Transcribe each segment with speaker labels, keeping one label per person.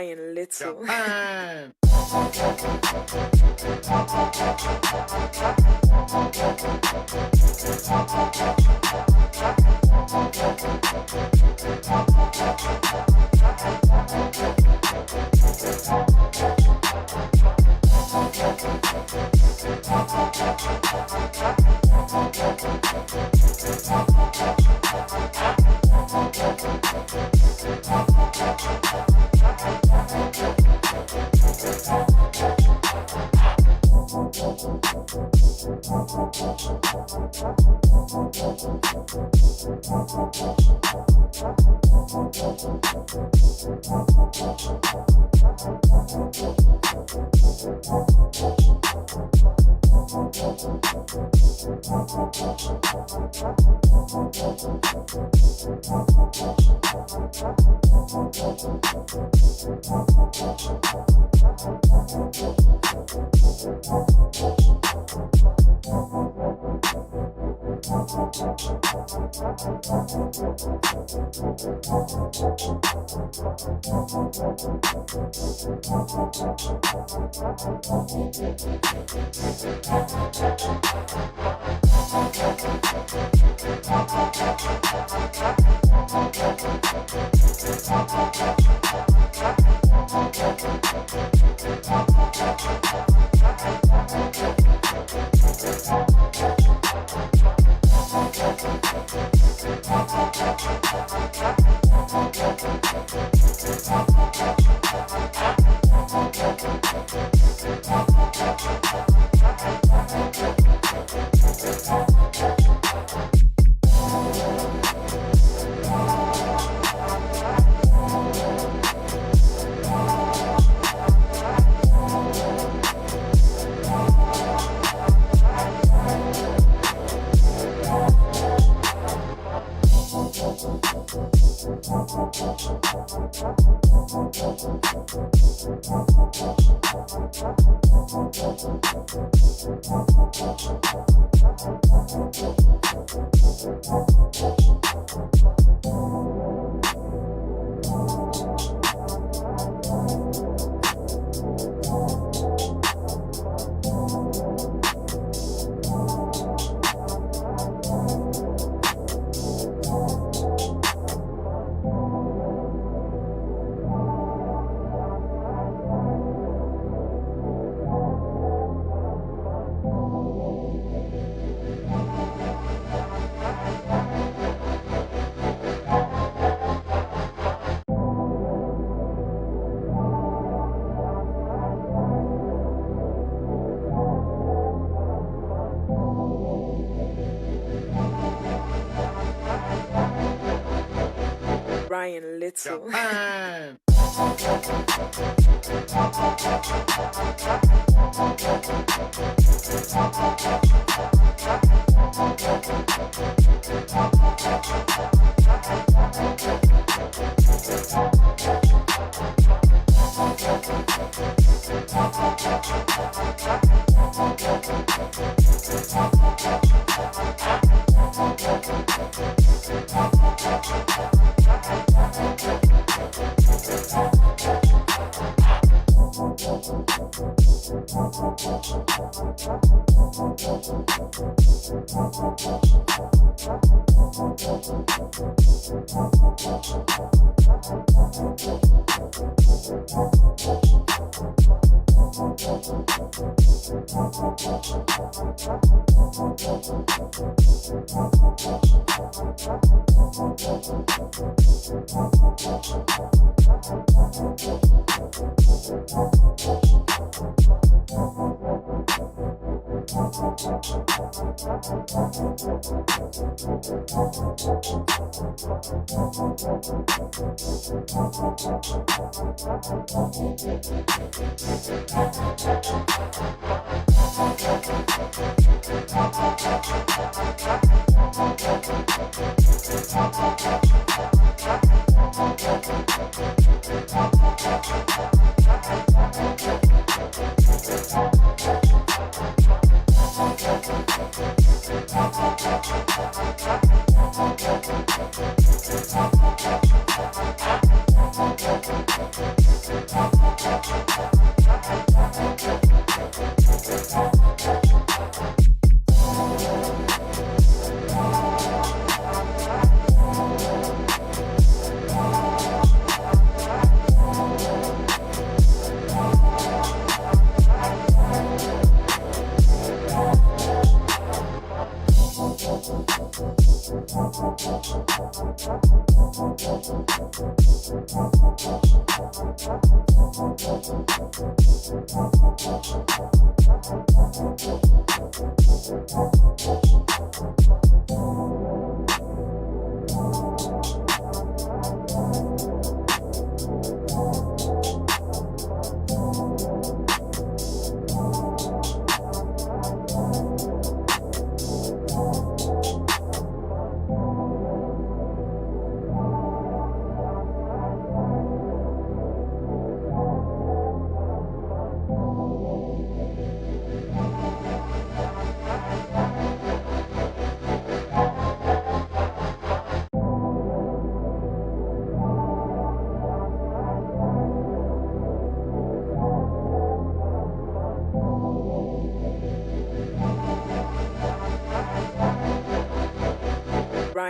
Speaker 1: Ryan Little.
Speaker 2: Japan.
Speaker 1: Ryan Little.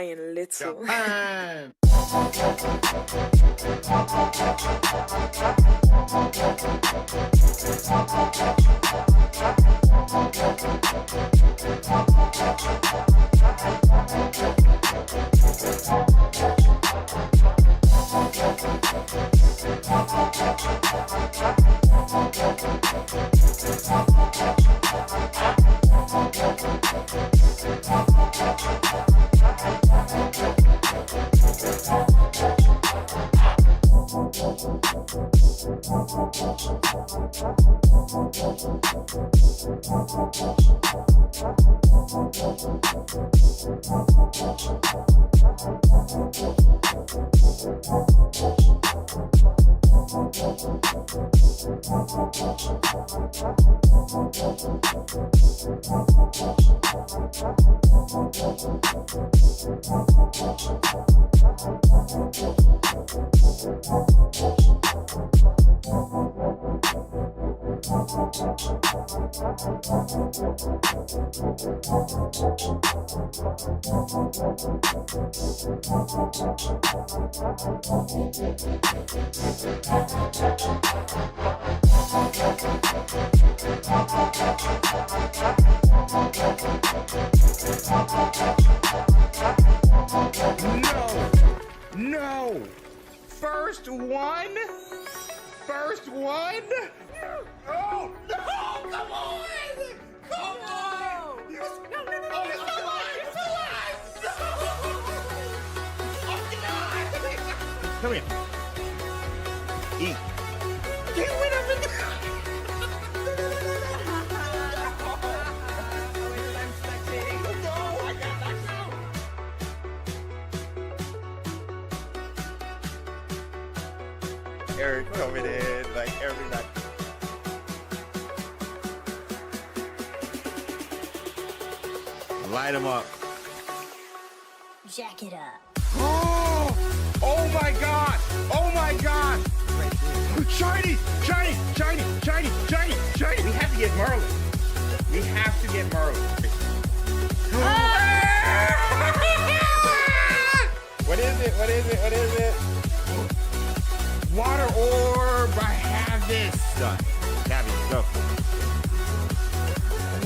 Speaker 1: Ryan Little.
Speaker 2: No! First one? First one? Oh, no! Come on! Come on! You're still alive! You're still alive! No! Oh, God! Come here. Eat. He went up in the... No, I got knocked out. Eric coming in like every night. Light him up.
Speaker 3: Jack it up.
Speaker 2: Oh my God! Oh my God! Shiny! Shiny! Shiny! Shiny! Shiny! Shiny! We have to get Merlin. We have to get Merlin. What is it? What is it? What is it? Water orb! I have this! Gabby, go.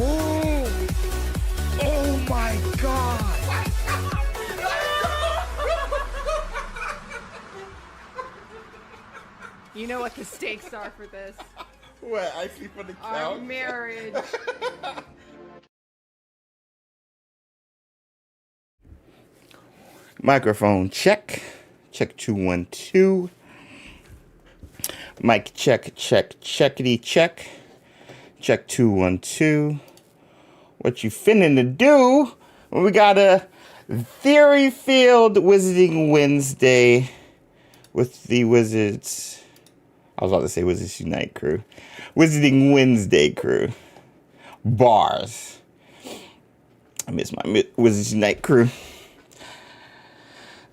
Speaker 2: Ooh! Oh my God!
Speaker 4: You know what the stakes are for this.
Speaker 2: What? I see for the count?
Speaker 4: Our marriage.
Speaker 2: Microphone check. Check 212. Mic check, check, checkity check. Check 212. What you finna to do? We got a theory-filled Wizarding Wednesday with the Wizards. I was about to say Wizards Unite crew. Wizarding Wednesday crew. Bars. I miss my Wizards Unite crew.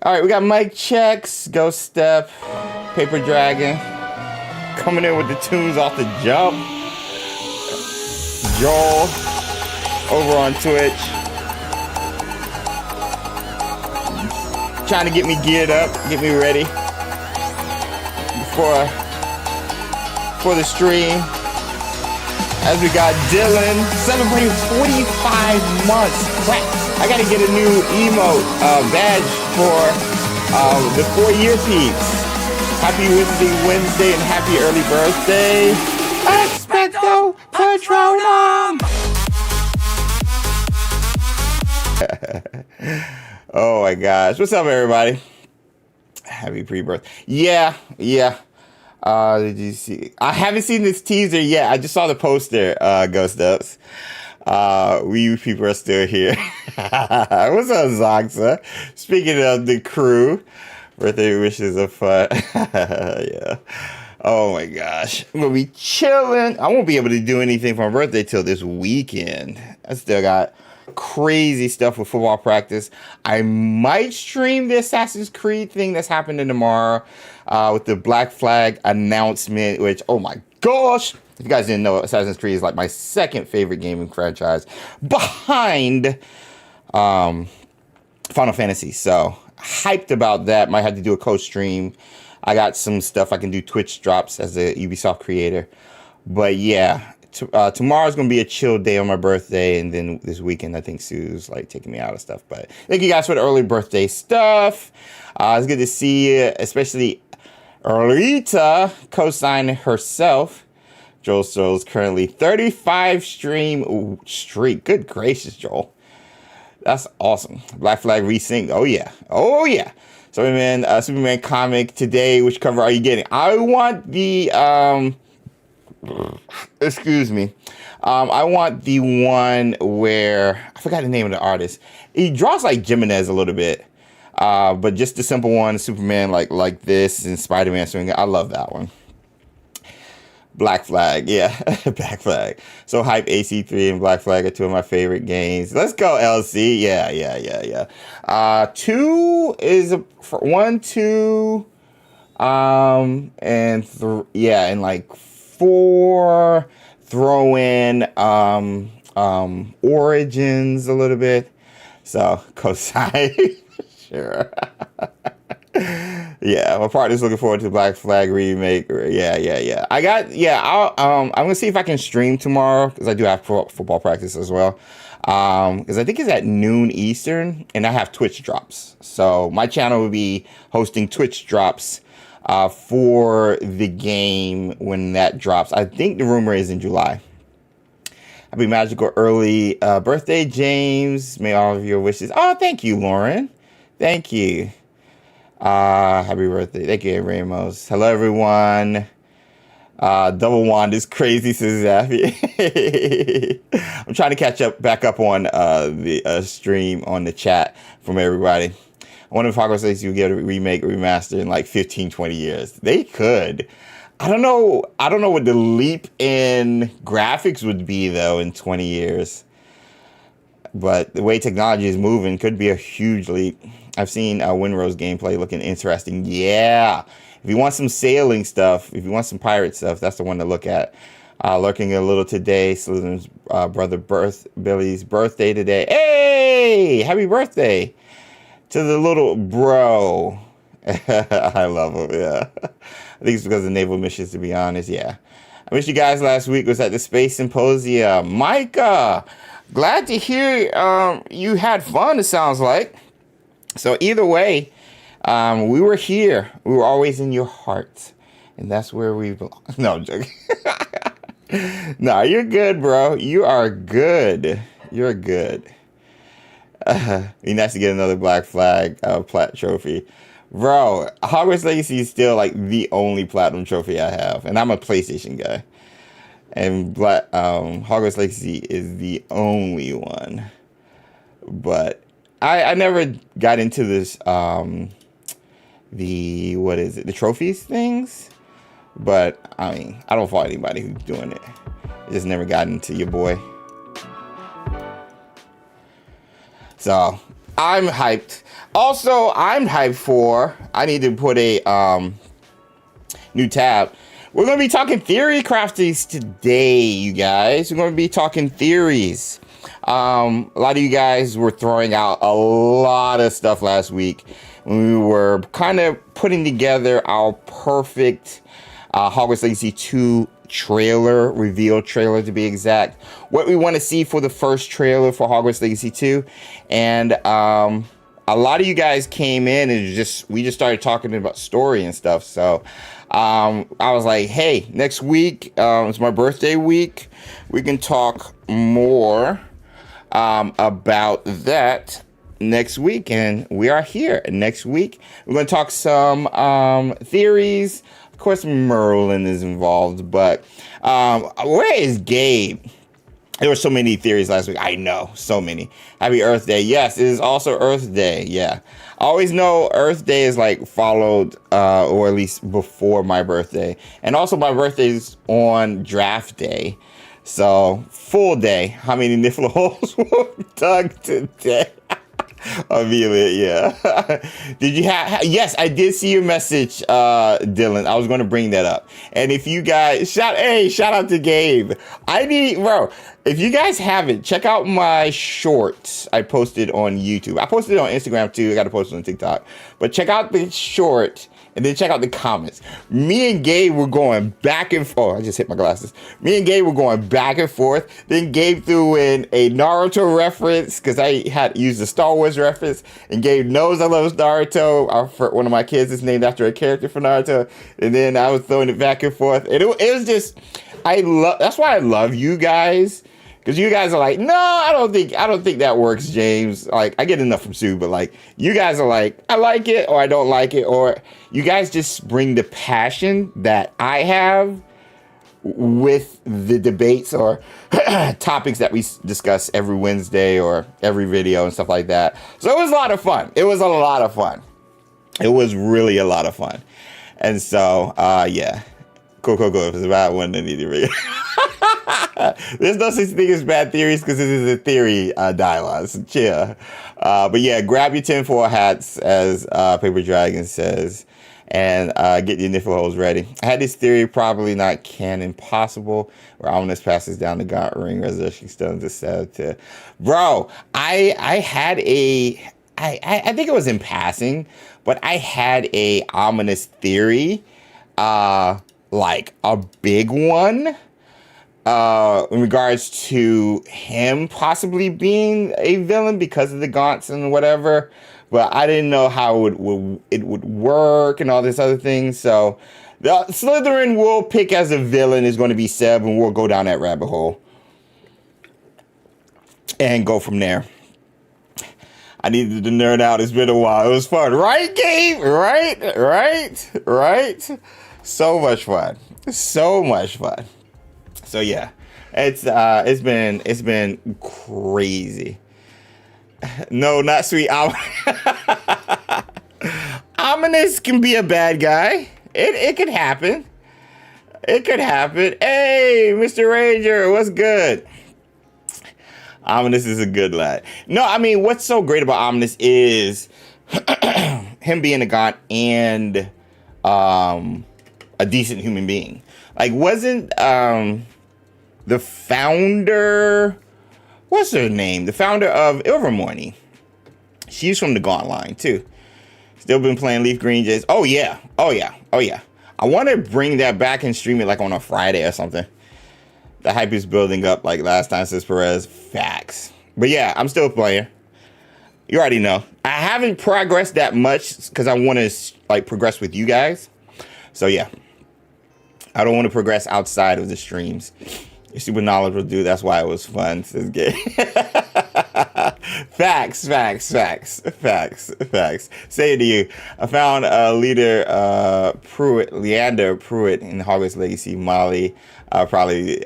Speaker 2: All right, we got mic checks, Ghost Step, Paper Dragon. Coming in with the tunes off the jump. Joel over on Twitch. Trying to get me geared up, get me ready for the stream. As we got Dylan celebrating 45 months. Crap. I gotta get a new emote badge for the 4-year peeps. Happy Wednesday and happy early birthday. Expecto Patronum. Oh my gosh. What's up, everybody? Happy pre-birth. Yeah. Did you see? I haven't seen this teaser yet. I just saw the poster, Ghost Ups. We people are still here. What's up, Zoxa? Speaking of the crew, birthday wishes are fun. Yeah. Oh my gosh. We'll be chilling. I won't be able to do anything for my birthday till this weekend. I still got crazy stuff with football practice. I might stream the Assassin's Creed thing that's happening tomorrow with the Black Flag announcement, which, oh my gosh. If you guys didn't know, Assassin's Creed is like my second favorite gaming franchise behind Final Fantasy. So hyped about that. Might have to do a co-stream. I got some stuff I can do Twitch drops as a Ubisoft creator. But yeah, tomorrow's going to be a chill day on my birthday. And then this weekend, I think Sue's like taking me out of stuff. But thank you guys for the early birthday stuff. It's good to see you, especially Rita co-signing herself. Joel Stroh's currently 35 stream streak. Good gracious, Joel. That's awesome. Black Flag Resync. Oh, yeah. Oh, yeah. Superman comic today. Which cover are you getting? I want the, excuse me. I want the one where, I forgot the name of the artist. He draws like Jimenez a little bit. But just the simple one, Superman like this and Spider-Man swinging. I love that one. Black Flag, yeah, Black Flag. So hype. AC3 and Black Flag are two of my favorite games. Let's go, LC. Yeah. 2 is for 1, 2, and and like 4. Throw in Origins a little bit. So Kosai, sure. Yeah, my partner's looking forward to the Black Flag remake. Yeah. I'm gonna see if I can stream tomorrow because I do have football practice as well. Because I think it's at noon Eastern, and I have Twitch drops. So my channel will be hosting Twitch drops for the game when that drops. I think the rumor is in July. Happy magical early birthday, James. May all of your wishes. Oh, thank you, Lauren. Thank you. Happy birthday. Thank you, Ramos. Hello, everyone. Double wand is crazy, says Zappy. I'm trying to back up on the stream on the chat from everybody. I wonder if Hogwarts Legacy will get a remake or remaster in like 15, 20 years. They could. I don't know what the leap in graphics would be, though, in 20 years. But the way technology is moving could be a huge leap. I've seen Windrose gameplay looking interesting. Yeah. If you want some sailing stuff, if you want some pirate stuff, that's the one to look at. Lurking a little today. Slytherin's brother Billy's birthday today. Hey! Happy birthday to the little bro. I love him, yeah. I think it's because of naval missions, to be honest, yeah. I missed you guys last week. Was at the Space Symposium. Micah! Glad to hear you had fun, it sounds like. So either way, we were here. We were always in your heart. And that's where we belong. No, I'm joking. No, you're good, bro. You are good. You're good. Be nice to get another Black Flag plat trophy. Bro, Hogwarts Legacy is still like the only platinum trophy I have. And I'm a PlayStation guy. And Hogwarts Legacy is the only one. But I never got into this, the trophies things. But, I mean, I don't follow anybody who's doing it. I just never got into your boy. So, I'm hyped. Also, I'm hyped for, I need to put a new tab. We're going to be talking theory crafties today, you guys. We're going to be talking theories. A lot of you guys were throwing out a lot of stuff last week when we were kind of putting together our perfect Hogwarts Legacy 2 reveal trailer to be exact. What we want to see for the first trailer for Hogwarts Legacy 2. And a lot of you guys came in and we just started talking about story and stuff. So I was like, hey, next week, it's my birthday week. We can talk more about that next week. And we are here next week. We're going to talk some theories. Of course, Merlin is involved, but where is Gabe? There were so many theories last week. I know, so many. Happy Earth Day. Yes, it is also Earth Day. Yeah. I always know Earth Day is like followed, or at least before my birthday. And also my birthday is on draft day. So, full day. How many niffler holes were dug today? Immediately, yeah. Did you have? Yes, I did see your message, Dylan. I was going to bring that up. And if you guys shout out to Gabe. If you guys haven't, check out my shorts I posted on YouTube. I posted it on Instagram too. I got to post it on TikTok. But check out the short. And then check out the comments. Me and Gabe were going back and forth. I just hit my glasses. Me and Gabe were going back and forth. Then Gabe threw in a Naruto reference because I had used a Star Wars reference. And Gabe knows I love Naruto. One of my kids is named after a character from Naruto. And then I was throwing it back and forth. And it was just, that's why I love you guys. Because you guys are like, no, I don't think that works, James. Like, I get enough from Sue, but like, you guys are like, I like it or I don't like it, or you guys just bring the passion that I have with the debates or topics that we discuss every Wednesday or every video and stuff like that. So it was a lot of fun. It was a lot of fun. It was really a lot of fun. And so, yeah. Cool. If it's a bad one, then need to read. There's no such thing as bad theories because this is a theory dialogue. So chill. But yeah, grab your tinfoil hats, as Paper Dragon says, and get your niffle holes ready. I had this theory, probably not canon possible, where Ominous passes down the Gaunt Ring, Resurrection Stones, etc. Bro, I think it was in passing, but I had a ominous theory, like a big one. In regards to him possibly being a villain because of the Gaunts and whatever, but I didn't know how it would work and all this other things. So the Slytherin will pick as a villain is going to be Seb, and we'll go down that rabbit hole and go from there. I needed to nerd out. It's been a while. It was fun, right, Gabe? Right. So much fun. So much fun. So yeah, it's been crazy. No, not sweet. Ominous can be a bad guy. It could happen. It could happen. Hey, Mr. Ranger, what's good? Ominous is a good lad. No, I mean, what's so great about Ominous is him being a god and a decent human being. Like, wasn't the founder, what's her name? The founder of Ilvermorny. She's from the Gaunt line, too. Still been playing Leaf Green Jays. Oh, yeah. I want to bring that back and stream it like on a Friday or something. The hype is building up like last time, says Perez. Facts. But yeah, I'm still playing. You already know. I haven't progressed that much because I want to like progress with you guys. So yeah. I don't want to progress outside of the streams. You see what knowledge will do. That's why it was fun, says Gay. Facts. Say it to you. I found Leander Pruitt in Hogwarts Legacy, Molly. Probably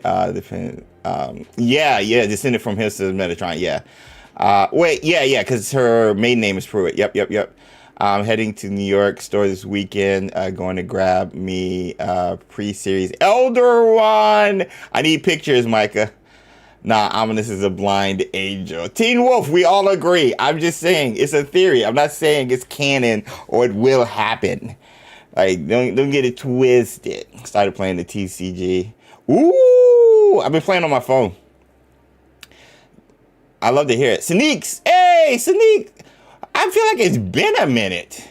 Speaker 2: descended from his Metatron. Yeah. Because her maiden name is Pruitt. Yep. I'm heading to New York store this weekend. Going to grab me pre-series Elder One. I need pictures, Micah. Nah, Ominous is a blind angel. Teen Wolf, we all agree. I'm just saying it's a theory. I'm not saying it's canon or it will happen. Like, don't get it twisted. Started playing the TCG. Ooh, I've been playing on my phone. I love to hear it. Sneaks, hey, Sneak. I feel like it's been a minute.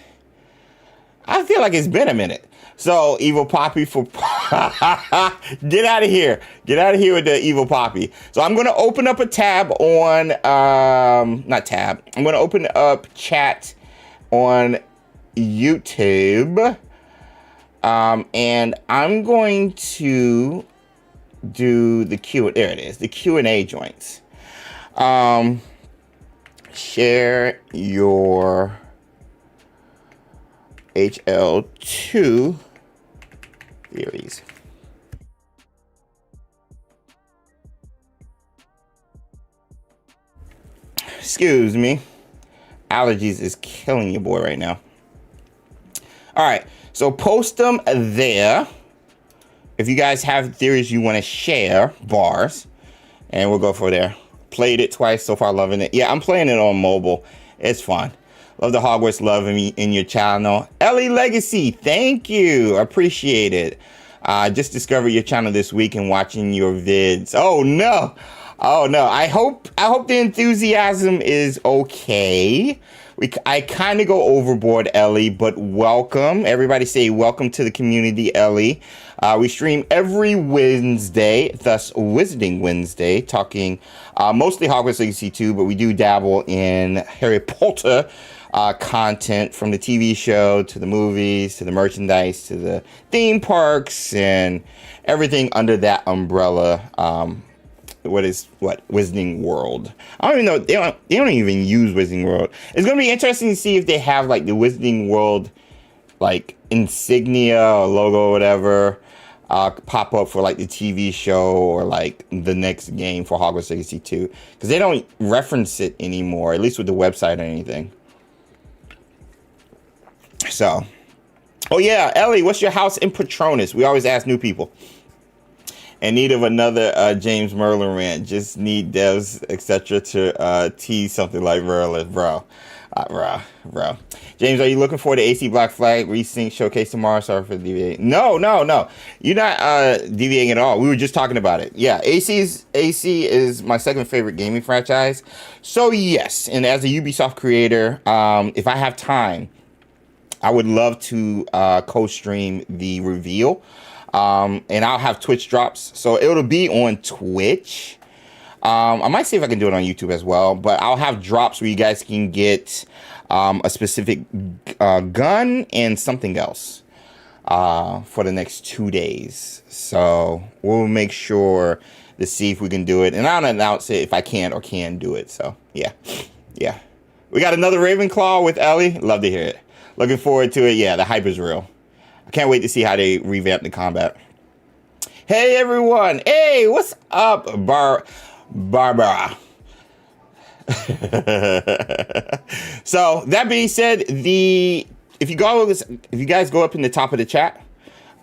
Speaker 2: So, Evil Poppy for... Get out of here. Get out of here with the Evil Poppy. So, I'm going to open up a tab on... not tab. I'm going to open up chat on YouTube. And I'm going to do the Q... There it is. The Q&A joints. Share your HL2 theories. Excuse me. Allergies is killing your boy right now. All right. So post them there. If you guys have theories you want to share, bars, and we'll go for there. Played it twice so far, loving it. Yeah, I'm playing it on mobile. It's fun. Love the Hogwarts love in your channel. Ellie Legacy, thank you. Appreciate it. Just discovered your channel this week and watching your vids. Oh no. I hope the enthusiasm is okay. I kind of go overboard, Ellie, but welcome. Everybody say welcome to the community, Ellie. We stream every Wednesday, thus Wizarding Wednesday, talking mostly Hogwarts Legacy 2, but we do dabble in Harry Potter content, from the TV show to the movies to the merchandise to the theme parks and everything under that umbrella. Wizarding World. I don't even know. They don't even use Wizarding World. It's gonna be interesting to see if they have like the Wizarding World like insignia or logo or whatever pop up for like the TV show or like the next game for Hogwarts Legacy 2, because they don't reference it anymore, at least with the website or anything. So, oh yeah, Ellie, what's your house in Patronus? We always ask new people. In need of another James Merlin rant. Just need devs, etc. to tease something like Merlin, bro. James, are you looking for the AC Black Flag Resync showcase tomorrow? Sorry for deviating. No. You're not deviating at all. We were just talking about it. Yeah, AC is my second favorite gaming franchise. So yes, and as a Ubisoft creator, if I have time, I would love to co-stream the reveal. And I'll have Twitch drops, so it'll be on Twitch. I might see if I can do it on YouTube as well, but I'll have drops where you guys can get a specific gun and something else for the next 2 days. So we'll make sure to see if we can do it, and I'll announce it if I can or can do it. So yeah. We got another Ravenclaw with Ellie. Love to hear it. Looking forward to it. Yeah, the hype is real. I can't wait to see how they revamp the combat. Hey, everyone. Hey, what's up, Barbara? So that being said, if you guys go up in the top of the chat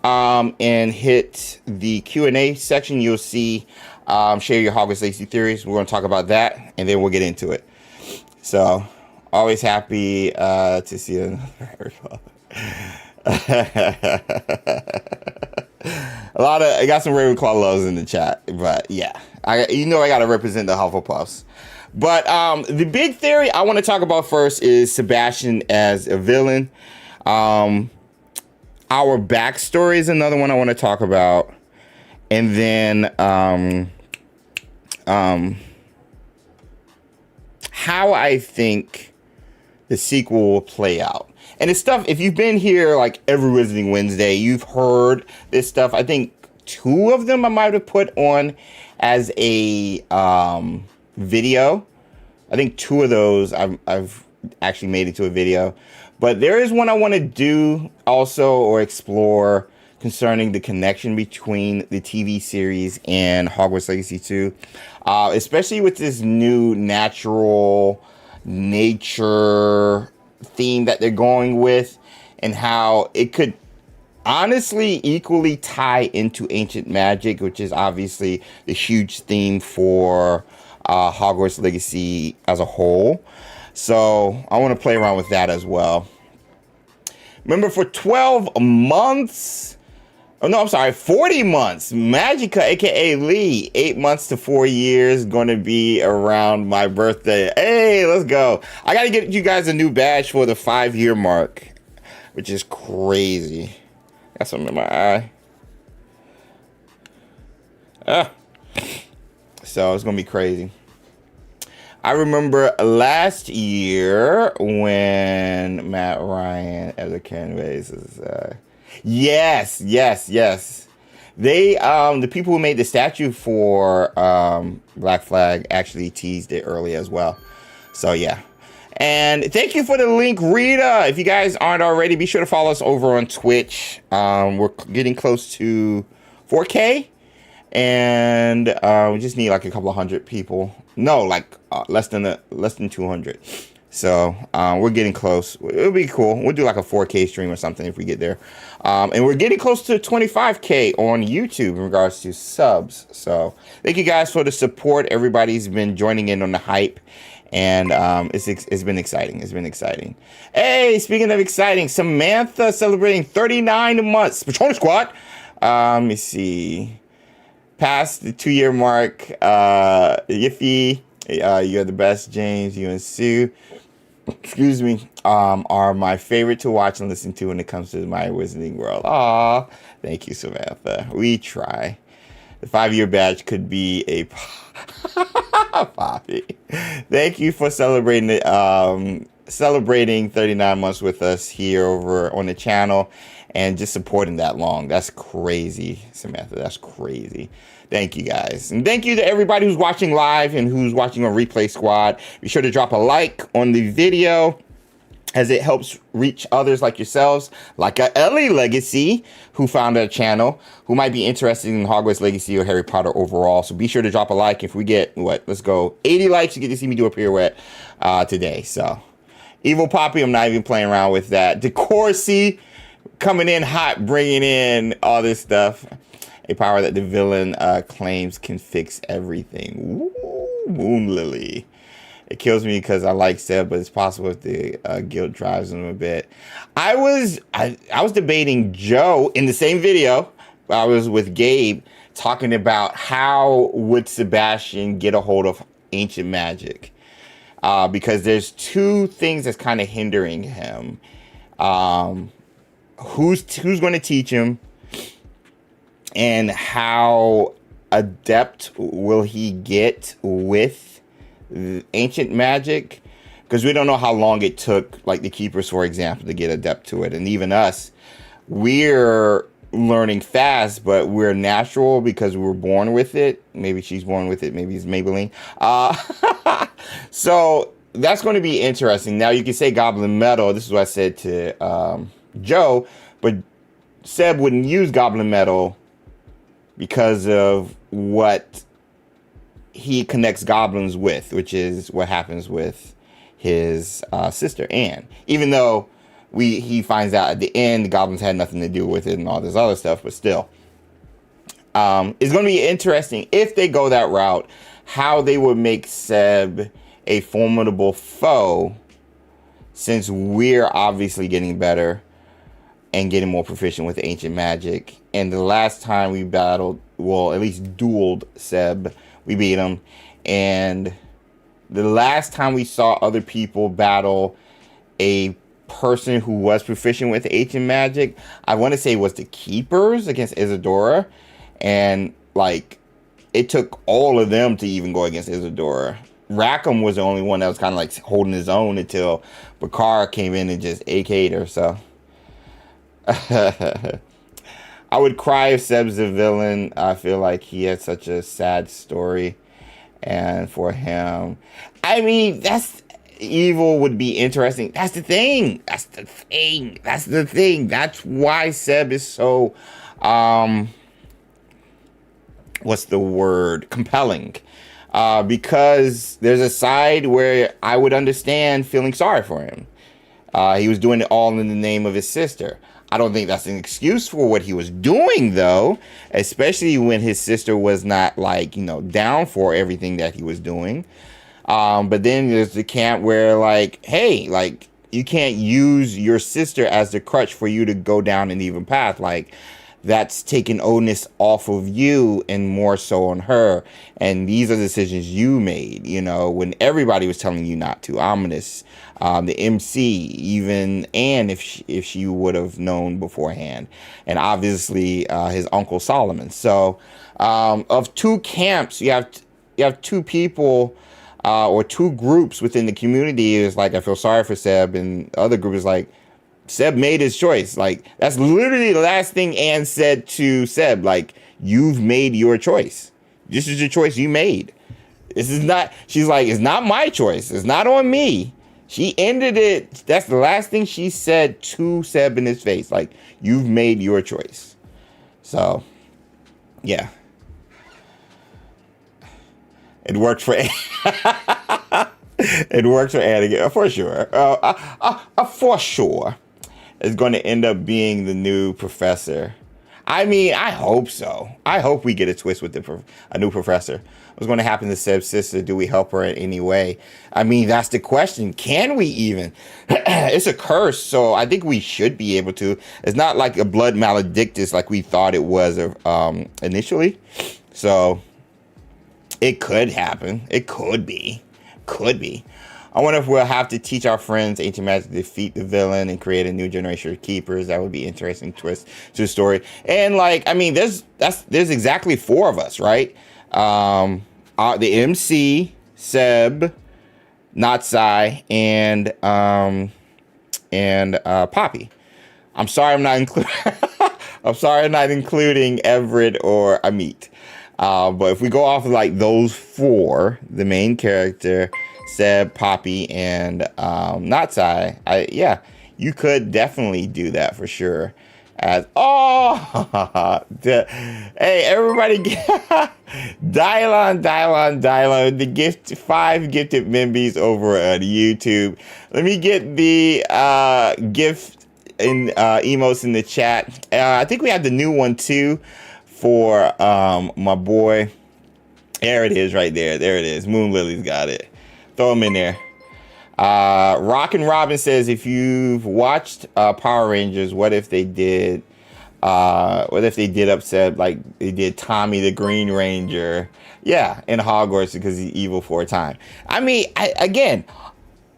Speaker 2: and hit the Q&A section, you'll see share your Hogwarts Legacy theories. We're going to talk about that, and then we'll get into it. So always happy to see another. I got some Ravenclaw loves in the chat, but yeah, I got to represent the Hufflepuffs. But the big theory I want to talk about first is Sebastian as a villain. Our backstory is another one I want to talk about, and then how I think the sequel will play out. And it's stuff, if you've been here like every Wizarding Wednesday, you've heard this stuff. I think 2 of them I might have put on as a video. I think 2 of those I've actually made into a video. But there is one I want to do also, or explore, concerning the connection between the TV series and Hogwarts Legacy 2. Especially with this new natural nature theme that they're going with, and how it could honestly equally tie into ancient magic, which is obviously the huge theme for Hogwarts Legacy as a whole. So I want to play around with that as well. Remember, for 12 months, 40 months, Magica, aka Lee, 8 months to 4 years, going to be around my birthday. Hey, let's go. I got to get you guys a new badge for the 5-year mark, which is crazy. Got something in my eye. So it's going to be crazy. I remember last year when Matt Ryan as a canvas is, yes. They, the people who made the statue for Black Flag actually teased it early as well. So yeah. And thank you for the link, Rita. If you guys aren't already, be sure to follow us over on Twitch. We're getting close to 4K. And we just need like a couple of hundred people. No, like less than 200. So we're getting close. It'll be cool. We'll do like a 4K stream or something if we get there. And we're getting close to 25K on YouTube in regards to subs. So thank you guys for the support. Everybody's been joining in on the hype. And it's been exciting. It's been exciting. Hey, speaking of exciting, Samantha celebrating 39 months. Patronus Squad. Let me see. Past the 2-year mark. Yiffy, you're the best. James, you and Sue, excuse me, are my favorite to watch and listen to when it comes to my Wizarding World. Aw, thank you, Samantha. We try. The 5-year badge could be a poppy. Thank you for celebrating 39 months with us here over on the channel and just supporting that long. That's crazy, Samantha. That's crazy. Thank you, guys. And thank you to everybody who's watching live and who's watching on Replay Squad. Be sure to drop a like on the video, as it helps reach others like yourselves, like Ellie Legacy, who found our channel, who might be interested in Hogwarts Legacy or Harry Potter overall. So be sure to drop a like. If we get, let's go, 80 likes, you get to see me do a pirouette today. So, Evil Poppy, I'm not even playing around with that. DeCourcy, coming in hot, bringing in all this stuff. A power that the villain claims can fix everything. Ooh, Moon Lily. It kills me because I like Seb, but it's possible if the guilt drives him a bit. I was debating Joe in the same video. I was with Gabe talking about how would Sebastian get a hold of ancient magic, because there's 2 things that's kind of hindering him. Who's going to teach him, and how adept will he get with ancient magic? Because we don't know how long it took, like the Keepers, for example, to get adept to it. And even us, we're learning fast, but we're natural because we were born with it. Maybe she's born with it. Maybe it's Maybelline. So that's going to be interesting. Now you can say Goblin Metal. This is what I said to Joe, but Seb wouldn't use Goblin Metal because of what he connects goblins with, which is what happens with his sister Anne. Even though he finds out at the end the goblins had nothing to do with it and all this other stuff, but still. It's going to be interesting if they go that route, how they would make Seb a formidable foe, since we're obviously getting better and getting more proficient with ancient magic. And the last time we battled, well, at least dueled Seb, we beat him. And the last time we saw other people battle a person who was proficient with ancient magic, I want to say was the Keepers against Isadora. And like, it took all of them to even go against Isadora. Rackham was the only one that was kind of like holding his own until Bakar came in and just AK'd her. So I would cry if Seb's a villain. I feel like he had such a sad story, and for him, I mean, evil would be interesting. That's the thing. That's why Seb is so what's the word? Compelling. Because there's a side where I would understand feeling sorry for him. He was doing it all in the name of his sister. I don't think that's an excuse for what he was doing, though, especially when his sister was not, like, down for everything that he was doing. But then there's the camp where, like, hey, like, you can't use your sister as the crutch for you to go down an even path. Like, that's taking onus off of you and more so on her. And these are decisions you made, when everybody was telling you not to. Ominous, the MC, even Anne, if she would have known beforehand. And obviously his uncle Solomon. So of two camps, you have two people or two groups within the community. Is like, I feel sorry for Seb, and the other group is like, Seb made his choice. Like, that's literally the last thing Anne said to Seb. Like, you've made your choice. This is your choice you made. She's like, it's not my choice. It's not on me. She ended it. That's the last thing she said to Seb in his face. Like, you've made your choice. So, yeah. It worked for It worked for Anne again, for sure. For sure. Is going to end up being the new professor. I mean, I hope so. I hope we get a twist with a new professor. What's going to happen to Seb's sister? Do we help her in any way? I mean, that's the question. Can we even? It's a curse, so I think we should be able to. It's not like a blood maledictus like we thought it was initially. So it could happen. It could be. I wonder if we'll have to teach our friends ancient magic to defeat the villain and create a new generation of keepers. That would be an interesting twist to the story. And like, I mean, there's exactly 4 of us, right? The MC, Seb, Natsai, and Poppy. I'm sorry I'm not including Everett or Amit. But if we go off of like those 4, the main character, Seb, Poppy, and Natsai, you could definitely do that for sure. Hey, everybody, Dylon, the 5 gifted members over on YouTube. Let me get the gift and emotes in the chat. I think we have the new one too for my boy. There it is, right there. There it is. Moon Lily's got it. Throw them in there. Rockin' Robin says, if you've watched Power Rangers, what if they did upset like they did Tommy the Green Ranger? Yeah, in Hogwarts because he's evil for a time. I mean,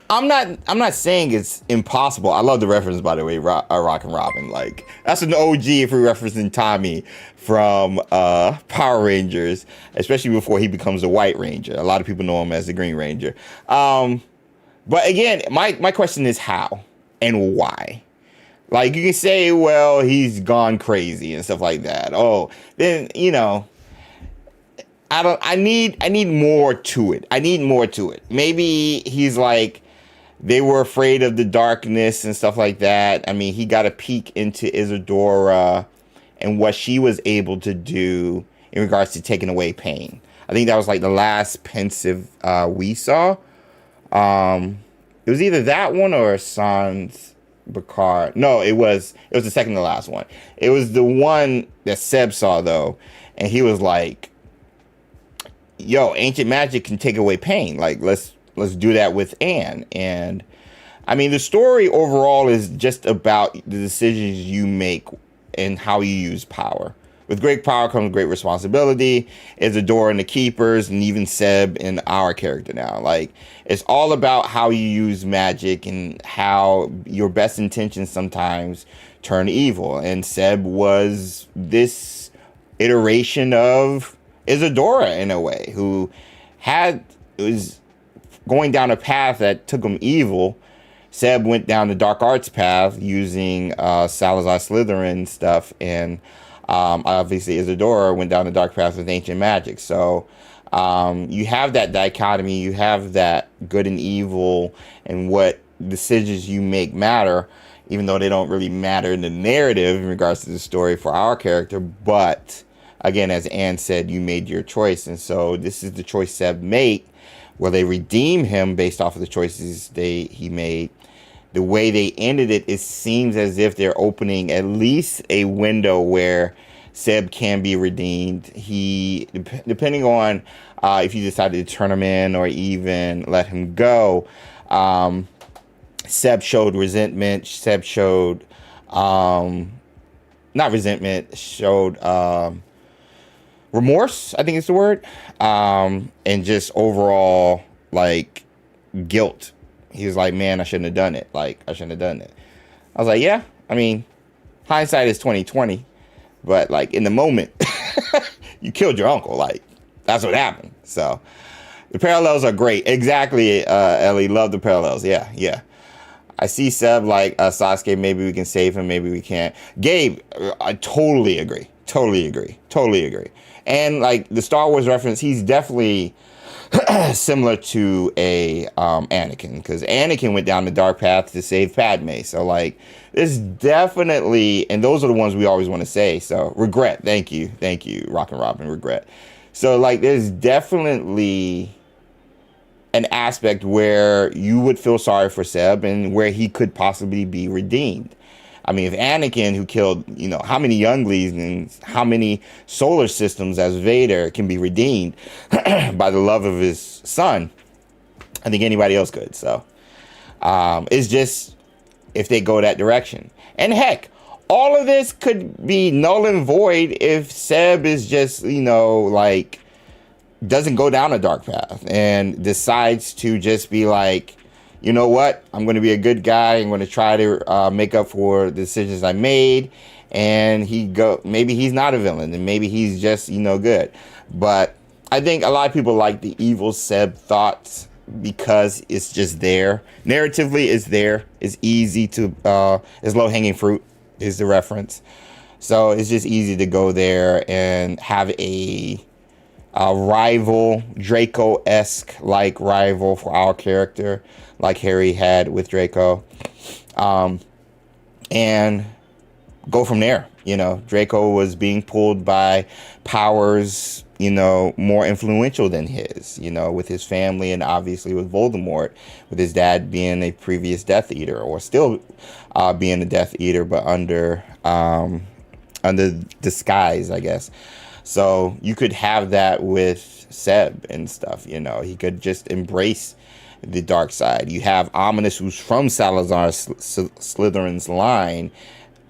Speaker 2: I'm not saying it's impossible. I love the reference, by the way, Rockin' Robin. Like, that's an OG if we're referencing Tommy from Power Rangers, especially before he becomes the White Ranger. A lot of people know him as the Green Ranger. But again, my question is how and why? Like, you can say, well, he's gone crazy and stuff like that. Oh, then, I need more to it. I need more to it. Maybe he's like, they were afraid of the darkness and stuff like that. I mean, he got a peek into Isadora and what she was able to do in regards to taking away pain. I think that was like the last pensive we saw. It was either that one or Sans Bacard. No, it was the second to last one. It was the one that Seb saw though, and he was like, yo, ancient magic can take away pain. Like, let's do that with Anne. And I mean, the story overall is just about the decisions you make and how you use power. With great power comes great responsibility. Isadora and the Keepers, and even Seb and our character now. Like, it's all about how you use magic and how your best intentions sometimes turn evil. And Seb was this iteration of Isadora in a way, who was going down a path that took him evil. Seb went down the dark arts path using Salazar Slytherin stuff, and obviously Isadora went down the dark path with ancient magic. So you have that dichotomy, you have that good and evil, and what decisions you make matter, even though they don't really matter in the narrative in regards to the story for our character. But again, as Anne said, you made your choice, and so this is the choice Seb made. Will they redeem him based off of the choices he made? The way they ended it, it seems as if they're opening at least a window where Seb can be redeemed. He, depending on if you decided to turn him in or even let him go, Seb showed resentment. Seb showed, not resentment, showed remorse, I think is the word, and just overall, like, guilt. He was like, man, I shouldn't have done it. Like, I shouldn't have done it. I was like, yeah, I mean, hindsight is 20/20, but like in the moment, you killed your uncle. Like, that's what happened. So the parallels are great. Exactly, Ellie, love the parallels. Yeah. I see Seb like Sasuke, maybe we can save him, maybe we can't. Gabe, I totally agree. And like the Star Wars reference, he's definitely similar to a Anakin, because Anakin went down the dark path to save Padme. So like, there's definitely, and those are the ones we always want to say. So regret, thank you, Rockin' Robin, regret. So like, there's definitely an aspect where you would feel sorry for Seb and where he could possibly be redeemed. I mean, if Anakin, who killed, how many younglings and how many solar systems as Vader, can be redeemed by the love of his son, I think anybody else could. So it's just if they go that direction. And heck, all of this could be null and void if Seb is just, like, doesn't go down a dark path and decides to just be like, you know what? I'm going to be a good guy. I'm going to try to make up for the decisions I made. And maybe he's not a villain, and maybe he's just, good. But I think a lot of people like the evil Seb thoughts because it's just there. Narratively, it's there. It's easy to, it's low-hanging fruit is the reference. So it's just easy to go there and have a rival, Draco-esque like rival for our character, like Harry had with Draco, and go from there. Draco was being pulled by powers, more influential than his, with his family, and obviously with Voldemort, with his dad being a previous Death Eater, or still being a Death Eater, but under disguise, I guess. So you could have that with Seb and stuff, he could just embrace the dark side. You have Ominous, who's from Salazar Slytherin's line,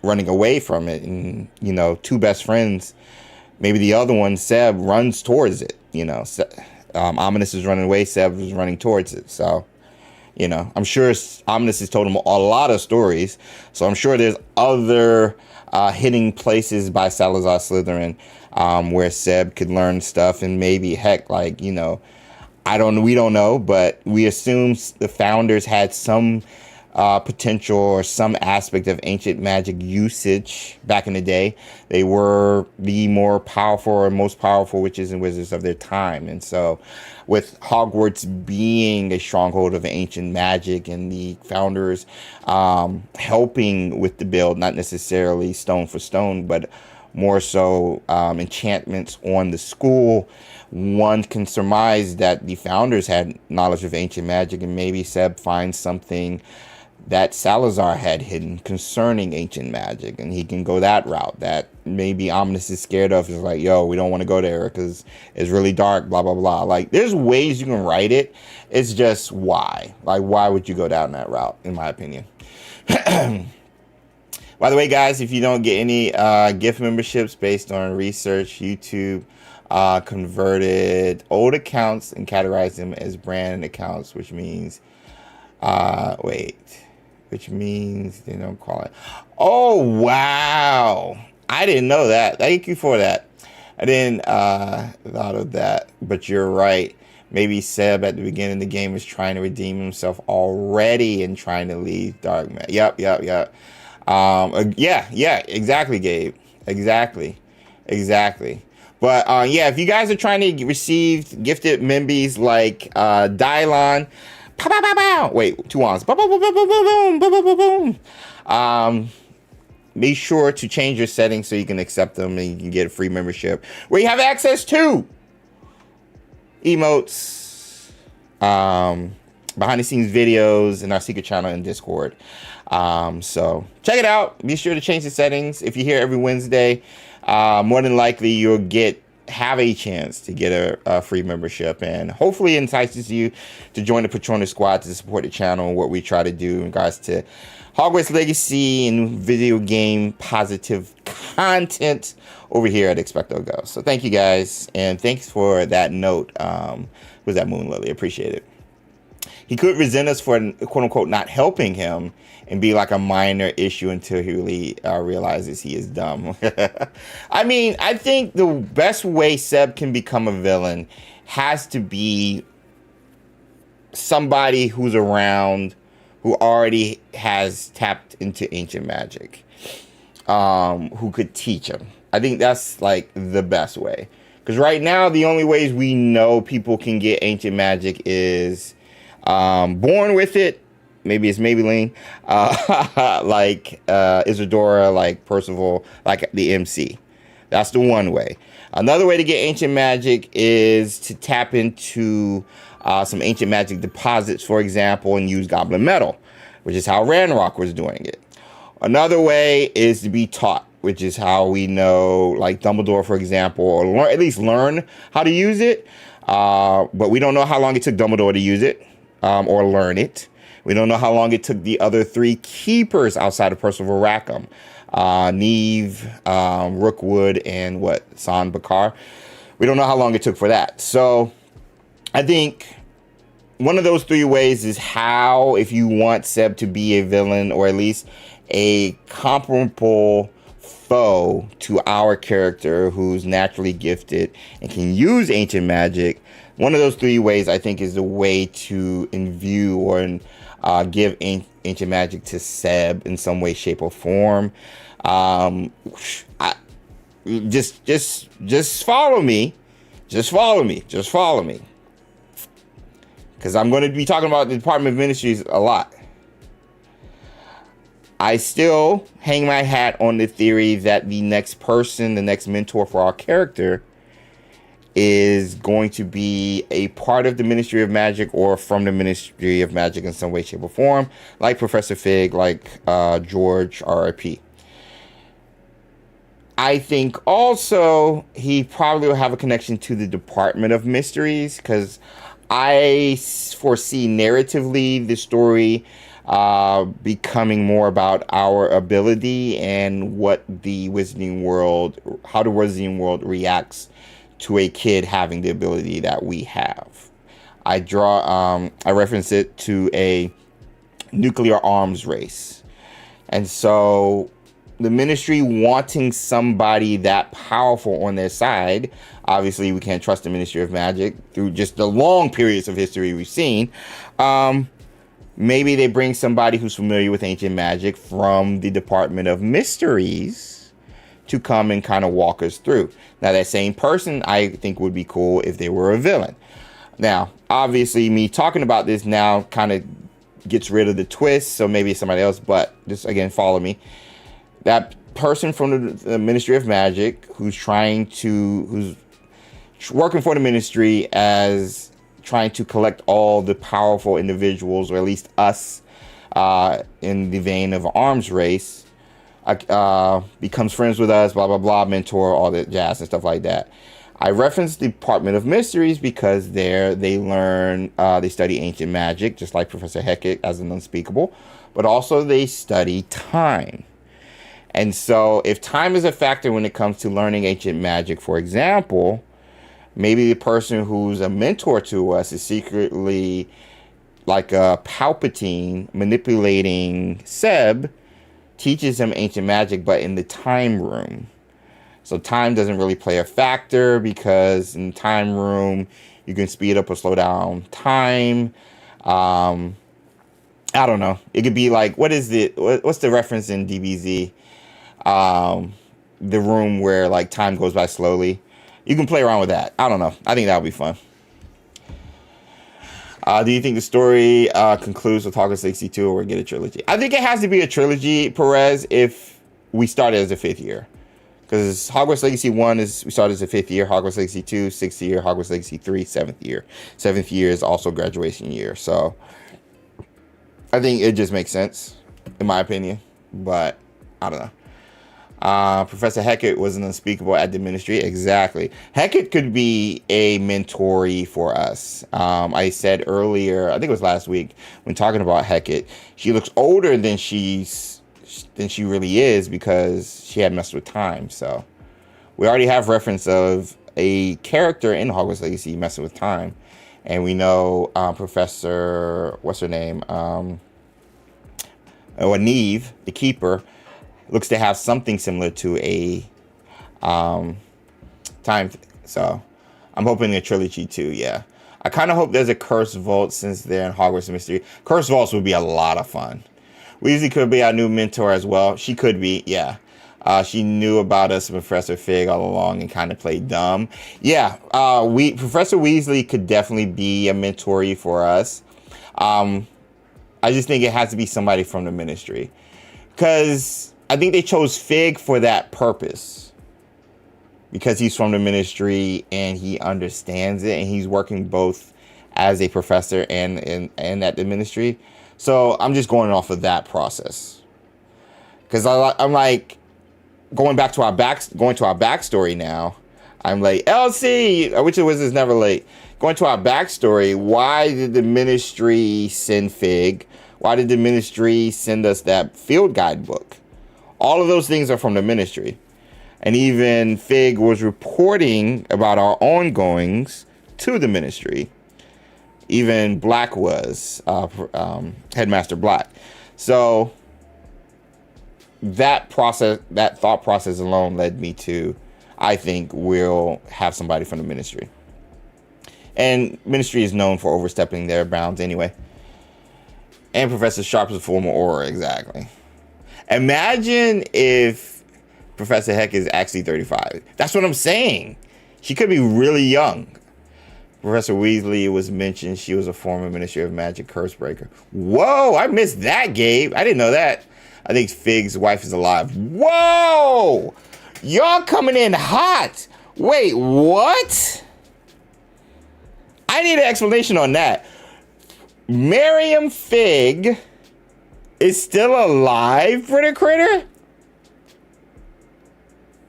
Speaker 2: running away from it, and two best friends, maybe the other one, Seb, runs towards it. Ominous is running away, Seb is running towards it. So I'm sure Ominous has told him a lot of stories, so I'm sure there's other hidden places by Salazar Slytherin where Seb could learn stuff, and maybe heck, like, we don't know, but we assume the founders had some potential or some aspect of ancient magic usage back in the day. They were the more powerful or most powerful witches and wizards of their time. And so with Hogwarts being a stronghold of ancient magic and the founders helping with the build, not necessarily stone for stone, but more so enchantments on the school, one can surmise that the founders had knowledge of ancient magic, and maybe Seb finds something that Salazar had hidden concerning ancient magic, and he can go that route that maybe Omnis is scared of. Is like, yo, we don't want to go there because it's really dark, blah, blah, blah. Like, there's ways you can write it. It's just why. Like, why would you go down that route, in my opinion? By the way, guys, if you don't get any gift memberships based on research, YouTube converted old accounts and categorized them as brand accounts, which means, which means they don't call it. Oh, wow. I didn't know that. Thank you for that. I didn't thought of that, but you're right. Maybe Seb at the beginning of the game is trying to redeem himself already and trying to leave Dark Magic. Yep. Yeah, exactly, Gabe. Exactly. But yeah, if you guys are trying to receive gifted membies like Dylon, pow, pow, pow, pow. Wait, 2 ons. Boom, boom, boom, boom, boom, boom, boom, boom, boom. Be sure to change your settings so you can accept them and you can get a free membership where you have access to emotes, behind the scenes videos, and our secret channel in Discord. So check it out. Be sure to change the settings. If you're here every Wednesday, more than likely you'll have a chance to get a free membership, and hopefully entices you to join the Patronus Squad to support the channel and what we try to do in regards to Hogwarts Legacy and video game positive content over here at XpectoGO. So thank you guys, and thanks for that note. Was that Moon Lily? Appreciate it. He could resent us for quote unquote not helping him and be like a minor issue until he really realizes he is dumb. I mean, I think the best way Seb can become a villain has to be somebody who's around who already has tapped into ancient magic, who could teach him. I think that's like the best way. Because right now, the only ways we know people can get ancient magic is born with it. Maybe it's Maybelline, like Isadora, like Percival, like the MC. That's the one way. Another way to get ancient magic is to tap into some ancient magic deposits, for example, and use goblin metal, which is how Ranrock was doing it. Another way is to be taught, which is how we know, like Dumbledore, for example, or at least learn how to use it. But we don't know how long it took Dumbledore to use it or learn it. We don't know how long it took the other 3 keepers outside of Percival Rackham, Neve, Rookwood, and San Bakar. We don't know how long it took for that. So I think one of those 3 ways is how, if you want Seb to be a villain or at least a comparable foe to our character who's naturally gifted and can use ancient magic, one of those 3 ways I think is the way to imbue or give ancient magic to Seb in some way, shape, or form. Just follow me. Just follow me. Because I'm going to be talking about the Department of Ministries a lot. I still hang my hat on the theory that the next person, the next mentor for our character, is going to be a part of the Ministry of Magic or from the Ministry of Magic in some way, shape, or form, like Professor Fig, like George, RIP. I think also he probably will have a connection to the Department of Mysteries, because I foresee narratively the story becoming more about our ability and what the Wizarding World, how the Wizarding World reacts to a kid having the ability that we have. I reference it to a nuclear arms race. And so the Ministry wanting somebody that powerful on their side, obviously we can't trust the Ministry of Magic through just the long periods of history we've seen, maybe they bring somebody who's familiar with ancient magic from the Department of Mysteries to come and kind of walk us through. Now, that same person I think would be cool if they were a villain. Now, obviously, me talking about this now kind of gets rid of the twist, so maybe it's somebody else, but just, again, follow me. That person from the Ministry of Magic who's working for the ministry as trying to collect all the powerful individuals, or at least us, in the vein of an arms race, becomes friends with us, blah, blah, blah, mentor, all that jazz and stuff like that. I referenced the Department of Mysteries because there they learn, they study ancient magic, just like Professor Hecat as an unspeakable, but also they study time. And so if time is a factor when it comes to learning ancient magic, for example, maybe the person who's a mentor to us is secretly like a Palpatine manipulating Seb, teaches him ancient magic, but in the time room. So time doesn't really play a factor because in time room, you can speed up or slow down time. I don't know. It could be like, what's the reference in DBZ? The room where like time goes by slowly. You can play around with that. I don't know. I think that would be fun. Do you think the story concludes with Hogwarts Legacy 2 or get a trilogy? I think it has to be a trilogy, Perez, if we started as a 5th year. Because Hogwarts Legacy 1 we started as a 5th year. Hogwarts Legacy 2, 6th year. Hogwarts Legacy 3, 7th year. 7th year is also graduation year. So I think it just makes sense, in my opinion. But I don't know. Professor Hecat was an unspeakable at the ministry. Exactly. Hecat could be a mentoree for us. I said earlier, I think it was last week, when talking about Hecat, she looks older than she really is because she had messed with time. So we already have reference of a character in Hogwarts Legacy messing with time. And we know Professor, what's her name? Neve, the Keeper, looks to have something similar to a time. So I'm hoping a trilogy too, yeah. I kind of hope there's a Cursed Vault since they're in Hogwarts Mystery. Cursed Vaults would be a lot of fun. Weasley could be our new mentor as well. She could be, yeah. She knew about us, Professor Fig, all along and kind of played dumb. Yeah, Professor Weasley could definitely be a mentoree for us. I just think it has to be somebody from the ministry. Because I think they chose Fig for that purpose. Because he's from the ministry and he understands it. And he's working both as a professor and at the ministry. So I'm just going off of that process. Because I'm like, going to our backstory now. I'm like, LC, I wish it was never late. Going to our backstory, why did the ministry send Fig? Why did the ministry send us that field guide book? All of those things are from the ministry. And even Fig was reporting about our ongoings to the ministry. Even Black was, Headmaster Black. So that thought process alone led me to, I think we'll have somebody from the ministry. And ministry is known for overstepping their bounds anyway. And Professor Sharp is a former aura, exactly. Imagine if Professor Heck is actually 35. That's what I'm saying. She could be really young. Professor Weasley was mentioned. She was a former Ministry of Magic curse breaker. Whoa, I missed that, Gabe. I didn't know that. I think Fig's wife is alive. Whoa! Y'all coming in hot. Wait, what? I need an explanation on that. Miriam Fig is still alive for the critter?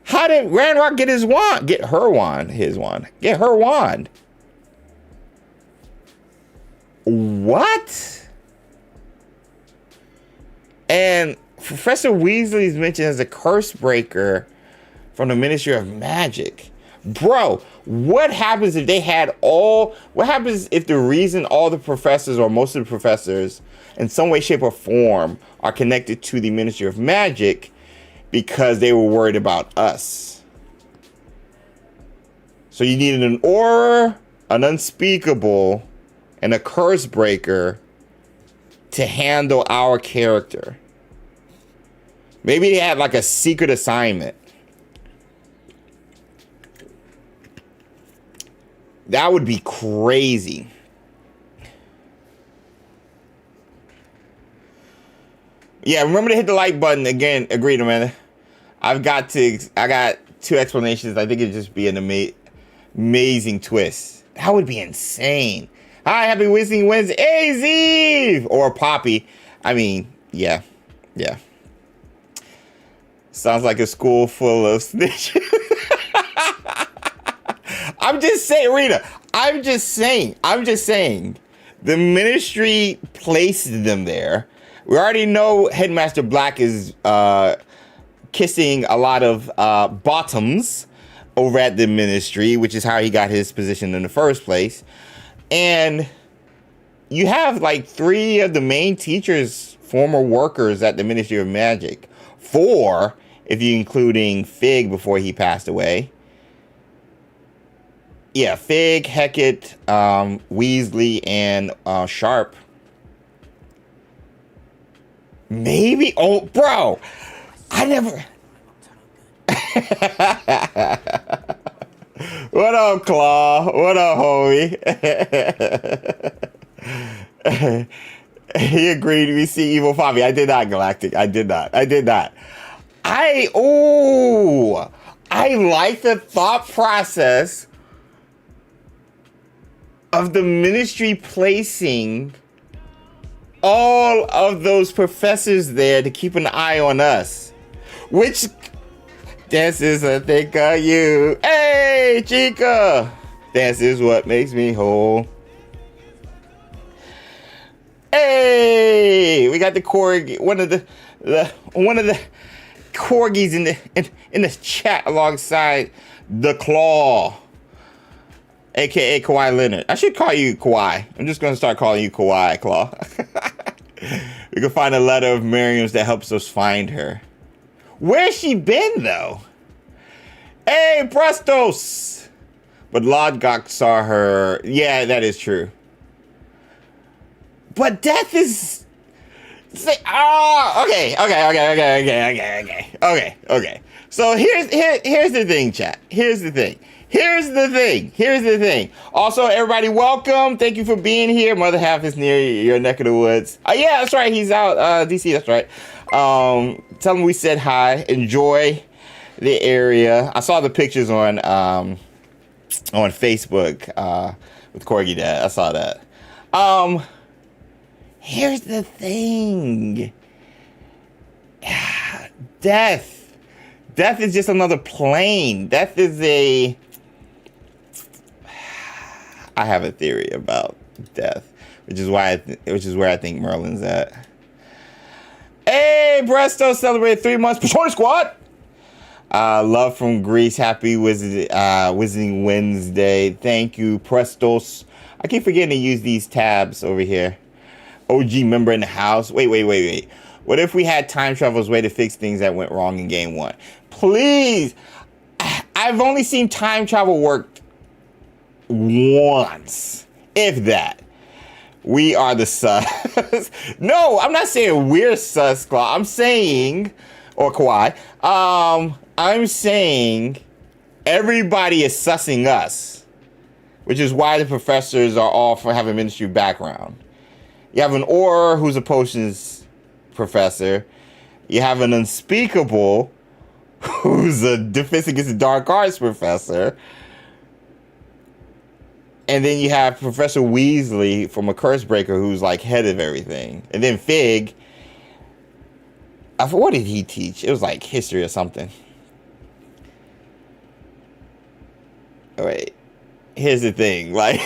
Speaker 2: How did Ranrock get his wand? Get her wand. What? And Professor Weasley is mentioned as a curse breaker from the Ministry of Magic. Bro, what happens if what happens if the reason all the professors or most of the professors in some way, shape, or form are connected to the Ministry of Magic because they were worried about us? So you needed an aura, an unspeakable, and a curse breaker to handle our character. Maybe they had like a secret assignment. That would be crazy. Yeah, remember to hit the like button again. Agreed, Amanda. I got 2 explanations. I think it'd just be an amazing twist. That would be insane. Hi, happy Wizarding Wednesday. Hey, Zeev! Or Poppy. I mean, yeah. Sounds like a school full of snitches. I'm just saying, Rita. I'm just saying. The ministry placed them there. We already know Headmaster Black is kissing a lot of bottoms over at the ministry, which is how he got his position in the first place. And you have like 3 of the main teachers, former workers at the Ministry of Magic. 4, if you're including Fig before he passed away. Yeah, Fig, Hecate, Weasley, and Sharp. Maybe? Oh, bro! I never... What up, Claw? What up, homie? He agreed we see Evil Fabi. I did not, Galactic. I did not. I like the thought process of the ministry placing all of those professors there to keep an eye on us. Which, this is a think of you. Hey, Chica. This is what makes me whole. Hey, we got the corgi, one of the corgis in the chat alongside the Claw, aka Kawhi Leonard. I should call you Kawhi. I'm just gonna start calling you Kawhi, Claw. We can find a letter of Miriam's that helps us find her. Where's she been though? Hey, Prestos! But Lodgok saw her. Yeah, that is true. But Death is... Okay. So here's the thing, chat. Here's the thing. Also, everybody, welcome. Thank you for being here. Mother Half is near your neck of the woods. Yeah, that's right. He's out, DC. That's right. Tell him we said hi. Enjoy the area. I saw the pictures on Facebook with Corgi Dad. I saw that. Here's the thing. Death is just another plane. Death is a... I have a theory about Death, which is where I think Merlin's at. Hey, Bresto celebrated 3 months. Patrol Squad. Love from Greece. Happy Wizarding Wednesday. Thank you, Prestos. I keep forgetting to use these tabs over here. OG member in the house. Wait. What if we had time travel's way to fix things that went wrong in game 1? Please. I've only seen time travel work once, if that. We are the sus. No, I'm not saying we're sus, Claw. I'm saying, or Kawhi. I'm saying everybody is sussing us, which is why the professors are all for having ministry background. You have an Auror who's a potions professor. You have an Unspeakable who's a defense against the dark arts professor. And then you have Professor Weasley from a Curse Breaker who's like head of everything. And then Fig. What did he teach? It was like history or something. Wait. Here's the thing. Like...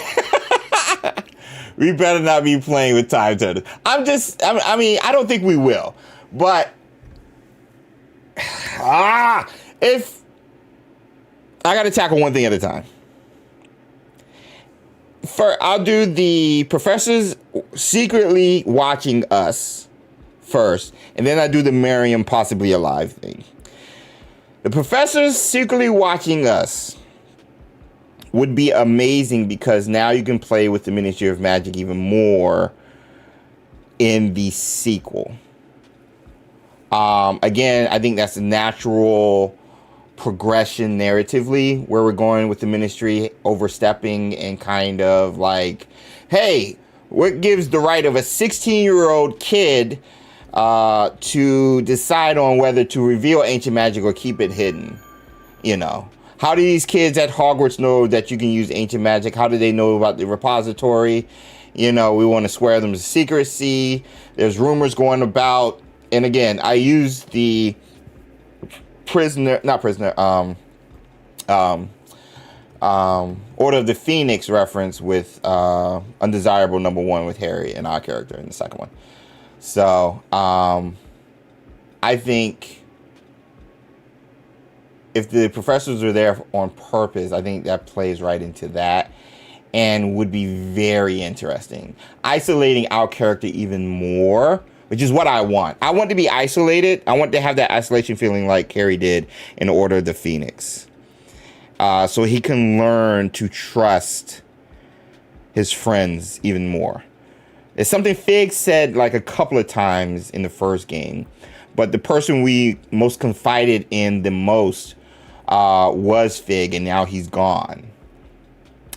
Speaker 2: We better not be playing with time turners. I don't think we will. But, if I got to tackle one thing at a time. I'll do the professors secretly watching us first, and then I do the Miriam possibly alive thing. The professors secretly watching us would be amazing because now you can play with the Ministry of Magic even more in the sequel. Again, I think that's a natural progression narratively where we're going with the Ministry overstepping and kind of like, hey, what gives the right of a 16-year-old kid to decide on whether to reveal ancient magic or keep it hidden? You know, how do these kids at Hogwarts know that you can use ancient magic? How do they know about the repository? You know, we want to swear them to secrecy. There's rumors going about, and again, I use the Order of the Phoenix reference with Undesirable #1 with Harry and our character in the second one. So I think if the professors are there on purpose, I think that plays right into that and would be very interesting. Isolating our character even more, which is what I want. I want to be isolated. I want to have that isolation feeling like Harry did in Order of the Phoenix. So he can learn to trust his friends even more. It's something Fig said like a couple of times in the first game, but the person we most confided in the most was Fig, and now he's gone.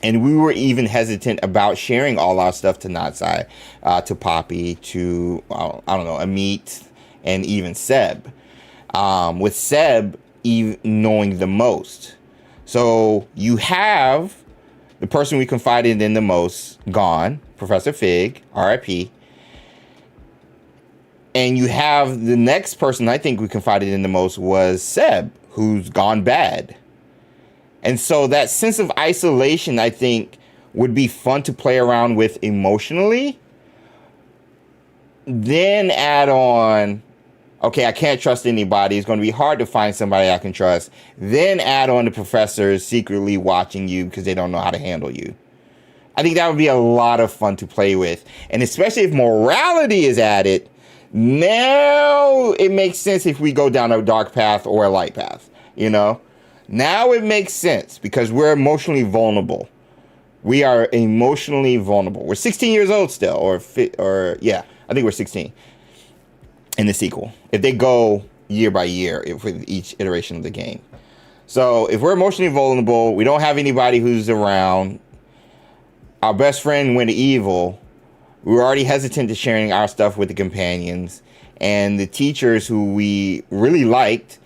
Speaker 2: And we were even hesitant about sharing all our stuff to Natsai, to Poppy, to, I don't know, Amit, and even Seb. With Seb knowing the most. So you have the person we confided in the most gone, Professor Fig, RIP. And you have the next person I think we confided in the most was Seb, who's gone bad. And so that sense of isolation, I think, would be fun to play around with emotionally. Then add on, okay, I can't trust anybody. It's going to be hard to find somebody I can trust. Then add on the professors secretly watching you because they don't know how to handle you. I think that would be a lot of fun to play with. And especially if morality is added, now it makes sense if we go down a dark path or a light path, you know? Now it makes sense because we're emotionally vulnerable. We are emotionally vulnerable. We're 16 years old still, or yeah, I think we're 16 in the sequel. If they go year by year with each iteration of the game. So if we're emotionally vulnerable, we don't have anybody who's around. Our best friend went evil. We were already hesitant to sharing our stuff with the companions, and the teachers who we really liked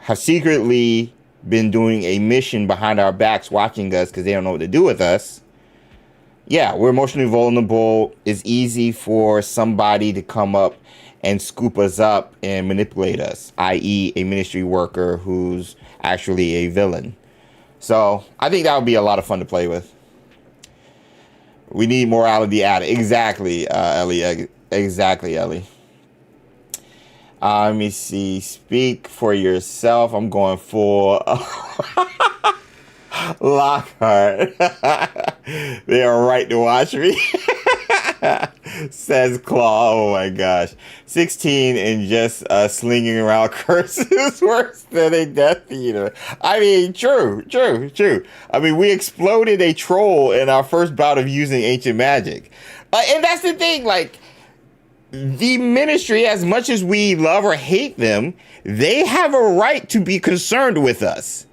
Speaker 2: have secretly been doing a mission behind our backs watching us because they don't know what to do with us. Yeah, we're emotionally vulnerable. It's easy for somebody to come up and scoop us up and manipulate us, i.e. a ministry worker who's actually a villain. So I think that would be a lot of fun to play with. We need morality added. Exactly, Ellie. Exactly, Ellie. Let me see. Speak for yourself. I'm going for Lockhart. They are right to watch me. Says Claw. Oh my gosh. 16 and just slinging around curses worse than a Death Eater. I mean, true. I mean, we exploded a troll in our first bout of using ancient magic. And that's the thing, like, the ministry, as much as we love or hate them, they have a right to be concerned with us.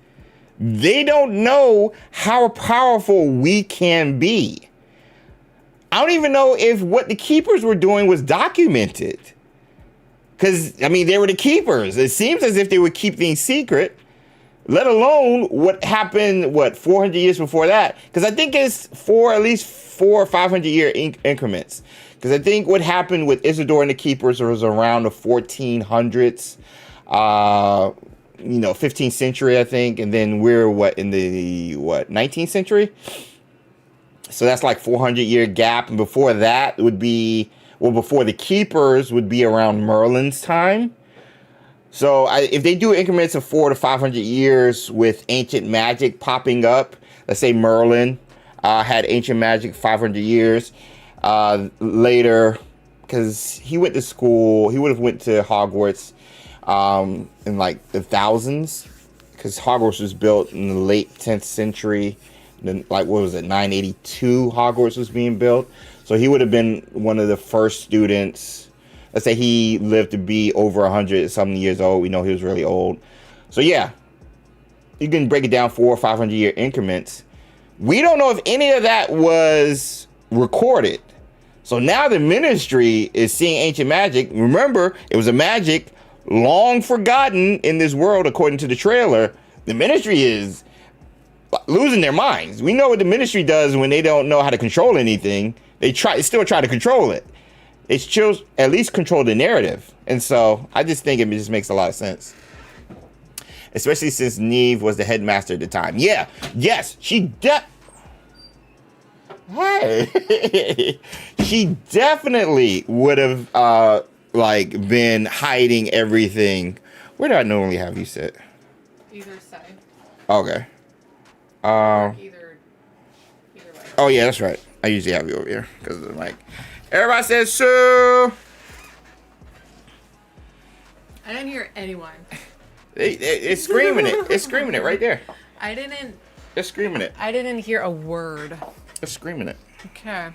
Speaker 2: They don't know how powerful we can be. I don't even know if what the keepers were doing was documented. Because, I mean, they were the keepers. It seems as if they would keep things secret, let alone what happened, 400 years before that? Because I think it's at least 400 or 500 year increments. Because I think what happened with Isidore and the Keepers was around the 1400s, 15th century, I think. And then we're, in the 19th century? So that's like 400-year gap. And before that would be, before the Keepers would be around Merlin's time. So if they do increments of 400 to 500 years with ancient magic popping up, let's say Merlin had ancient magic 500 years. Later, because he went to school, he would have went to Hogwarts in like the thousands, because Hogwarts was built in the late 10th century. Then, like, what was it, 982 Hogwarts was being built. So he would have been one of the first students. Let's say he lived to be over 100 something years old. We know he was really old. So yeah, you can break it down 400 or 500 year increments. We don't know if any of that was recorded. So now the ministry is seeing ancient magic. Remember, it was a magic long forgotten in this world, according to the trailer. The ministry is losing their minds. We know what the ministry does when they don't know how to control anything. They still try to control it. It's still at least control the narrative. And so I just think it just makes a lot of sense. Especially since Neve was the headmaster at the time. Yeah, yes, hey, she definitely would have like been hiding everything. Where do I normally have you sit?
Speaker 4: Either side.
Speaker 2: Okay.
Speaker 4: Either way.
Speaker 2: Oh yeah, that's right. I usually have you over here because of the mic. Everybody says so.
Speaker 4: I didn't hear anyone.
Speaker 2: It's screaming it. It's screaming it right there. It's screaming it.
Speaker 4: I didn't hear a word.
Speaker 2: It's screaming it.
Speaker 4: Okay.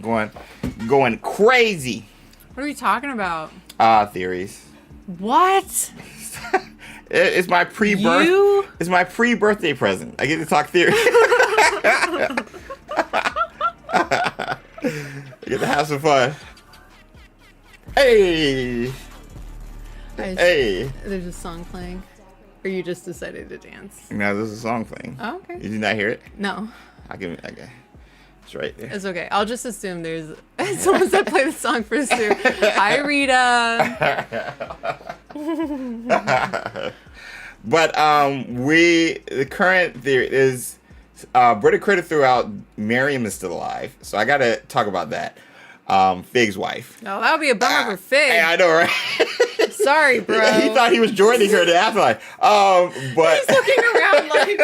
Speaker 2: Going crazy.
Speaker 4: What are we talking about?
Speaker 2: Theories.
Speaker 4: What?
Speaker 2: It's my pre-birth.
Speaker 4: You?
Speaker 2: It's my pre-birthday present. I get to talk theory. I get to have some fun. Hey. Hey.
Speaker 4: There's a song playing. Or you just decided to dance?
Speaker 2: No, there's a song playing.
Speaker 4: Oh, okay.
Speaker 2: You did not hear it?
Speaker 4: No.
Speaker 2: Okay. It's right there.
Speaker 4: It's okay. I'll just assume there's someone said play the song for Sue. Hi, Rita.
Speaker 2: But the current theory is Britta Critter threw out Miriam is still alive, so I gotta talk about that. Fig's wife.
Speaker 4: No, that would be a bummer for Fig.
Speaker 2: Hey, I know, right?
Speaker 4: Sorry, bro.
Speaker 2: He thought he was joining her in the afterlife. But
Speaker 4: he's looking around like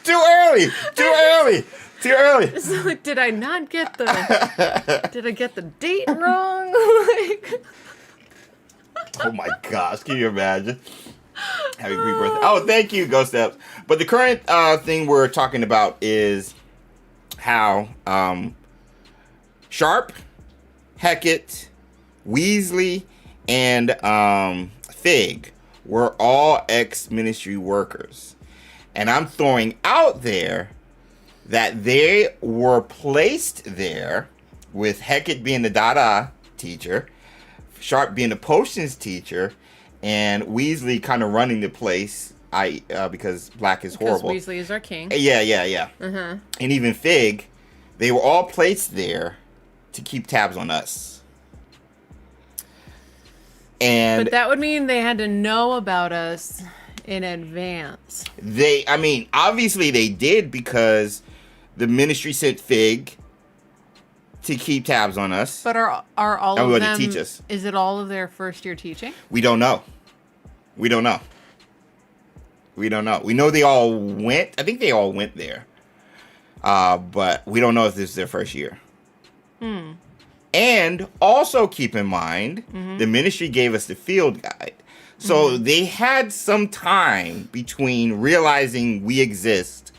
Speaker 2: too early.
Speaker 4: It's like, did I not get the date wrong? Like,
Speaker 2: oh my gosh, can you imagine? Happy pre-birthday. Oh, thank you, Ghost Steps. But the current thing we're talking about is how Sharp, Hackett, Weasley, and Fig were all ex-ministry workers. And I'm throwing out there that they were placed there with Hackett being the Dada teacher, Sharp being the potions teacher, and Weasley kind of running the place. Because Black is horrible.
Speaker 4: Because Weasley is our king.
Speaker 2: Yeah.
Speaker 4: Uh-huh.
Speaker 2: And even Fig, they were all placed there to keep tabs on us. And
Speaker 4: but that would mean they had to know about us in advance.
Speaker 2: Obviously they did, because the ministry sent Fig to keep tabs on us.
Speaker 4: But are all of them,
Speaker 2: to teach us.
Speaker 4: Is it all of their first year teaching?
Speaker 2: We don't know. We know they all went. I think they all went there. But we don't know if this is their first year. And also keep in mind, the ministry gave us the field guide. So they had some time between realizing we exist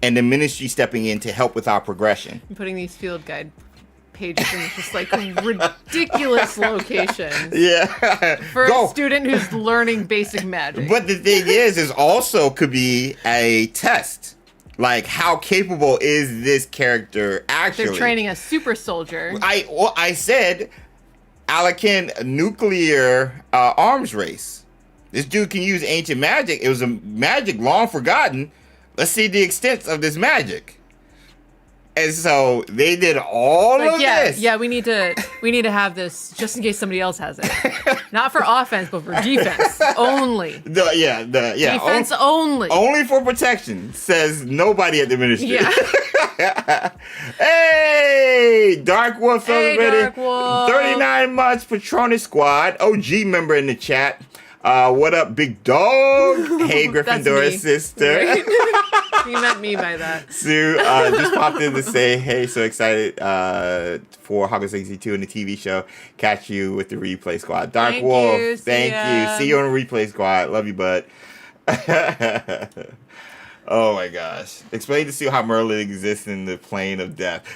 Speaker 2: and the ministry stepping in to help with our progression.
Speaker 4: I'm putting these field guide pages in just like ridiculous locations.
Speaker 2: Yeah.
Speaker 4: For a student who's learning basic magic.
Speaker 2: But the thing is also could be a test. Like, how capable is this character actually?
Speaker 4: They're training a super soldier.
Speaker 2: I said Alakin nuclear arms race. This dude can use ancient magic. It was a magic long forgotten. Let's see the extent of this magic. And so they did all of this.
Speaker 4: Yeah, we need to have this just in case somebody else has it. Not for offense, but for defense only. Defense only.
Speaker 2: Only for protection, says nobody at the ministry.
Speaker 4: Yeah.
Speaker 2: Hey, Dark Wolf celebrated
Speaker 4: Dark Wolf.
Speaker 2: 39 months Patronus Squad. OG member in the chat. What up, big dog? Hey, Gryffindor's sister.
Speaker 4: Right? You meant me by that.
Speaker 2: Sue just popped in to say, hey, so excited for Hogwarts Legacy 2 and the TV show. Catch you with the replay squad. Dark Wolf, thank you. See you on the replay squad. Love you, bud. Oh my gosh. Explain to Sue how Merlin exists in the plane of death.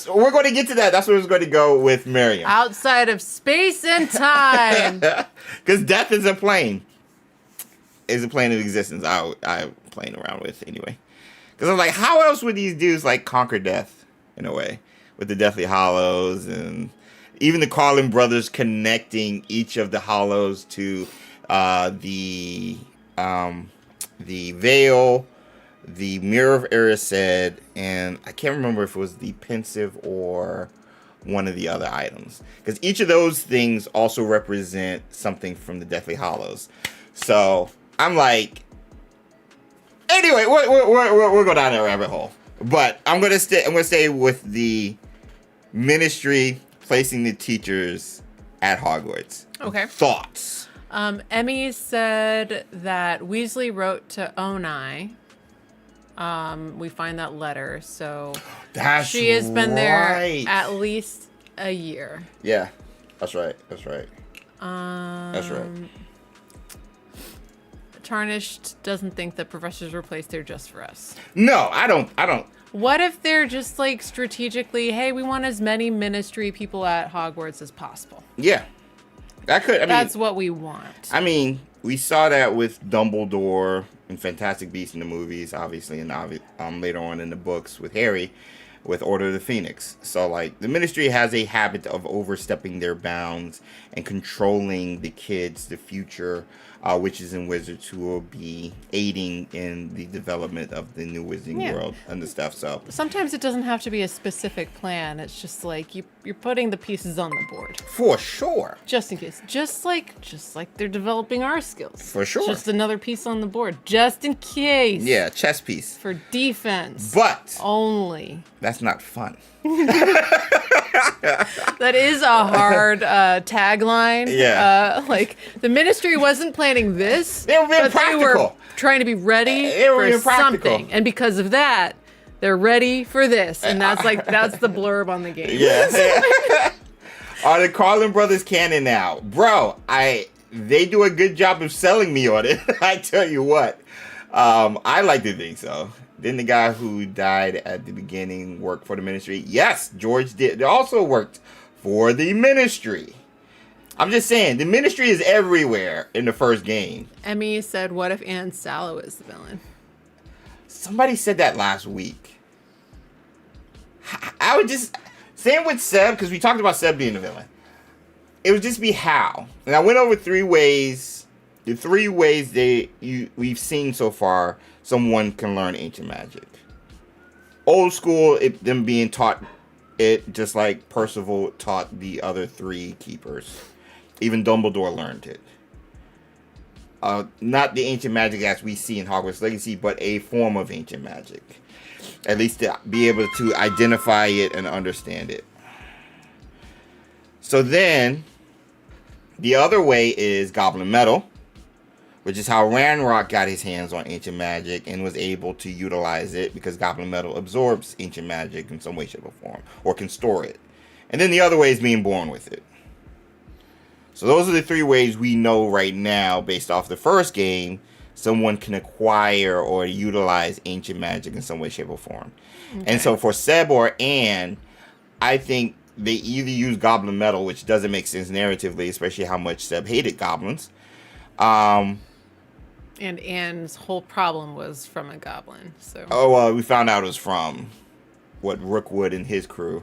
Speaker 2: We're going to get to that. That's where it's going to go with Miriam.
Speaker 4: Outside of space and time.
Speaker 2: Because death is a plane. Is a plane of existence I'm playing around with anyway. Because I'm like, how else would these dudes like conquer death in a way? With the Deathly Hallows and even the Carlin brothers connecting each of the Hollows to the Veil, the Mirror of Erised, and I can't remember if it was the Pensive or one of the other items. Because each of those things also represent something from the Deathly Hallows. So I'm like, anyway, we'll go down that rabbit hole. But I'm gonna stay with the Ministry placing the teachers at Hogwarts.
Speaker 4: Okay.
Speaker 2: Thoughts?
Speaker 4: Emmy said that Weasley wrote to Onai. We find that letter, so she has been there at least a year.
Speaker 2: Yeah, that's right. That's right.
Speaker 4: Tarnished doesn't think that professors were placed there just for us.
Speaker 2: No, I don't.
Speaker 4: What if they're just like strategically, hey, we want as many Ministry people at Hogwarts as possible?
Speaker 2: Yeah. That's
Speaker 4: what we want.
Speaker 2: I mean, we saw that with Dumbledore and Fantastic Beasts in the movies, obviously, and later on in the books with Harry, with Order of the Phoenix. So, like, the Ministry has a habit of overstepping their bounds and controlling the kids, the future witches and wizards who will be aiding in the development of the new wizarding world and the stuff. So
Speaker 4: sometimes it doesn't have to be a specific plan. It's just like you're putting the pieces on the board.
Speaker 2: For sure.
Speaker 4: Just in case. Just like they're developing our skills.
Speaker 2: For sure.
Speaker 4: Just another piece on the board. Just in case.
Speaker 2: Yeah, chess piece.
Speaker 4: For defense.
Speaker 2: But
Speaker 4: only.
Speaker 2: That's not fun.
Speaker 4: That is a hard tagline.
Speaker 2: Yeah.
Speaker 4: Like the Ministry wasn't planning this.
Speaker 2: They were being practical.
Speaker 4: They were trying to be ready for something, and because of that, they're ready for this. And that's the blurb on the game.
Speaker 2: Yeah. Are the Carlin brothers canon now, bro? They do a good job of selling me on it. I tell you what. I like to think so. Didn't the guy who died at the beginning work for the Ministry? Yes, George did. They also worked for the Ministry. I'm just saying, the Ministry is everywhere in the first game.
Speaker 4: Emmy said, what if Anne Sallow is the villain?
Speaker 2: Somebody said that last week. I would just... Same with Seb, because we talked about Seb being the villain. It would just be how. And I went over 3 ways. The 3 ways we've seen so far someone can learn ancient magic. Old school, them being taught it just like Percival taught the other 3 keepers. Even Dumbledore learned it. Not the ancient magic as we see in Hogwarts Legacy, but a form of ancient magic. At least to be able to identify it and understand it. So then, the other way is Goblin Metal, which is how Ranrock got his hands on ancient magic and was able to utilize it because Goblin Metal absorbs ancient magic in some way, shape, or form, or can store it. And then the other way is being born with it. So those are the 3 ways we know right now, based off the first game, someone can acquire or utilize ancient magic in some way, shape, or form. Okay. And so for Seb or Anne, I think they either use Goblin Metal, which doesn't make sense narratively, especially how much Seb hated goblins.
Speaker 4: And Anne's whole problem was from a goblin. So.
Speaker 2: Oh, well, we found out it was from Rookwood and his crew.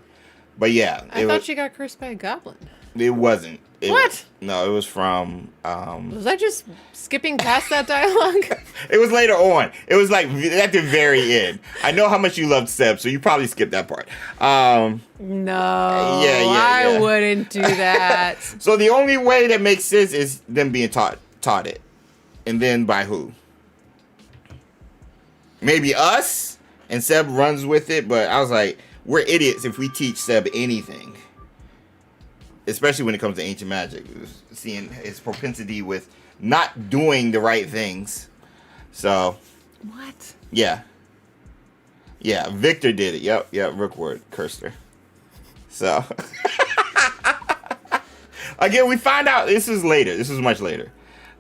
Speaker 2: But yeah.
Speaker 4: I thought she got cursed by a goblin.
Speaker 2: It wasn't.
Speaker 4: What?
Speaker 2: No, it was from...
Speaker 4: was I just skipping past that dialogue?
Speaker 2: It was later on. It was like at the very end. I know how much you loved Seb, so you probably skipped that part.
Speaker 4: No, I wouldn't do that.
Speaker 2: So the only way that makes sense is them being taught it. And then by who? Maybe us? And Seb runs with it, but I was like, we're idiots if we teach Seb anything. Especially when it comes to ancient magic. Seeing his propensity with not doing the right things. So.
Speaker 4: What?
Speaker 2: Yeah. Yeah, Victor did it. Yep, Rookwood cursed her. So. Again, we find out this is later. This is much later.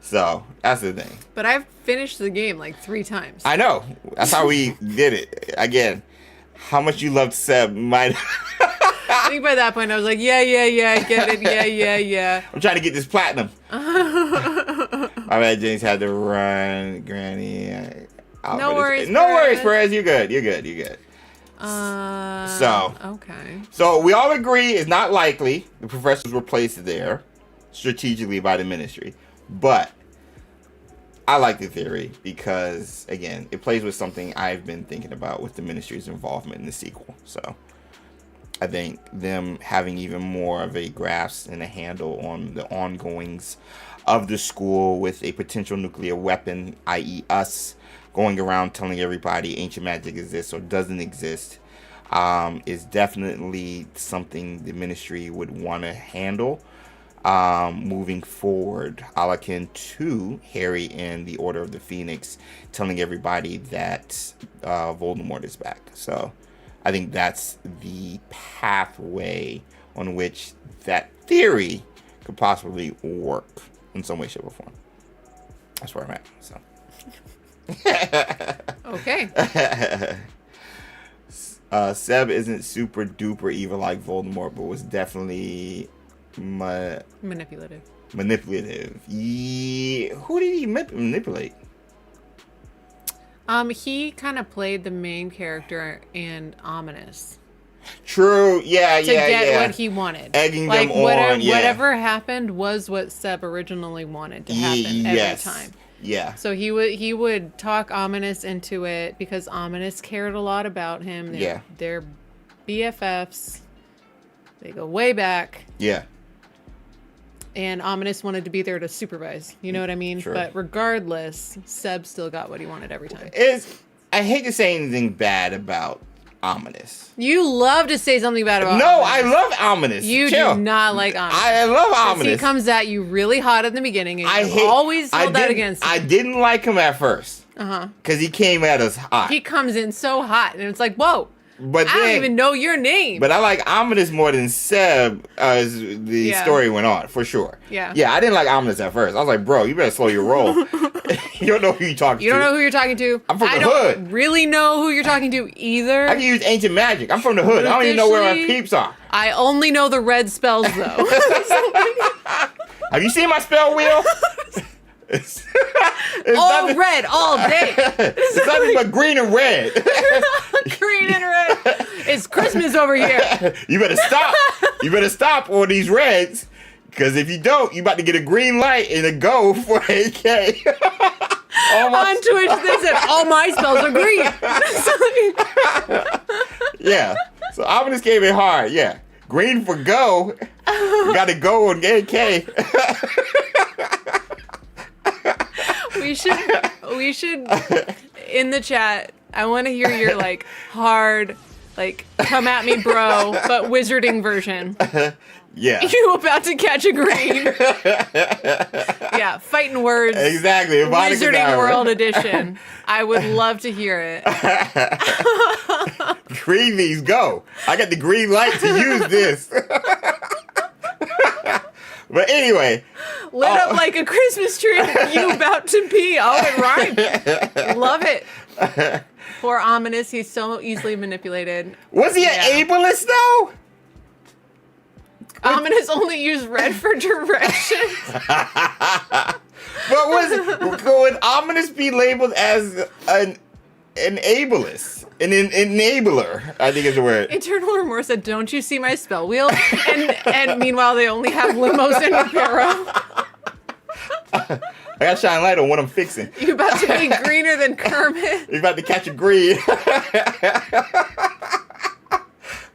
Speaker 2: So that's the thing.
Speaker 4: But I've finished the game like 3 times.
Speaker 2: I know. That's how we did it. Again, how much you loved Seb might.
Speaker 4: I think by that point I was like, yeah, I get it, yeah.
Speaker 2: I'm trying to get this platinum. My bad, James had to run, Granny.
Speaker 4: No worries,
Speaker 2: Perez. You're good.
Speaker 4: Okay.
Speaker 2: So we all agree it's not likely the professors were placed there strategically by the ministry, but I like the theory because, again, it plays with something I've been thinking about with the ministry's involvement in the sequel. So I think them having even more of a grasp and a handle on the ongoings of the school with a potential nuclear weapon, i.e. us, going around telling everybody ancient magic exists or doesn't exist, is definitely something the ministry would want to handle moving forward, a la kin to Harry and the Order of the Phoenix telling everybody that Voldemort is back. So I think that's the pathway on which that theory could possibly work in some way, shape, or form. That's where I'm at. So.
Speaker 4: Okay.
Speaker 2: Seb isn't super duper evil like Voldemort, but was definitely
Speaker 4: manipulative.
Speaker 2: Yeah. Who did he manipulate?
Speaker 4: He kind of played the main character and Ominous.
Speaker 2: True. Yeah.
Speaker 4: To get what he wanted.
Speaker 2: Egging them on.
Speaker 4: Whatever happened was what Seb originally wanted to happen every time.
Speaker 2: Yeah.
Speaker 4: So he would talk Ominous into it because Ominous cared a lot about him. They're BFFs. They go way back.
Speaker 2: Yeah.
Speaker 4: And Ominous wanted to be there to supervise. You know what I mean?
Speaker 2: Sure.
Speaker 4: But regardless, Seb still got what he wanted every time.
Speaker 2: I hate to say anything bad about Ominous.
Speaker 4: You love to say something bad about
Speaker 2: Ominous.
Speaker 4: I
Speaker 2: love Ominous.
Speaker 4: You do not like Ominous.
Speaker 2: I love Ominous.
Speaker 4: He comes at you really hot in the beginning, and you always hold that against him.
Speaker 2: I didn't like him at first. Because he came at us hot.
Speaker 4: He comes in so hot, and it's like, whoa.
Speaker 2: But
Speaker 4: I don't even know your name.
Speaker 2: But I like Ominous more than Seb as the story went on, for sure.
Speaker 4: Yeah,
Speaker 2: I didn't like Ominous at first. I was like, bro, you better slow your roll. You don't know who you're talking to.
Speaker 4: You don't know who you're talking to.
Speaker 2: I'm from the hood.
Speaker 4: I don't really know who you're talking to either.
Speaker 2: I can use ancient magic. I'm from the hood. I don't even know where my peeps are.
Speaker 4: I only know the red spells, though.
Speaker 2: Have you seen my spell wheel? It's
Speaker 4: all
Speaker 2: nothing,
Speaker 4: red all day.
Speaker 2: It's nothing but green and red.
Speaker 4: Green and red. It's Christmas over here.
Speaker 2: You better stop. You better stop on these reds. Because if you don't, you about to get a green light and a go for AK.
Speaker 4: On Twitch, they said all my spells are green.
Speaker 2: Yeah. So Ominous came in hard. Yeah. Green for go. You got to go on AK.
Speaker 4: We should in the chat, I want to hear your like hard, like come at me bro, but wizarding version.
Speaker 2: Yeah.
Speaker 4: You about to catch a green. Yeah, fighting words.
Speaker 2: Exactly.
Speaker 4: Wizarding World Edition. I would love to hear it.
Speaker 2: Green means go. I got the green light to use this. But anyway.
Speaker 4: Lit up like a Christmas tree. You about to pee. Oh, it rhymed. Love it. Poor Ominous. He's so easily manipulated.
Speaker 2: Was he an ableist, though?
Speaker 4: Ominous only used red for directions.
Speaker 2: But would Ominous be labeled as an ableist? An enabler, I think is the word.
Speaker 4: Eternal Remorse said, "Don't you see my spell wheel?" And meanwhile, they only have limos and Reparo.
Speaker 2: I got shine light on what I'm fixing.
Speaker 4: You about to be greener than Kermit?
Speaker 2: You about to catch a green.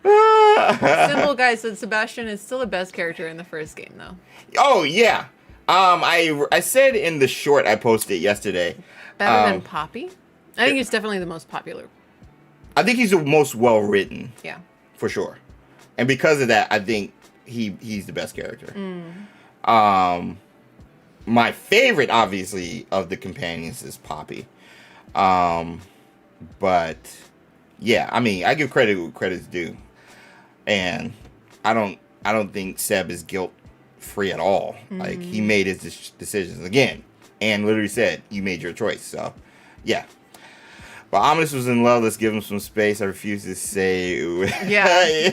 Speaker 4: Simple Guy said Sebastian is still the best character in the first game, though.
Speaker 2: Oh yeah. I said in the short I posted yesterday.
Speaker 4: Better than Poppy? I think he's definitely the most popular.
Speaker 2: I think he's the most well written.
Speaker 4: Yeah.
Speaker 2: For sure. And because of that, I think he's the best character. My favorite, obviously, of the companions is Poppy. But yeah, I mean, I give credit where credit's due. And I don't think Seb is guilt free at all. Like, he made his decisions. Again, and literally said, "You made your choice." So, yeah. But Ominous was in love. Let's give him some space. I refuse to say.
Speaker 4: Yeah.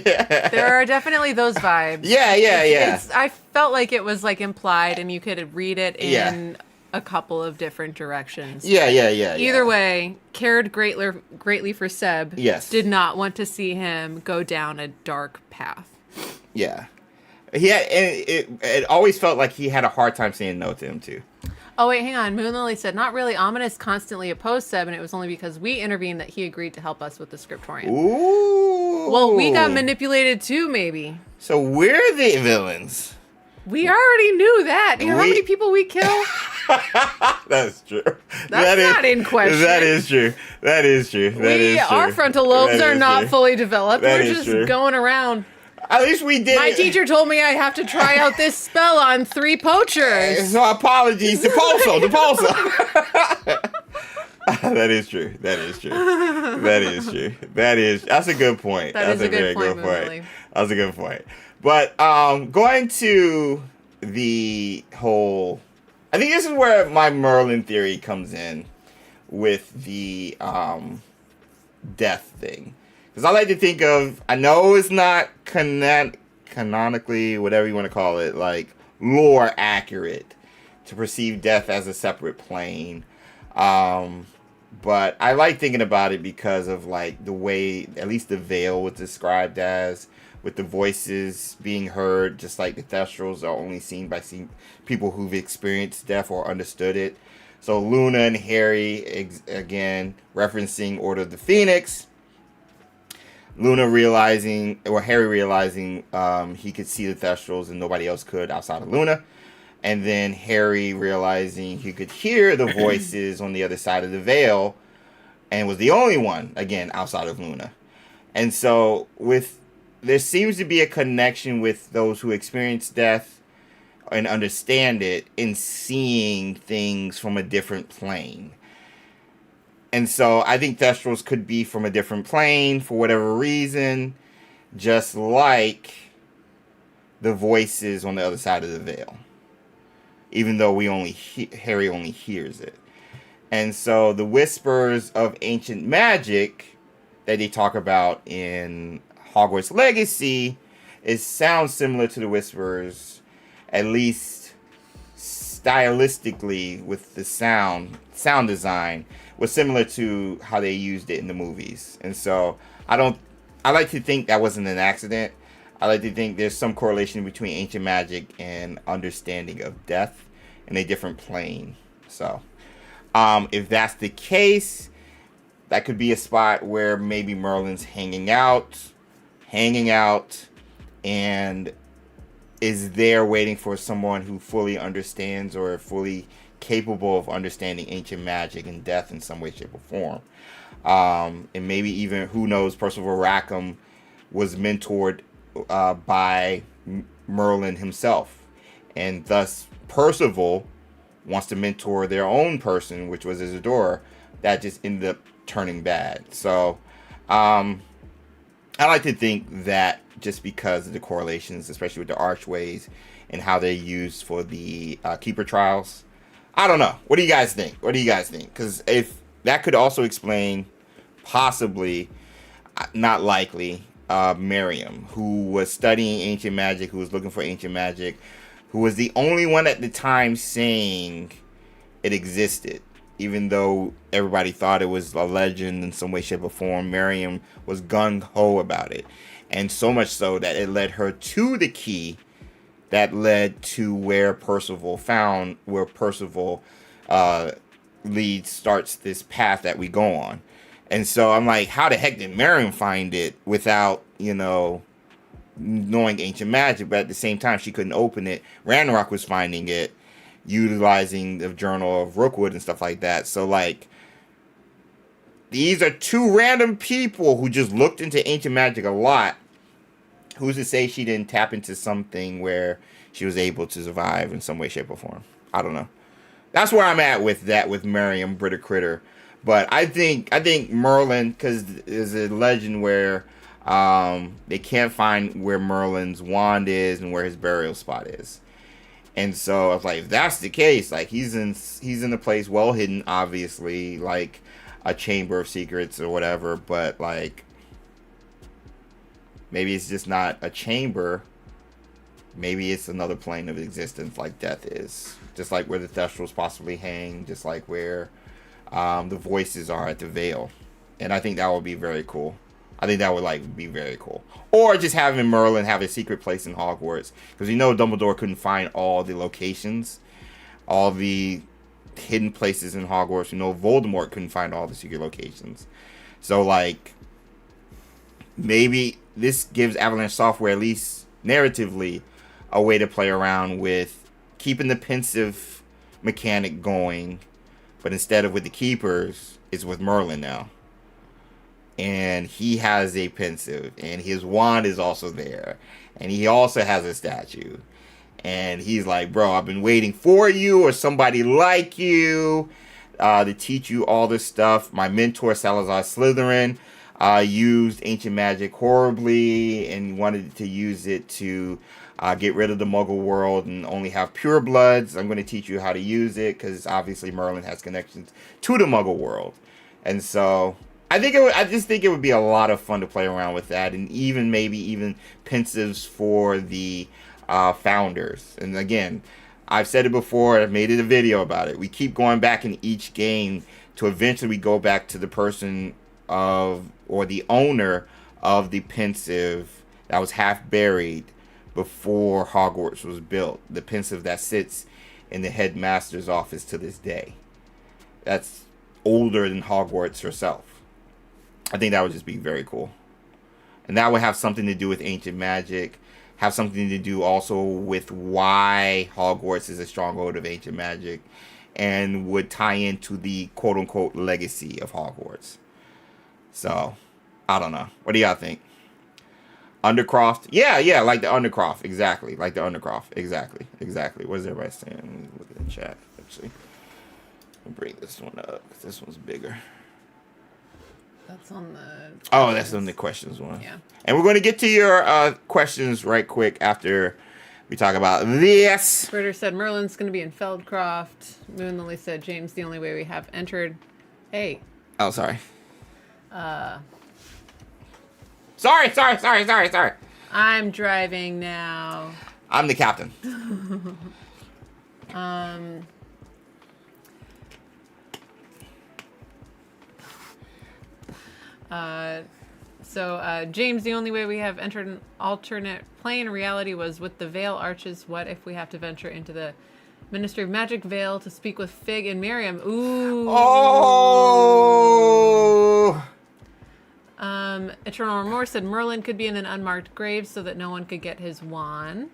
Speaker 4: There are definitely those vibes.
Speaker 2: Yeah.
Speaker 4: I felt like it was like implied, and you could read it in a couple of different directions.
Speaker 2: Yeah.
Speaker 4: Either way, cared greatly for Seb.
Speaker 2: Yes.
Speaker 4: Did not want to see him go down a dark path.
Speaker 2: Yeah. It always felt like he had a hard time saying no to him too.
Speaker 4: Oh, wait, hang on. Moonlily said, not really. Ominous constantly opposed Seb, and it was only because we intervened that he agreed to help us with the Scriptorian.
Speaker 2: Ooh.
Speaker 4: Well, we got manipulated too, maybe.
Speaker 2: So we're the villains.
Speaker 4: We already knew that. You know how many people we kill?
Speaker 2: That's true.
Speaker 4: That's not in question.
Speaker 2: That is true.
Speaker 4: Our frontal lobes are not fully developed. We're just going around.
Speaker 2: At least we did.
Speaker 4: My teacher told me I have to try out this spell on 3 poachers.
Speaker 2: So apologies to Pulso. That is true. That's a good point. That's a very good point. That's a good point. But going to the whole, I think this is where my Merlin theory comes in with the death thing. Because I like to think of, I know it's not canonically, whatever you want to call it, like lore accurate to perceive death as a separate plane. But I like thinking about it because of like the way, at least the veil was described as, with the voices being heard, just like the Thestrals are only seen by people who've experienced death or understood it. So Luna and Harry, again, referencing Order of the Phoenix. Harry realizing he could see the Thestrals and nobody else could outside of Luna. And then Harry realizing he could hear the voices on the other side of the veil and was the only one, again, outside of Luna. And so there seems to be a connection with those who experience death and understand it in seeing things from a different plane. And so I think Thestrals could be from a different plane for whatever reason, just like the voices on the other side of the veil. Even though Harry only hears it. And so the whispers of ancient magic that they talk about in Hogwarts Legacy sounds similar to the whispers, at least stylistically with the sound design, was similar to how they used it in the movies. And so I like to think that wasn't an accident. I like to think there's some correlation between ancient magic and understanding of death in a different plane. So if that's the case, that could be a spot where maybe Merlin's hanging out and is there waiting for someone who fully understands or fully capable of understanding ancient magic and death in some way, shape, or form. And maybe even, who knows, Percival Rackham was mentored by Merlin himself. And thus, Percival wants to mentor their own person, which was Isadora, that just ended up turning bad. So, I like to think that just because of the correlations, especially with the archways and how they're used for the Keeper trials. I don't know. What do you guys think? Because if that could also explain, possibly, not likely, Miriam, who was studying ancient magic, who was looking for ancient magic, who was the only one at the time saying it existed. Even though everybody thought it was a legend in some way, shape, or form, Miriam was gung-ho about it. And so much so that it led her to the key that led to where Percival starts this path that we go on. And so I'm like, how the heck did Miriam find it without, knowing ancient magic? But at the same time, she couldn't open it. Ranrock was finding it, utilizing the Journal of Rookwood and stuff like that. So, these are two random people who just looked into ancient magic a lot. Who's to say she didn't tap into something where she was able to survive in some way, shape, or form? I don't know. That's where I'm at with that, with Miriam Britta Critter. But I think Merlin, because there's a legend where they can't find where Merlin's wand is and where his burial spot is. And so I was like, if that's the case, like he's in a place well hidden, obviously, like a chamber of secrets or whatever, but like maybe it's just not a chamber. Maybe it's another plane of existence like death is. Just like where the Thestrals possibly hang, just like where the voices are at the Veil. And I think that would be very cool. I think that would like be very cool. Or just having Merlin have a secret place in Hogwarts. Because Dumbledore couldn't find all the locations, all the hidden places in Hogwarts. Voldemort couldn't find all the secret locations. So like maybe this gives Avalanche Software, at least narratively, a way to play around with keeping the pensive mechanic going, but instead of with the keepers, it's with Merlin now. And he has a pensive, and his wand is also there, and he also has a statue. And he's like, bro, I've been waiting for you or somebody like you to teach you all this stuff. My mentor, Salazar Slytherin, used ancient magic horribly and wanted to use it to get rid of the Muggle world and only have pure bloods. I'm going to teach you how to use it because obviously Merlin has connections to the Muggle world. And so I just think it would be a lot of fun to play around with that, and maybe even pensives for the founders. And again, I've said it before, I've made it a video about it. We keep going back in each game to eventually go back to the person or the owner of the pensive that was half buried before Hogwarts was built. The pensive that sits in the headmaster's office to this day. That's older than Hogwarts herself. I think that would just be very cool. And that would have something to do with ancient magic, have something to do also with why Hogwarts is a stronghold of ancient magic, and would tie into the quote-unquote legacy of Hogwarts. So, I don't know. What do y'all think? Undercroft? Yeah, like the Undercroft. Exactly. Like the Undercroft. Exactly. What is everybody saying? Let me look at the chat, actually. I'll bring this one up, because this one's bigger.
Speaker 4: That's on the...
Speaker 2: Oh, that's on the questions one.
Speaker 4: Yeah.
Speaker 2: And we're going to get to your questions right quick after we talk about this.
Speaker 4: Ritter said Merlin's going to be in Feldcroft. Moon Lily said James, the only way we have entered... Hey.
Speaker 2: Oh, sorry. Sorry.
Speaker 4: I'm driving now.
Speaker 2: I'm the captain.
Speaker 4: So James, the only way we have entered an alternate plane reality was with the Veil Arches. What if we have to venture into the Ministry of Magic Veil to speak with Fig and Miriam? Ooh.
Speaker 2: Oh.
Speaker 4: Eternal Remorse said Merlin could be in an unmarked grave so that no one could get his wand.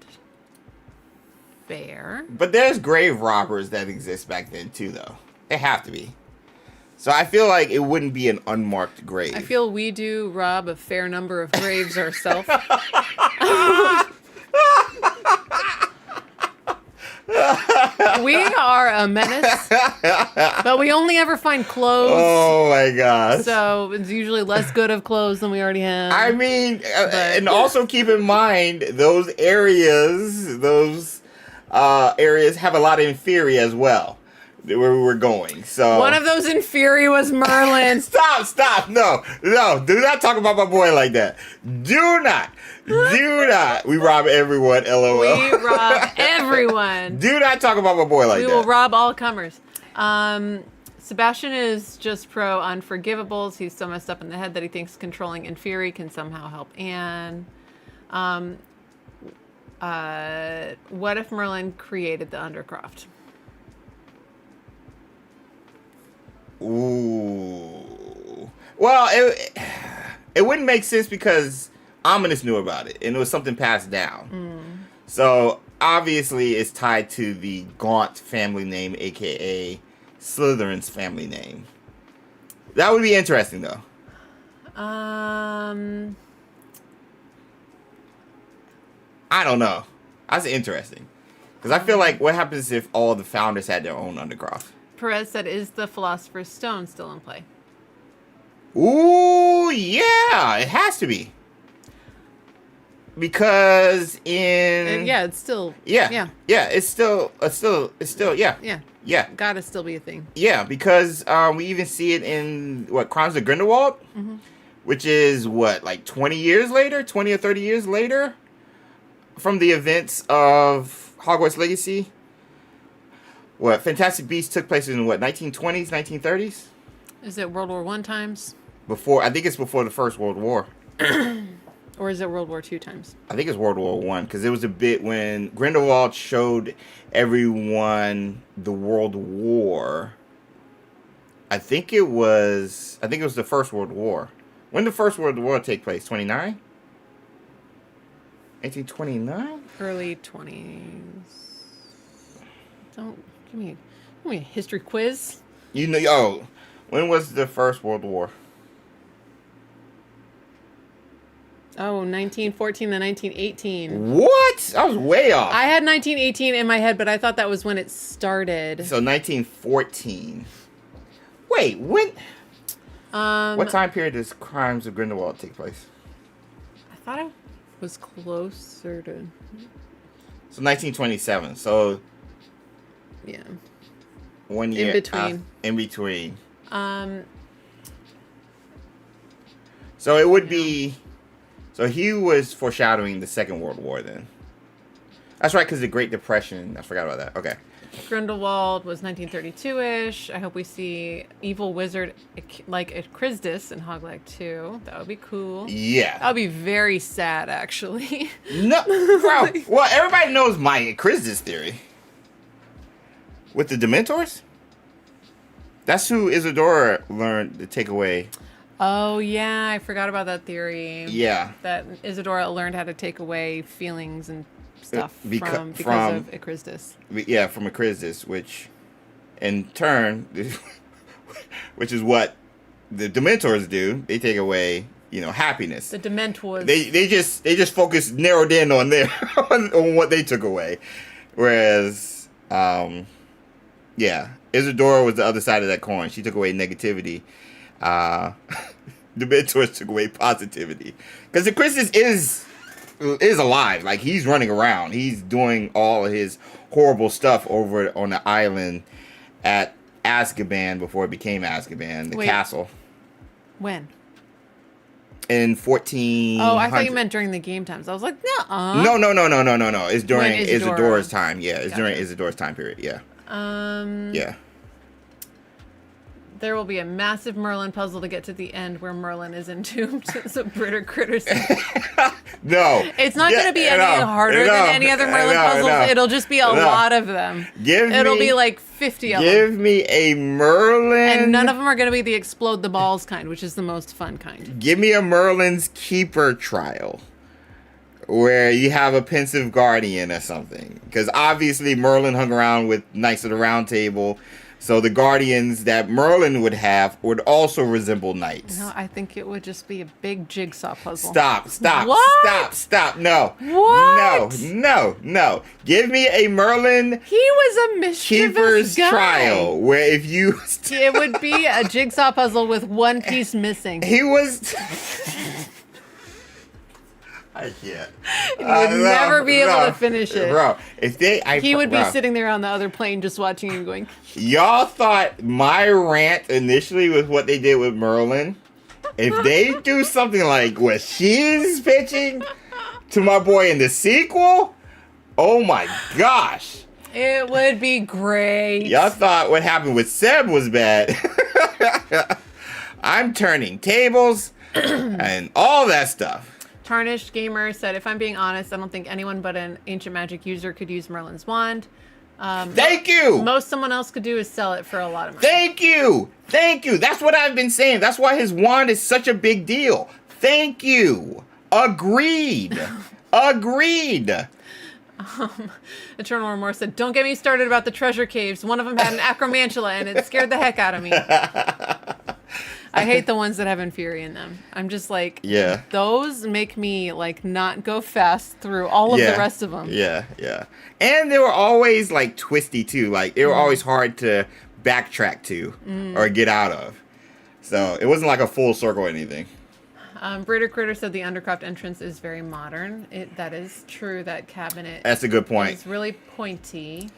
Speaker 4: Fair.
Speaker 2: But there's grave robbers that exist back then too, though. They have to be. So I feel like it wouldn't be an unmarked grave.
Speaker 4: I feel we do rob a fair number of graves ourselves. We are a menace, but we only ever find clothes.
Speaker 2: Oh my gosh.
Speaker 4: So it's usually less good of clothes than we already have.
Speaker 2: I mean, and also keep in mind, those areas have a lot of inferi as well. Where we were going. So
Speaker 4: one of those inferi was Merlin.
Speaker 2: Stop. No. Do not talk about my boy like that. Do not. We rob everyone, LOL.
Speaker 4: We rob everyone.
Speaker 2: Do not talk about my boy like that.
Speaker 4: We will rob all comers. Sebastian is just pro unforgivables. He's so messed up in the head that he thinks controlling inferi can somehow help Anne. What if Merlin created the Undercroft?
Speaker 2: Ooh. Well, it wouldn't make sense because Ominous knew about it, and it was something passed down. So, obviously, it's tied to the Gaunt family name, a.k.a. Slytherin's family name. That would be interesting, though.
Speaker 4: I
Speaker 2: don't know. That's interesting. Because I feel like, what happens if all the founders had their own Undercroft?
Speaker 4: Perez said, is the Philosopher's Stone still in play?
Speaker 2: Ooh, yeah, it has to be. Because in
Speaker 4: And yeah, it's still
Speaker 2: it's still yeah.
Speaker 4: Gotta still be a thing.
Speaker 2: Yeah, because we even see it in Crimes of Grindelwald, which is like 20 or 30 years later from the events of Hogwarts Legacy. Fantastic Beasts took place in 1920s, 1930s?
Speaker 4: Is it World War I times?
Speaker 2: I think it's before the First World War.
Speaker 4: Or is it World War II times?
Speaker 2: I think it's World War I, because it was a bit when Grindelwald showed everyone the World War. I think it was the First World War. When did the First World War take place? 29? 1829?
Speaker 4: Early 20s. Don't give me a history quiz.
Speaker 2: When was the First World War?
Speaker 4: Oh, 1914 to 1918.
Speaker 2: What? I was way off.
Speaker 4: I had 1918 in my head, but I thought that was when it started.
Speaker 2: So 1914. Wait, when? What time period does Crimes of Grindelwald take place?
Speaker 4: I thought I was closer to...
Speaker 2: So 1927. So...
Speaker 4: Yeah.
Speaker 2: 1 year.
Speaker 4: In between.
Speaker 2: In between. So it would be... So he was foreshadowing the Second World War then. That's right, because the Great Depression. I forgot about that. Okay.
Speaker 4: Grindelwald was 1932-ish. I hope we see evil wizard like Christus in Hogwarts 2. That would be cool.
Speaker 2: Yeah.
Speaker 4: That would be very sad, actually.
Speaker 2: No, bro. Well, everybody knows my Christus theory. With the Dementors? That's who Isadora learned to take away.
Speaker 4: Oh, yeah. I forgot about that theory.
Speaker 2: Yeah.
Speaker 4: That Isadora learned how to take away feelings and stuff because of Acristus.
Speaker 2: Yeah, from Acristus, which in turn, which is what the Dementors do. They take away, happiness.
Speaker 4: The Dementors.
Speaker 2: They just focus narrowed in on their on what they took away, whereas Isadora was the other side of that coin. She took away negativity. The Dementors took away positivity, because the Christus is alive. Like, he's running around. He's doing all of his horrible stuff over on the island at Azkaban before it became Azkaban, the castle.
Speaker 4: When?
Speaker 2: In 14.
Speaker 4: Oh, I thought you meant during the game times. I was like, no.
Speaker 2: No. It's during
Speaker 4: Isadora.
Speaker 2: Isadora's time. Yeah, it's during Isadora's time period. Yeah. Yeah.
Speaker 4: There will be a massive Merlin puzzle to get to the end where Merlin is entombed. So Britter Critters.
Speaker 2: No.
Speaker 4: It's not going to be any harder than any other Merlin puzzles. It'll just be a lot of them. It'll be like 50 of them.
Speaker 2: Give me a Merlin.
Speaker 4: And none of them are going to be the explode the balls kind, which is the most fun kind.
Speaker 2: Give me a Merlin's Keeper trial, where you have a pensive guardian or something. Because obviously Merlin hung around with Knights of the Round Table. So the guardians that Merlin would have would also resemble knights.
Speaker 4: No, I think it would just be a big jigsaw puzzle.
Speaker 2: Stop.
Speaker 4: What?
Speaker 2: No.
Speaker 4: What?
Speaker 2: No. Give me a Merlin
Speaker 4: He was a mischievous
Speaker 2: Keeper's
Speaker 4: guy.
Speaker 2: trial, where if you...
Speaker 4: It would be a jigsaw puzzle with one piece missing.
Speaker 2: He was... I can't.
Speaker 4: You would never be able to finish it.
Speaker 2: Bro,
Speaker 4: he would be sitting there on the other plane just watching and going...
Speaker 2: Y'all thought my rant initially was what they did with Merlin. If they do something like what she's pitching to my boy in the sequel, oh my gosh.
Speaker 4: It would be great.
Speaker 2: Y'all thought what happened with Seb was bad. I'm turning tables and all that stuff.
Speaker 4: Tarnished Gamer said, if I'm being honest, I don't think anyone but an ancient magic user could use Merlin's wand.
Speaker 2: Thank you.
Speaker 4: Most someone else could do is sell it for a lot of money.
Speaker 2: Thank you. That's what I've been saying. That's why his wand is such a big deal. Thank you. Agreed.
Speaker 4: Eternal Remorse said, don't get me started about the treasure caves. One of them had an acromantula and it scared the heck out of me. I hate the ones that have Inferi in them. I'm just like, those make me like not go fast through all of the rest of them.
Speaker 2: Yeah. And they were always like twisty too. Like they were always hard to backtrack to or get out of. So it wasn't like a full circle or anything.
Speaker 4: Breeder Critter said the Undercroft entrance is very modern. That is true. That cabinet.
Speaker 2: That's a good point.
Speaker 4: It's really pointy.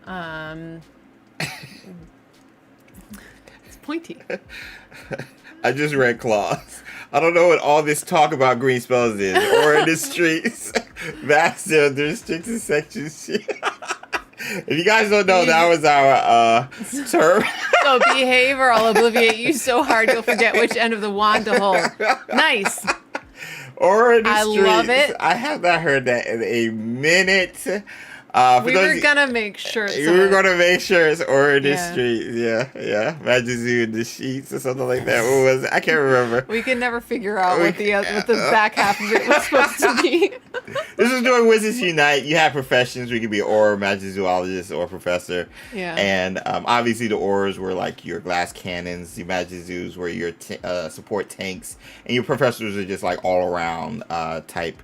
Speaker 4: It's pointy.
Speaker 2: I just read Claws. I don't know what all this talk about green spells is, or in the streets. Massive, there's restricted section shit. If you guys don't know, that was our term.
Speaker 4: So behave or I'll obliviate you so hard you'll forget which end of the wand to hold. Nice.
Speaker 2: Or in the streets.
Speaker 4: I love it.
Speaker 2: I have not heard that in a minute.
Speaker 4: We were gonna make sure.
Speaker 2: We were gonna make sure it's or in the
Speaker 4: Yeah.
Speaker 2: streets. Yeah. Magic Zoo in the sheets or something like that. What was it? I can't remember.
Speaker 4: We could never figure out what the back half of it was supposed to be.
Speaker 2: This is during Wizards Unite. You have professions. We could be or magic zoologist or professor.
Speaker 4: Yeah.
Speaker 2: And obviously the auras were like your glass cannons. The magic zoos were your support tanks, and your professors are just like all around type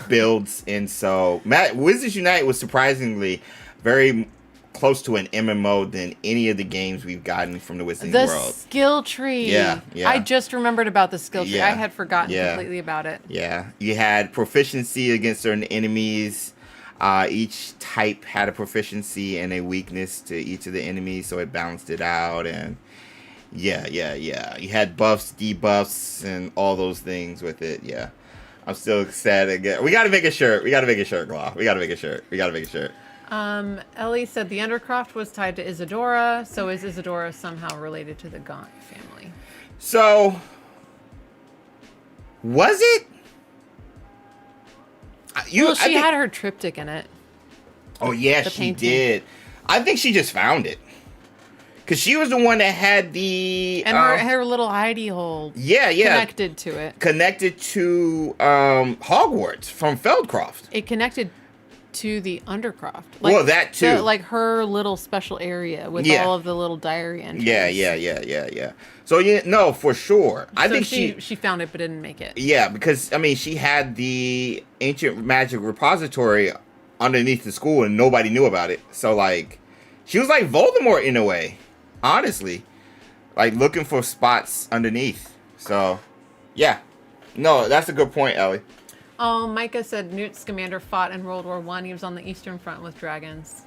Speaker 2: builds. And so Wizards Unite was surprisingly very close to an MMO than any of the games we've gotten from the Wizarding
Speaker 4: The
Speaker 2: world.
Speaker 4: skill tree.
Speaker 2: Yeah.
Speaker 4: I just remembered about the skill tree.
Speaker 2: Yeah.
Speaker 4: I had forgotten
Speaker 2: Yeah.
Speaker 4: completely about it.
Speaker 2: Yeah, you had proficiency against certain enemies. Each type had a proficiency and a weakness to each of the enemies, so it balanced it out. And yeah. You had buffs, debuffs, and all those things with it. Yeah. I'm still excited again. We got to make a shirt. Glow. We got to make a shirt.
Speaker 4: Ellie said the Undercroft was tied to Isadora, so is Isadora somehow related to the Gaunt family?
Speaker 2: So, was it?
Speaker 4: She had her triptych in it.
Speaker 2: Oh, yeah,
Speaker 4: The
Speaker 2: she
Speaker 4: painting.
Speaker 2: did. I think she just found it. Because she was the one that had the...
Speaker 4: And her little hidey hole connected to it.
Speaker 2: Connected to Hogwarts from Feldcroft.
Speaker 4: It connected to the Undercroft.
Speaker 2: Well, that too.
Speaker 4: Like her little special area with all of the little diary entries.
Speaker 2: Yeah. So, no, for sure. I think
Speaker 4: she found it but didn't make it.
Speaker 2: Yeah, because, I mean, she had the ancient magic repository underneath the school and nobody knew about it. So, like, she was like Voldemort in a way. Honestly. Like, looking for spots underneath. So, yeah. No, that's a good point, Ellie.
Speaker 4: Oh, Micah said Newt Scamander fought in World War I. He was on the Eastern Front with dragons.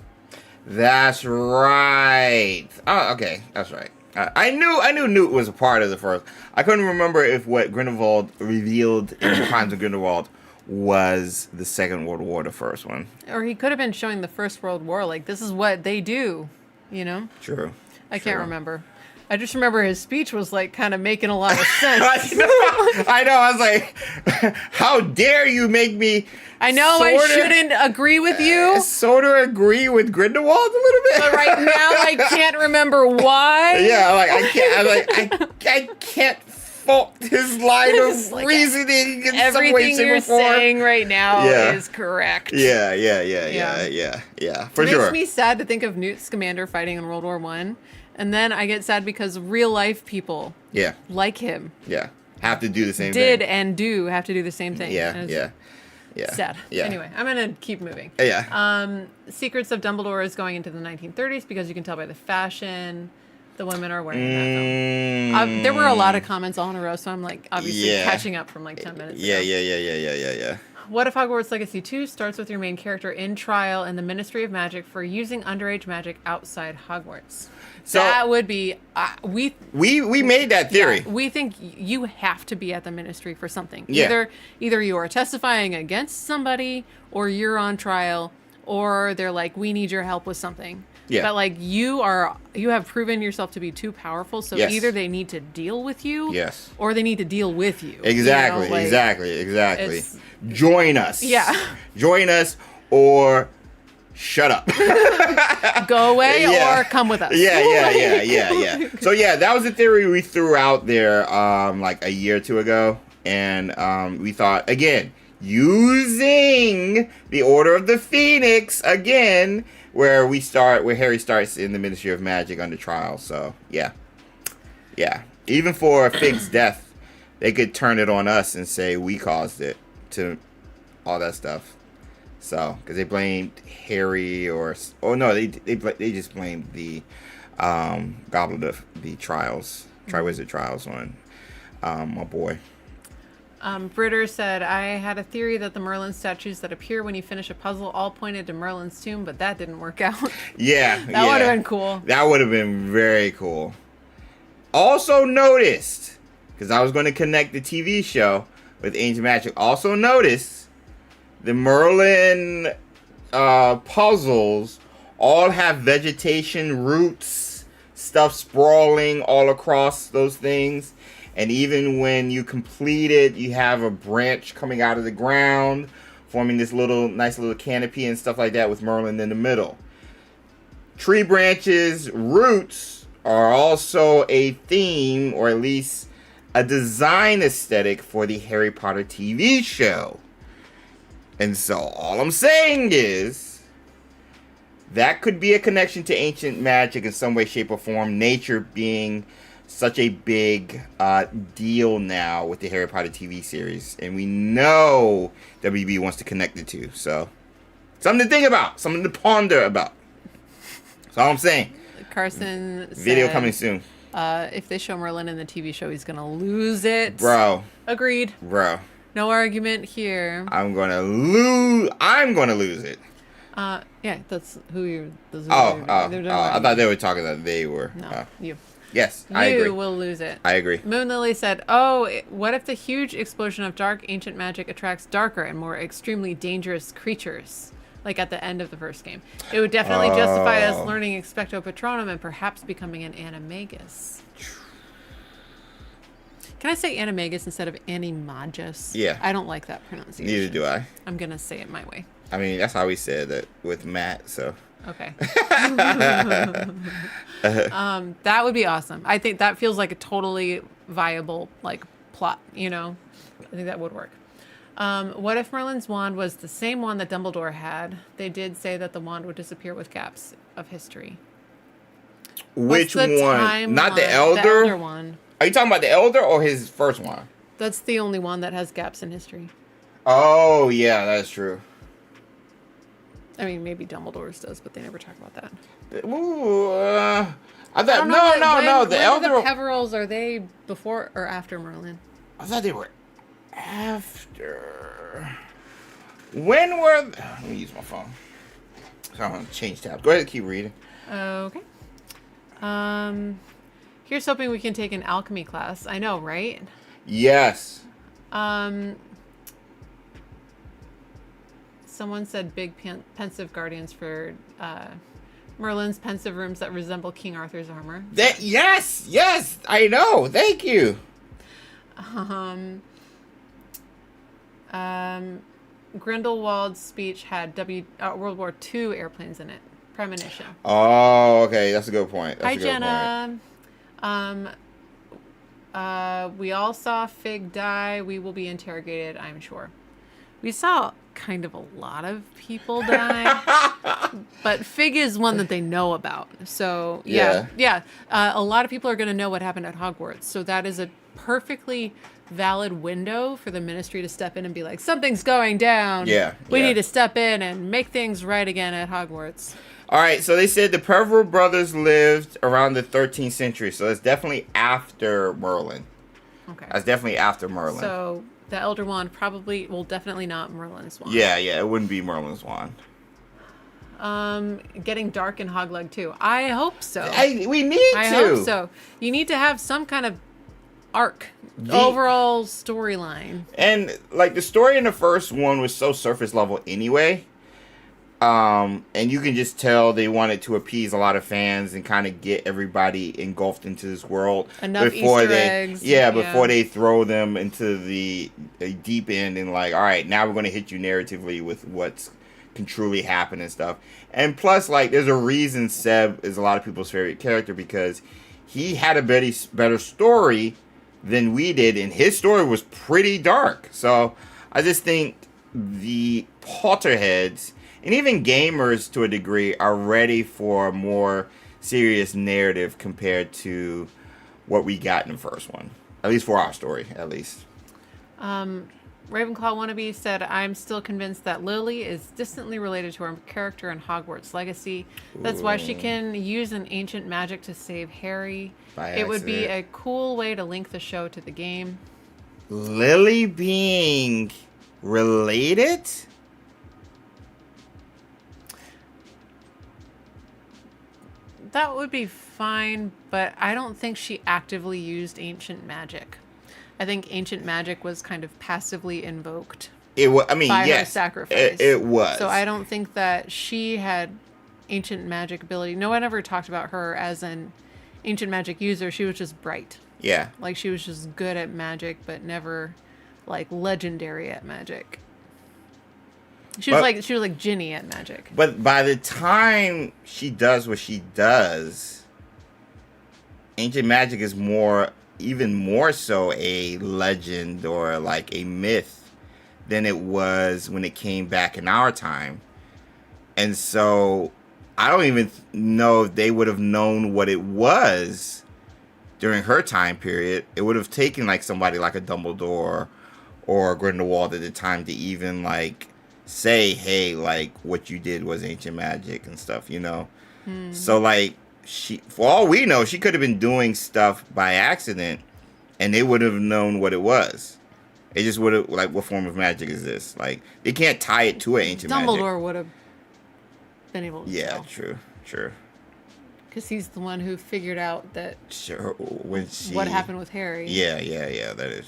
Speaker 2: That's right. Oh, okay. That's right. I knew Newt was a part of the first. I couldn't remember if what Grindelwald revealed in the Crimes of Grindelwald was the Second World War, the first one.
Speaker 4: Or he could have been showing the First World War. Like, this is what they do, you know?
Speaker 2: True.
Speaker 4: I can't remember. I just remember his speech was like kind of making a lot of sense.
Speaker 2: I know. I was like, how dare you make me...
Speaker 4: I know I shouldn't agree with you.
Speaker 2: Sort of agree with Grindelwald a little bit.
Speaker 4: But right now I can't remember why.
Speaker 2: Yeah, like I can't fault his line of
Speaker 4: Like,
Speaker 2: reasoning in some way,
Speaker 4: everything
Speaker 2: shape,
Speaker 4: you're
Speaker 2: or form.
Speaker 4: saying right now is correct.
Speaker 2: Yeah, for
Speaker 4: It
Speaker 2: sure.
Speaker 4: makes me sad to think of Newt Scamander fighting in World War I. And then I get sad because real life people like him
Speaker 2: have to do the same
Speaker 4: did
Speaker 2: thing.
Speaker 4: and do have to do the same thing.
Speaker 2: Yeah.
Speaker 4: Sad.
Speaker 2: Yeah.
Speaker 4: Anyway, I'm going to keep moving.
Speaker 2: Yeah.
Speaker 4: Secrets of Dumbledore is going into the 1930s because you can tell by the fashion the women are wearing that. There were a lot of comments all in a row, so I'm like obviously catching up from like 10 minutes ago.
Speaker 2: Yeah.
Speaker 4: What if Hogwarts Legacy 2 starts with your main character in trial in the Ministry of Magic for using underage magic outside Hogwarts? So that would be we
Speaker 2: made that theory.
Speaker 4: Yeah, we think you have to be at the Ministry for something.
Speaker 2: Yeah.
Speaker 4: Either you are testifying against somebody, or you're on trial, or they're like, we need your help with something.
Speaker 2: Yeah.
Speaker 4: But like you have proven yourself to be too powerful, so either they need to deal with you, or they need to deal with you.
Speaker 2: Exactly,
Speaker 4: you know, like,
Speaker 2: exactly. Join us.
Speaker 4: Yeah.
Speaker 2: Join us or shut up.
Speaker 4: Go away or come with us.
Speaker 2: Yeah. So yeah, that was the theory we threw out there like a year or two ago. And we thought, again, using the Order of the Phoenix again, where Harry starts in the Ministry of Magic under trial. So yeah. Even for Fig's death, they could turn it on us and say we caused it, to all that stuff. So because they blamed Harry they just blamed the Goblet of the Triwizard Trials on my boy.
Speaker 4: Britter said, I had a theory that the Merlin statues that appear when you finish a puzzle all pointed to Merlin's tomb, but that didn't work out.
Speaker 2: Yeah.
Speaker 4: That would have been cool.
Speaker 2: That would have been very cool. Also noticed, because I was going to connect the TV show with Ancient Magic, also noticed the Merlin puzzles all have vegetation, roots, stuff sprawling all across those things. And even when you complete it, you have a branch coming out of the ground, forming this nice little canopy and stuff like that with Merlin in the middle. Tree branches, roots are also a theme, or at least a design aesthetic for the Harry Potter TV show. And so all I'm saying is that could be a connection to Ancient Magic in some way, shape, or form. Nature being such a big deal now with the Harry Potter TV series. And we know WB wants to connect the two. So, something to think about. Something to ponder about. That's all I'm saying.
Speaker 4: Carson
Speaker 2: Video
Speaker 4: said,
Speaker 2: coming soon.
Speaker 4: If they show Merlin in the TV show, he's going to lose it.
Speaker 2: Bro.
Speaker 4: Agreed.
Speaker 2: Bro.
Speaker 4: No argument here.
Speaker 2: I'm going to lose it.
Speaker 4: Yeah, that's who you're...
Speaker 2: I thought they were talking that they were.
Speaker 4: No, you.
Speaker 2: Yes, I agree.
Speaker 4: You will lose it.
Speaker 2: I agree.
Speaker 4: Moon Lily said, what if the huge explosion of dark ancient magic attracts darker and more extremely dangerous creatures? Like at the end of the first game. It would definitely justify us learning Expecto Patronum and perhaps becoming an Animagus. Can I say Animagus instead of Animagus?
Speaker 2: Yeah.
Speaker 4: I don't like that pronunciation.
Speaker 2: Neither do I.
Speaker 4: I'm going to say it my way.
Speaker 2: I mean, that's how we said it with Matt, so...
Speaker 4: Okay. That would be awesome. I think that feels like a totally viable plot, I think that would work. What if Merlin's wand was the same wand that Dumbledore had? They did say that the wand would disappear with gaps of history.
Speaker 2: Which one? Not the Elder?
Speaker 4: The Elder one.
Speaker 2: Are you talking about the Elder or his first one?
Speaker 4: That's the only one that has gaps in history.
Speaker 2: Oh, yeah, that's true.
Speaker 4: I mean, maybe Dumbledore's does, but they never talk about that.
Speaker 2: Ooh, I thought
Speaker 4: no.
Speaker 2: The Elder.
Speaker 4: The Peverils, are they before or after Merlin?
Speaker 2: I thought they were after. When were? Let me use my phone. So I'm gonna change tabs. Go ahead and keep reading.
Speaker 4: Okay. Here's hoping we can take an alchemy class. I know, right?
Speaker 2: Yes.
Speaker 4: Someone said big pensive guardians for Merlin's pensive rooms that resemble King Arthur's armor.
Speaker 2: Yes, I know. Thank you.
Speaker 4: Grindelwald's speech had World War II airplanes in it. Premonition.
Speaker 2: Oh, okay. That's a good point.
Speaker 4: Hi, Jenna. We all saw Fig die. We will be interrogated, I'm sure. We saw kind of a lot of people die, but Fig is one that they know about. So yeah. A lot of people are going to know what happened at Hogwarts. So that is a perfectly valid window for the Ministry to step in and be like, something's going down. We need to step in and make things right again at Hogwarts.
Speaker 2: All right, so they said the Peveril brothers lived around the 13th century, so it's definitely after Merlin.
Speaker 4: Okay.
Speaker 2: That's definitely after Merlin.
Speaker 4: So the Elder Wand definitely not Merlin's wand.
Speaker 2: Yeah, it wouldn't be Merlin's wand.
Speaker 4: Getting dark in Hogleg too. I hope so.
Speaker 2: We need to.
Speaker 4: I hope so. You need to have some kind of arc, overall storyline. And
Speaker 2: the story in the first one was so surface level anyway. And you can just tell they wanted to appease a lot of fans and kind of get everybody engulfed into this world before they throw them into the deep end and all right, now we're going to hit you narratively with what's can truly happen and stuff. And plus, there's a reason Seb is a lot of people's favorite character, because he had a better story than we did, and his story was pretty dark. So I just think the Potterheads and even gamers to a degree are ready for a more serious narrative compared to what we got in the first one. At least for our story, at least.
Speaker 4: Ravenclaw Wannabe said, I'm still convinced that Lily is distantly related to her character in Hogwarts Legacy. That's why she can use an ancient magic to save Harry. It would be a cool way to link the show to the game.
Speaker 2: Lily being related?
Speaker 4: That would be fine, but I don't think she actively used ancient magic. I think ancient magic was kind of passively invoked.
Speaker 2: It was. I mean,
Speaker 4: by
Speaker 2: yes,
Speaker 4: her sacrifice.
Speaker 2: It was.
Speaker 4: So I don't think that she had ancient magic ability. No one ever talked about her as an ancient magic user. She was just bright.
Speaker 2: Yeah.
Speaker 4: Like she was just good at magic, but never like legendary at magic. She was like Ginny at magic.
Speaker 2: But by the time she does what she does, ancient magic is even more so a legend or like a myth than it was when it came back in our time. And so I don't even know if they would have known what it was during her time period. It would have taken like somebody like a Dumbledore or Grindelwald at the time to even like say, hey, like what you did was ancient magic and stuff, you know? So like she, for all we know, she could have been doing stuff by accident and they would have known what it was. It just would have, like, what form of magic is this? Like, they can't tie it to an ancient magic.
Speaker 4: Dumbledore would have been able to tell.
Speaker 2: True.
Speaker 4: Because he's the one who figured out that what happened with Harry.
Speaker 2: Yeah, that is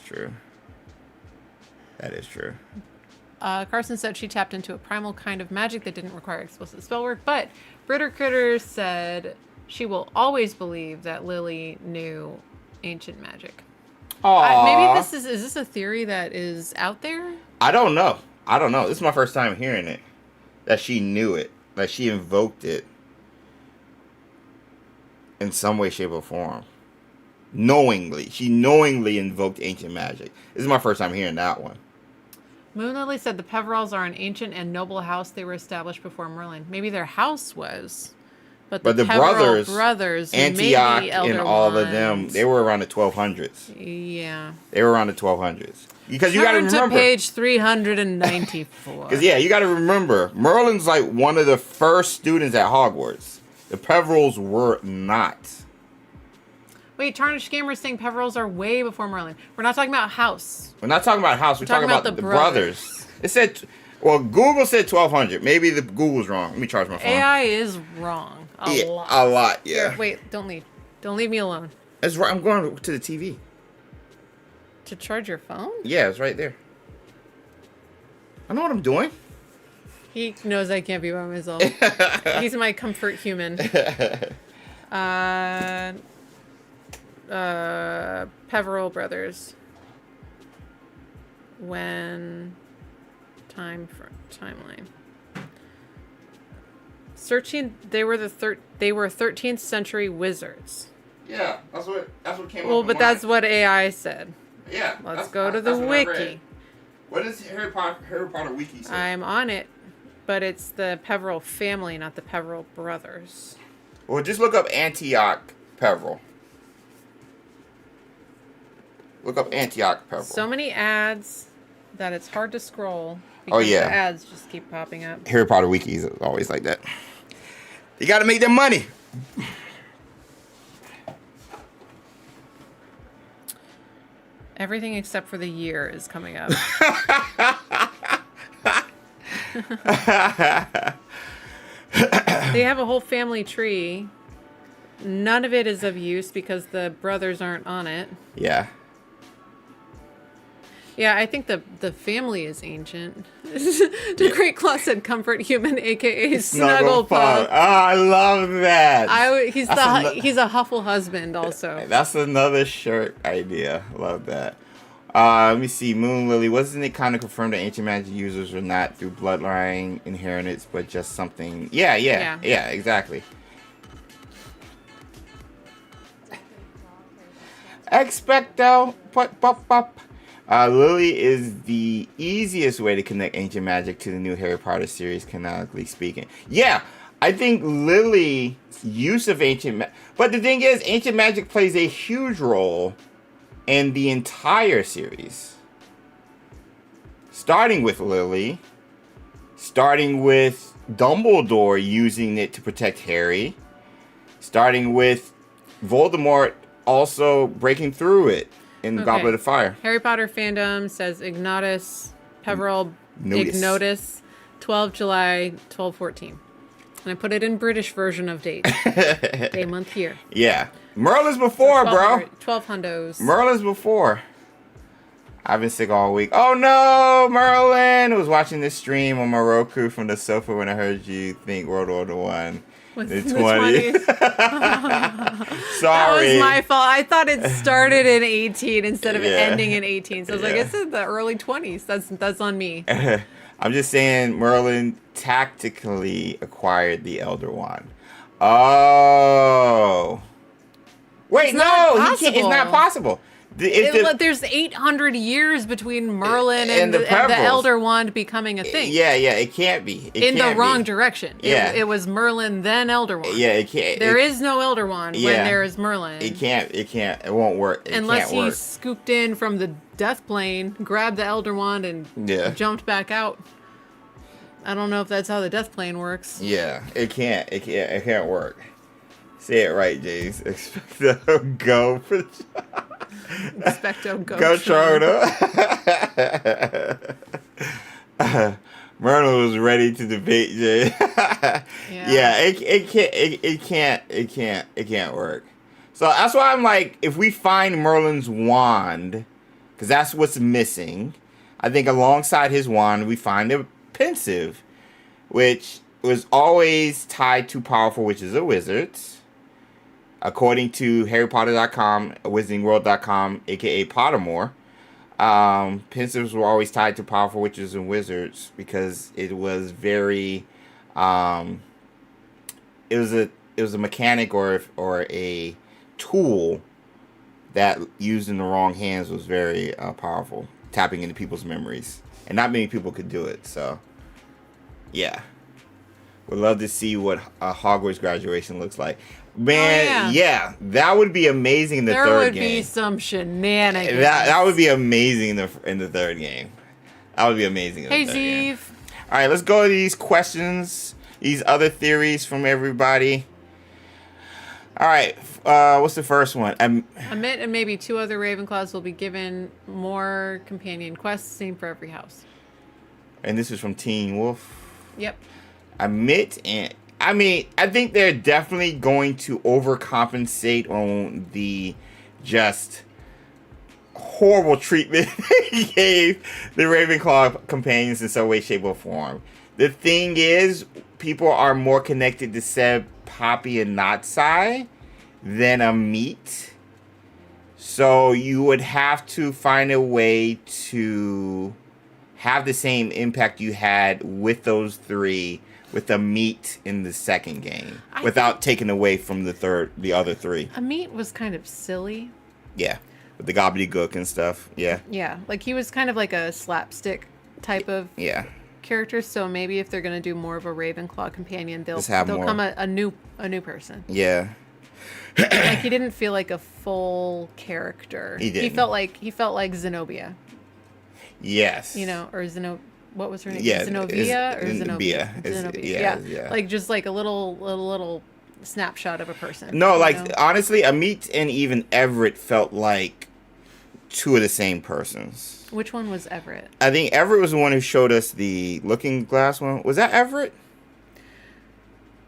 Speaker 2: true.
Speaker 4: Carson said she tapped into a primal kind of magic that didn't require explicit spell work, but Britter Critter said she will always believe that Lily knew ancient magic. Maybe is this a theory that is out there?
Speaker 2: I don't know. This is my first time hearing it. That she knew it. That she invoked it. In some way, shape, or form. Knowingly. She knowingly invoked ancient magic. This is my first time hearing that one.
Speaker 4: Moon Lily said the Peverills are an ancient and noble house. They were established before Merlin. Maybe their house was. But the brothers,
Speaker 2: Antioch and all
Speaker 4: ones,
Speaker 2: of them, they were around the 1200s.
Speaker 4: Yeah.
Speaker 2: They were around the 1200s. Because you got to remember.
Speaker 4: Turn to page 394.
Speaker 2: Because, you got to remember, Merlin's like one of the first students at Hogwarts. The Peverills were not.
Speaker 4: Wait, Tarnished Gamer's saying Peverills are way before Merlin. We're not talking about house.
Speaker 2: We're not talking about house. We're talking about the brothers. It said, well, Google said 1200. Maybe the Google's wrong. Let me charge my phone.
Speaker 4: AI is wrong. A
Speaker 2: lot, yeah.
Speaker 4: Here, wait, don't leave. Don't leave me alone.
Speaker 2: That's right. I'm going to the TV.
Speaker 4: To charge your phone?
Speaker 2: Yeah, it's right there. I know what I'm doing.
Speaker 4: He knows I can't be by myself. He's my comfort human. Peveril brothers. When timeline. Searching, they were 13th century wizards.
Speaker 2: Yeah, that's what came up.
Speaker 4: Well, but that's what AI said.
Speaker 2: Yeah.
Speaker 4: Let's go to the wiki.
Speaker 2: What does Harry Potter wiki say?
Speaker 4: I'm on it, but it's the Peveril family, not the Peveril brothers.
Speaker 2: Well, just look up Antioch Peveril. Look up Antioch Peveril.
Speaker 4: So many ads that it's hard to scroll.
Speaker 2: Oh, yeah.
Speaker 4: The ads just keep popping up.
Speaker 2: Harry Potter wiki is always like that. You got to make their money.
Speaker 4: Everything except for the year is coming up. They have a whole family tree. None of it is of use because the brothers aren't on it.
Speaker 2: Yeah.
Speaker 4: Yeah, I think the family is ancient. The Great Claw said comfort human, aka Snugglepuff.
Speaker 2: Oh, I love that.
Speaker 4: He's a Huffle husband also.
Speaker 2: That's another shirt idea. Love that. Let me see. Moon Lily, wasn't it kind of confirmed that ancient magic users are not through bloodline inheritance, but just something? Yeah, exactly. XpectoGO. Lily is the easiest way to connect ancient magic to the new Harry Potter series, canonically speaking. Yeah, I think Lily's use of ancient magic... But the thing is, ancient magic plays a huge role in the entire series. starting with Lily, starting with Dumbledore using it to protect Harry, starting with Voldemort also breaking through it in Goblet of Fire.
Speaker 4: Harry Potter fandom says Ignatus Peverell Ignotus, 12 July 1214. And I put it in British version of date. Day, month, year.
Speaker 2: Yeah. Merlin's before, so bro.
Speaker 4: 12 hundos.
Speaker 2: Merlin's before. I've been sick all week. Oh no, Merlin! I was watching this stream on my Roku from the sofa when I heard you think World War I.
Speaker 4: With
Speaker 2: the 20s. Sorry.
Speaker 4: That was my fault. I thought it started in 18 instead of ending in 18. So I was like, it's in the early 20s. That's on me.
Speaker 2: I'm just saying Merlin tactically acquired the Elder Wand. Oh. Wait, no, it's not possible.
Speaker 4: There's 800 years between Merlin and the Elder Wand becoming a thing.
Speaker 2: Yeah, it can't be.
Speaker 4: In the wrong direction. Yeah. It was Merlin, then Elder Wand.
Speaker 2: Yeah, it can't.
Speaker 4: There is no Elder Wand when there is Merlin.
Speaker 2: It can't. It won't work.
Speaker 4: Unless he scooped in from the death plane, grabbed the Elder Wand, and jumped back out. I don't know if that's how the death plane works.
Speaker 2: Yeah, it can't. It can't work. Say it right, James. XpectoGO for
Speaker 4: XpectoGO.
Speaker 2: Go Trotter. Merlin was ready to debate Jay. It can't work. So that's why I'm like, if we find Merlin's wand, because that's what's missing, I think alongside his wand we find a pensive, which was always tied to powerful witches or wizards. According to HarryPotter.com, WizardingWorld.com, aka Pottermore, pensives were always tied to powerful witches and wizards because it was very, it was a mechanic or a tool that used in the wrong hands was very powerful, tapping into people's memories, and not many people could do it. So, yeah, would love to see what a Hogwarts graduation looks like. Man, that would be amazing in the third game. There would be
Speaker 4: some shenanigans.
Speaker 2: That would be amazing in the third game. That would be amazing in the third game. All right, let's go to these questions, these other theories from everybody. All right, what's the first one?
Speaker 4: Amit and maybe 2 other Ravenclaws will be given more companion quests, same for every house.
Speaker 2: And this is from Teen Wolf.
Speaker 4: Yep.
Speaker 2: Amit and... I mean, I think they're definitely going to overcompensate on the just horrible treatment they gave the Ravenclaw companions in some way, shape, or form. The thing is, people are more connected to Seb, Poppy, and Natsai than Amit. So you would have to find a way to have the same impact you had with those 3 with Amit in the second game, without taking away from the other 3.
Speaker 4: Amit was kind of silly.
Speaker 2: Yeah, with the gobbledygook and stuff. Yeah.
Speaker 4: Yeah, like he was kind of like a slapstick type of character. So maybe if they're gonna do more of a Ravenclaw companion, they'll come a new person.
Speaker 2: Yeah.
Speaker 4: Like he didn't feel like a full character.
Speaker 2: He didn't.
Speaker 4: He felt like Zenobia.
Speaker 2: Yes.
Speaker 4: You know, or what was her name?
Speaker 2: Yeah,
Speaker 4: Zenobia or Zenobia?
Speaker 2: Zenobia.
Speaker 4: Yeah. Like just like a little snapshot of a person.
Speaker 2: No, like honestly, Amit and even Everett felt like 2 of the same persons.
Speaker 4: Which one was Everett?
Speaker 2: I think Everett was the one who showed us the looking glass one. Was that Everett?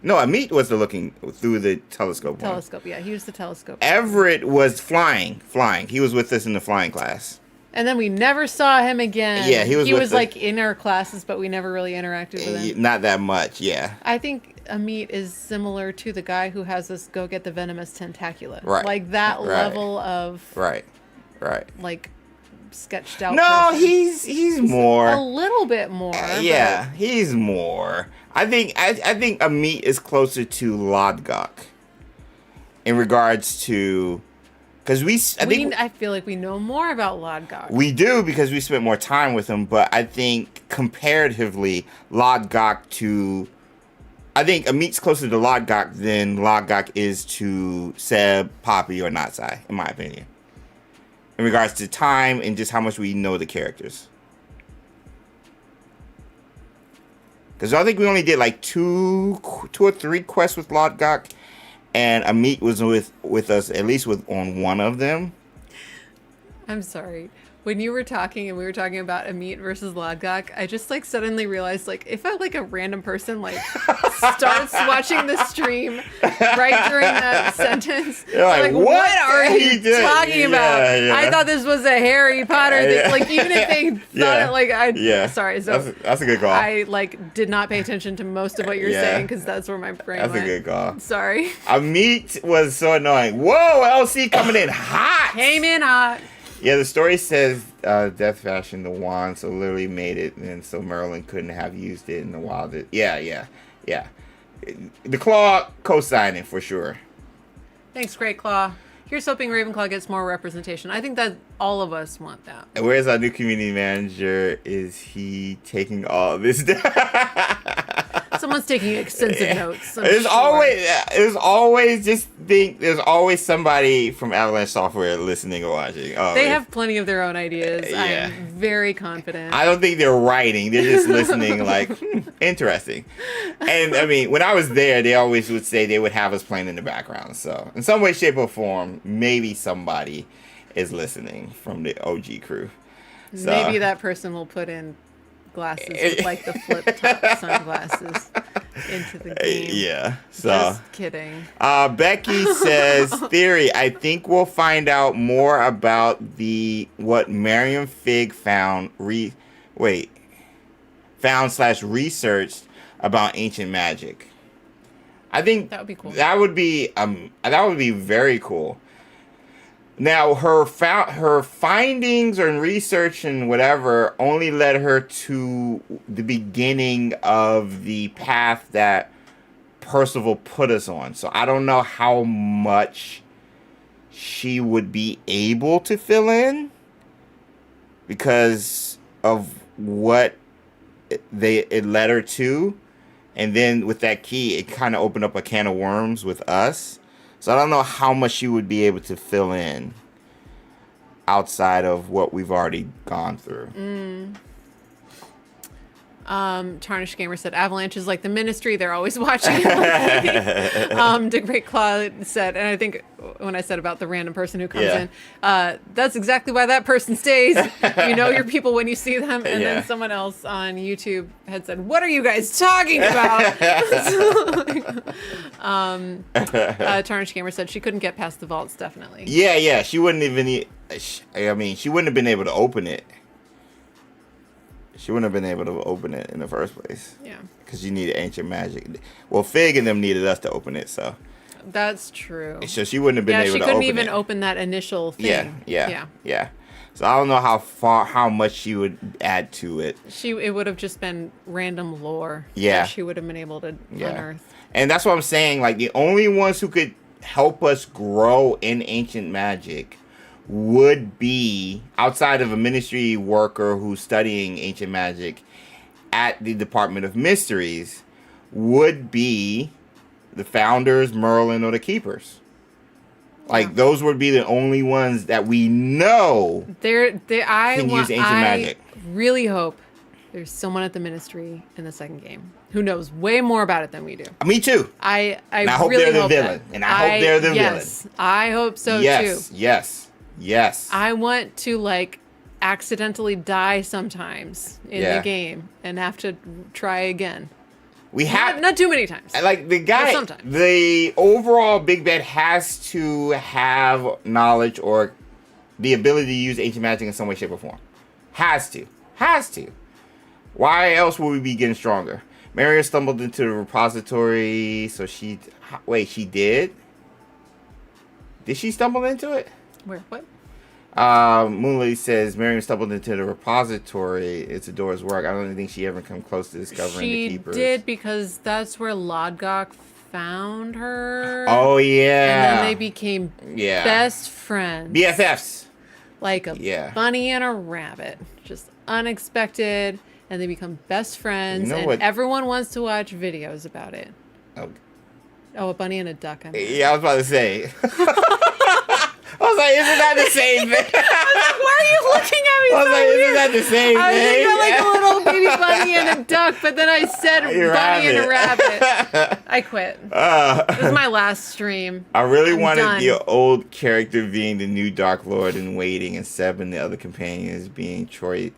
Speaker 2: No, Amit was the looking through the telescope one.
Speaker 4: Yeah, he was the telescope.
Speaker 2: Everett was flying. He was with us in the flying class.
Speaker 4: And then we never saw him again.
Speaker 2: Yeah, he was
Speaker 4: like in our classes, but we never really interacted with him.
Speaker 2: Not that much, yeah.
Speaker 4: I think Amit is similar to the guy who has us go get the venomous tentacula.
Speaker 2: Right.
Speaker 4: Like that level of...
Speaker 2: Right.
Speaker 4: Like sketched out.
Speaker 2: No, he's more.
Speaker 4: A little bit more.
Speaker 2: Yeah, he's more. I think Amit is closer to Lodgok in regards to... Because I feel like we know more about Lodgok. We do because we spent more time with him, but I think comparatively, Amit's closer to Lodgok than Lodgok is to Seb, Poppy, or Natsai, in my opinion. In regards to time and just how much we know the characters. Because I think we only did like two or three quests with Lodgok, and Amit was with us at least on one of them.
Speaker 4: I'm sorry. When you were talking and we were talking about Amit versus Lodgok, I just like suddenly realized like if I like a random person like starts watching the stream right during that sentence,
Speaker 2: you're like what are you
Speaker 4: talking about? Yeah. I thought this was a Harry Potter thing. Like even if they thought it like sorry, so
Speaker 2: that's a good call.
Speaker 4: I like did not pay attention to most of what you're saying because that's where my brain went.
Speaker 2: That's a good call.
Speaker 4: Sorry.
Speaker 2: Amit was so annoying. Whoa, LC coming in hot.
Speaker 4: Came in hot.
Speaker 2: Yeah, the story says Death fashioned the wand, so Lily made it, and so Merlin couldn't have used it in the wild. Yeah. The Claw co-signing for sure.
Speaker 4: Thanks, Great Claw. Here's hoping Ravenclaw gets more representation. I think that all of us want that.
Speaker 2: And where's our new community manager? Is he taking all of this down?
Speaker 4: Someone's taking extensive notes.
Speaker 2: There's always somebody from Avalanche Software listening or watching.
Speaker 4: They have plenty of their own ideas. Yeah. I am very confident.
Speaker 2: I don't think they're writing. They're just listening like, interesting. And I mean, when I was there, they always would say they would have us playing in the background. So in some way, shape, or form, maybe somebody is listening from the OG crew. So,
Speaker 4: maybe that person will put in glasses with like the flip top sunglasses into the game.
Speaker 2: Yeah. So
Speaker 4: just kidding.
Speaker 2: Becky says, theory, I think we'll find out more about what Marion Fig found /researched about ancient magic. I think
Speaker 4: that would be cool.
Speaker 2: That would be very cool. Now, her findings and research and whatever only led her to the beginning of the path that Percival put us on. So I don't know how much she would be able to fill in because of what it led her to. And then with that key, it kind of opened up a can of worms with us. So I don't know how much she would be able to fill in outside of what we've already gone through.
Speaker 4: Tarnished Gamer said, Avalanche is like the Ministry. They're always watching. The Great Claw said, and I think when I said about the random person who comes in, that's exactly why that person stays. You know your people when you see them. And then someone else on YouTube had said, what are you guys talking about? Tarnished Gamer said she couldn't get past the vaults, definitely.
Speaker 2: Yeah. She wouldn't even, she wouldn't have been able to open it. She wouldn't have been able to open it in the first place. Yeah. Because you needed ancient magic. Well, Fig and them needed us to open it, so.
Speaker 4: That's true.
Speaker 2: So she wouldn't have been able to open it.
Speaker 4: Yeah, she couldn't even open that initial thing.
Speaker 2: Yeah. So I don't know how much she would add to it.
Speaker 4: It would have just been random lore.
Speaker 2: Yeah.
Speaker 4: That she would have been able to unearth.
Speaker 2: And that's what I'm saying. Like, the only ones who could help us grow in ancient magic would be, outside of a ministry worker who's studying ancient magic at the Department of Mysteries, would be the founders, Merlin, or the keepers. Like, those would be the only ones that we know can use ancient magic.
Speaker 4: I really hope there's someone at the Ministry in the second game who knows way more about it than we do.
Speaker 2: Me too.
Speaker 4: I
Speaker 2: hope
Speaker 4: really
Speaker 2: they're the
Speaker 4: hope
Speaker 2: villain.
Speaker 4: That.
Speaker 2: And I hope they're the villain.
Speaker 4: Yes, I hope so too.
Speaker 2: Yes.
Speaker 4: I want to like accidentally die sometimes in the game and have to try again.
Speaker 2: We have
Speaker 4: not too many times.
Speaker 2: Like the overall Big Bad has to have knowledge or the ability to use ancient magic in some way, shape, or form. Has to. Why else would we be getting stronger? Maria stumbled into the repository, so she did? Did she stumble into it?
Speaker 4: Where? What?
Speaker 2: Moonlady says Miriam stumbled into the repository. It's a door's work. I don't think she ever come close to discovering the keepers.
Speaker 4: She did, because that's where Lodgok found her.
Speaker 2: Oh, yeah.
Speaker 4: And then they became best friends.
Speaker 2: BFFs.
Speaker 4: Like a bunny and a rabbit. Just unexpected. And they become best friends. And everyone wants to watch videos about it. Oh, a bunny and a duck.
Speaker 2: Yeah, I was about to say. I was like, isn't that the same thing?
Speaker 4: I was like, why are you looking at me?
Speaker 2: I was like, isn't that the same thing?
Speaker 4: I was thinking like a little baby bunny and a duck, but then I said bunny and a rabbit. I quit. This is my last stream.
Speaker 2: I really wanted the old character being the new Dark Lord in waiting, and Seb and the other companions being choices.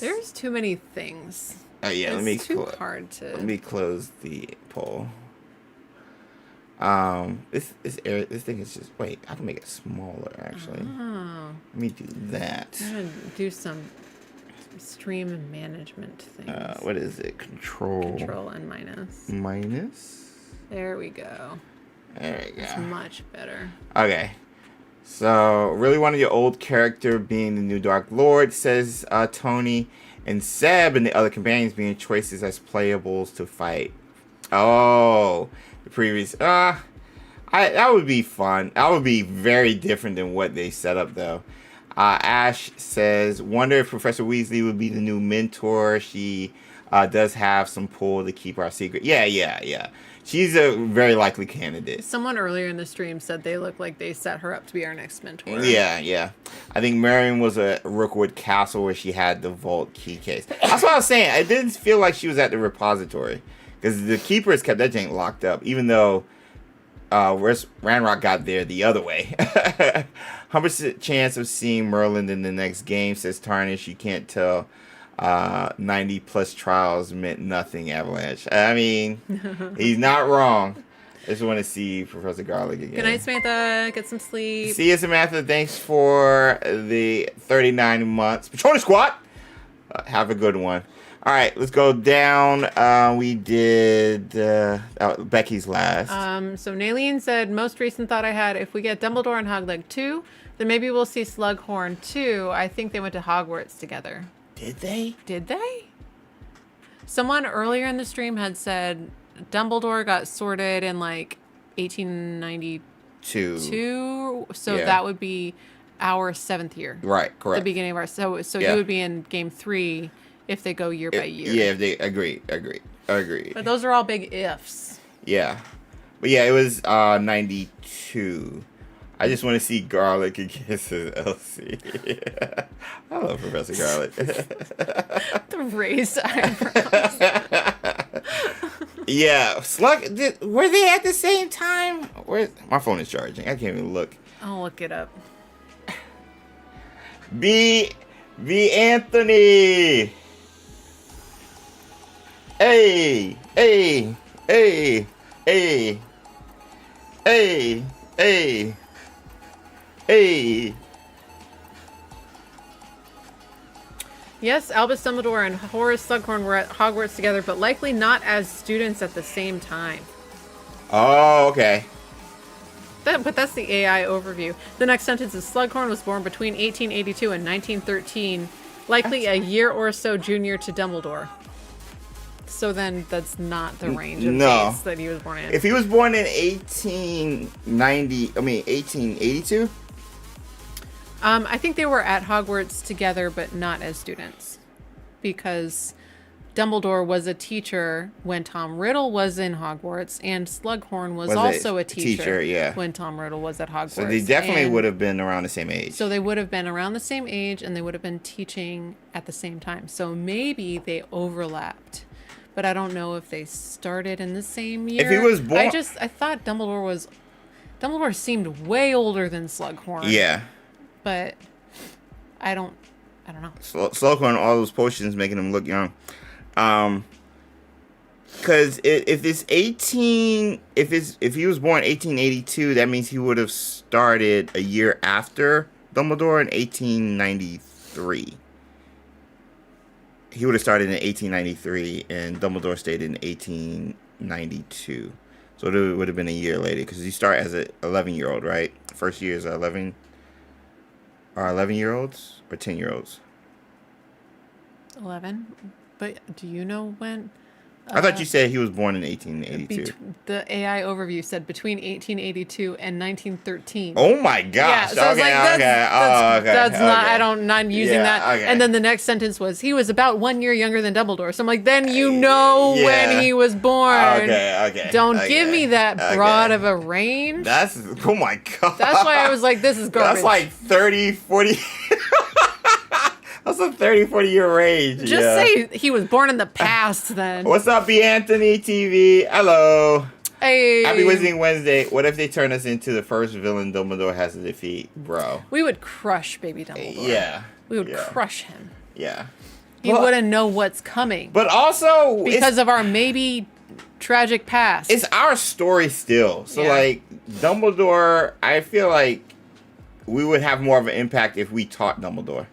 Speaker 4: There's too many things.
Speaker 2: Oh yeah,
Speaker 4: it's too hard to.
Speaker 2: Let me close the poll. This thing is just I can make it smaller actually.
Speaker 4: Oh.
Speaker 2: Let me do that.
Speaker 4: I'm gonna do some stream management things.
Speaker 2: What is it? Control
Speaker 4: and minus.
Speaker 2: Minus.
Speaker 4: There we go.
Speaker 2: There we go.
Speaker 4: It's much better.
Speaker 2: Okay. So really wanted your old character being the new Dark Lord, says Tony, and Seb and the other companions being choices as playables to fight. Oh, the previous that would be fun. That would be very different than what they set up though. Ash says, wonder if Professor Weasley would be the new mentor. She does have some pull to keep our secret. Yeah. She's a very likely candidate.
Speaker 4: Someone earlier in the stream said they look like they set her up to be our next mentor.
Speaker 2: Yeah. I think Marion was at Rookwood Castle where she had the vault key case. That's what I was saying. I didn't feel like she was at the repository because the keepers kept that thing locked up, even though Ranrock got there the other way. 100% chance of seeing Merlin in the next game, says Tarnish. You can't tell. 90 plus trials meant nothing, Avalanche. I mean, he's not wrong. I just want to see Professor Garlic again.
Speaker 4: Good night, Samantha. Get some sleep.
Speaker 2: See you, Samantha. Thanks for the 39 months. Patronus Squad. Have a good one. All right, let's go down. We did Becky's last.
Speaker 4: So Nalene said, most recent thought I had, if we get Dumbledore and Hogleg 2, then maybe we'll see Slughorn 2. I think they went to Hogwarts together.
Speaker 2: Did they?
Speaker 4: Did they? Someone earlier in the stream had said Dumbledore got sorted in like 1892. So that would be our 7th year.
Speaker 2: Right, correct.
Speaker 4: The beginning of our you would be in game 3 if they go year by year.
Speaker 2: Yeah, if they agree.
Speaker 4: But those are all big ifs.
Speaker 2: Yeah. But yeah, it was 92. I just want to see Garlic against his LC. I love Professor Garlic.
Speaker 4: The raised eyebrows.
Speaker 2: Yeah, were they at the same time? My phone is charging. I can't even look.
Speaker 4: I'll look it up.
Speaker 2: B Anthony. Hey.
Speaker 4: Yes, Albus Dumbledore and Horace Slughorn were at Hogwarts together, but likely not as students at the same time.
Speaker 2: Oh, okay.
Speaker 4: But that's the AI overview. The next sentence is Slughorn was born between 1882 and 1913, likely a year or so junior to Dumbledore. So then that's not the range of dates that he was born in.
Speaker 2: If he was born in 1882?
Speaker 4: I think they were at Hogwarts together, but not as students. Because Dumbledore was a teacher when Tom Riddle was in Hogwarts, and Slughorn was also a teacher when Tom Riddle was at Hogwarts.
Speaker 2: So they definitely would have been around the same age.
Speaker 4: So they would have been around the same age, and they would have been teaching at the same time. So maybe they overlapped. But I don't know if they started in the same year.
Speaker 2: If he was born...
Speaker 4: I thought Dumbledore seemed way older than Slughorn.
Speaker 2: Yeah.
Speaker 4: But I don't know.
Speaker 2: Slughorn, all those potions making him look young. Because if he was born 1882, that means he would have started a year after Dumbledore in 1893. He would have started in 1893, and Dumbledore stayed in 1892. So it would have been a year later, because you start as an 11-year-old, right? First year is 11. Are 11-year-olds or 10-year-olds?
Speaker 4: 11. But do you know when?
Speaker 2: I thought you said he was born in 1882.
Speaker 4: The AI overview said between 1882 and 1913.
Speaker 2: Oh my gosh!
Speaker 4: Yeah, so I was like, that's not. I'm not using that.
Speaker 2: Okay.
Speaker 4: And then the next sentence was, he was about 1 year younger than Dumbledore. So I'm like, then you know when he was born.
Speaker 2: Okay.
Speaker 4: Don't give me that broad of a range.
Speaker 2: Oh my god.
Speaker 4: That's why I was like, this is garbage.
Speaker 2: That's like 30, 40. That's a 30, 40-year range.
Speaker 4: Just say he was born in the past then.
Speaker 2: What's up, B. Anthony TV? Hello.
Speaker 4: Hey.
Speaker 2: Happy Wizarding Wednesday. What if they turn us into the first villain Dumbledore has to defeat, bro?
Speaker 4: We would crush baby Dumbledore.
Speaker 2: Yeah.
Speaker 4: We would crush him.
Speaker 2: Yeah.
Speaker 4: He wouldn't know what's coming.
Speaker 2: But also...
Speaker 4: because of our maybe tragic past.
Speaker 2: It's our story still. So, like, Dumbledore, I feel like we would have more of an impact if we taught Dumbledore.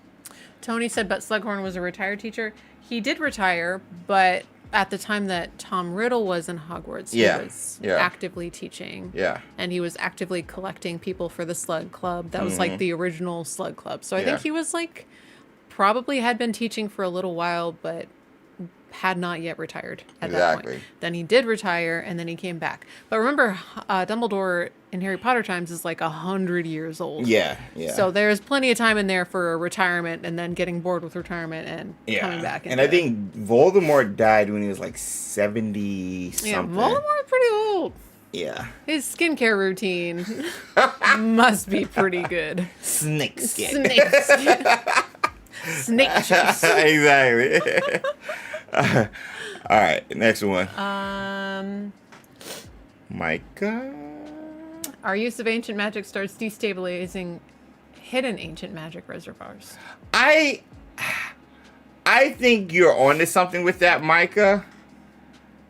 Speaker 4: Tony said, but Slughorn was a retired teacher. He did retire, but at the time that Tom Riddle was in Hogwarts, he was actively teaching.
Speaker 2: Yeah.
Speaker 4: And he was actively collecting people for the Slug Club. That was like the original Slug Club. So I think he was like, probably had been teaching for a little while, but had not yet retired at that point. Then he did retire, and then he came back. But remember, Dumbledore in Harry Potter times is like 100 years old. Yeah. So there's plenty of time in there for retirement, and then getting bored with retirement and coming back.
Speaker 2: And I think Voldemort died when he was like 70 something.
Speaker 4: Yeah, Voldemort's pretty old.
Speaker 2: Yeah.
Speaker 4: His skincare routine must be pretty good.
Speaker 2: Snake skin.
Speaker 4: Snake skin. Snake juice.
Speaker 2: Exactly. All right, next one. Micah.
Speaker 4: Our use of ancient magic starts destabilizing hidden ancient magic reservoirs.
Speaker 2: I think you're onto something with that, Micah.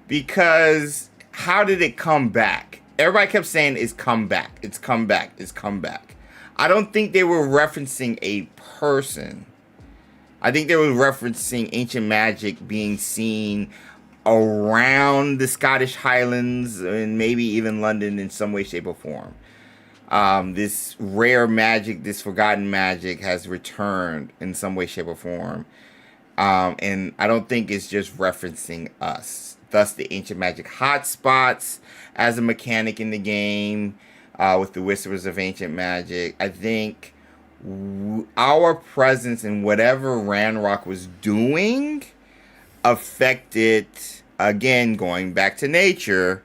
Speaker 2: Because how did it come back? Everybody kept saying it's come back. It's come back. It's come back. I don't think they were referencing a person. I think they were referencing ancient magic being seen around the Scottish Highlands and maybe even London in some way, shape, or form. This rare magic, this forgotten magic has returned in some way, shape, or form. And I don't think it's just referencing us. Thus, the ancient magic hotspots as a mechanic in the game with the Whispers of Ancient Magic. I think our presence in whatever Ranrock was doing affected, again, going back to nature,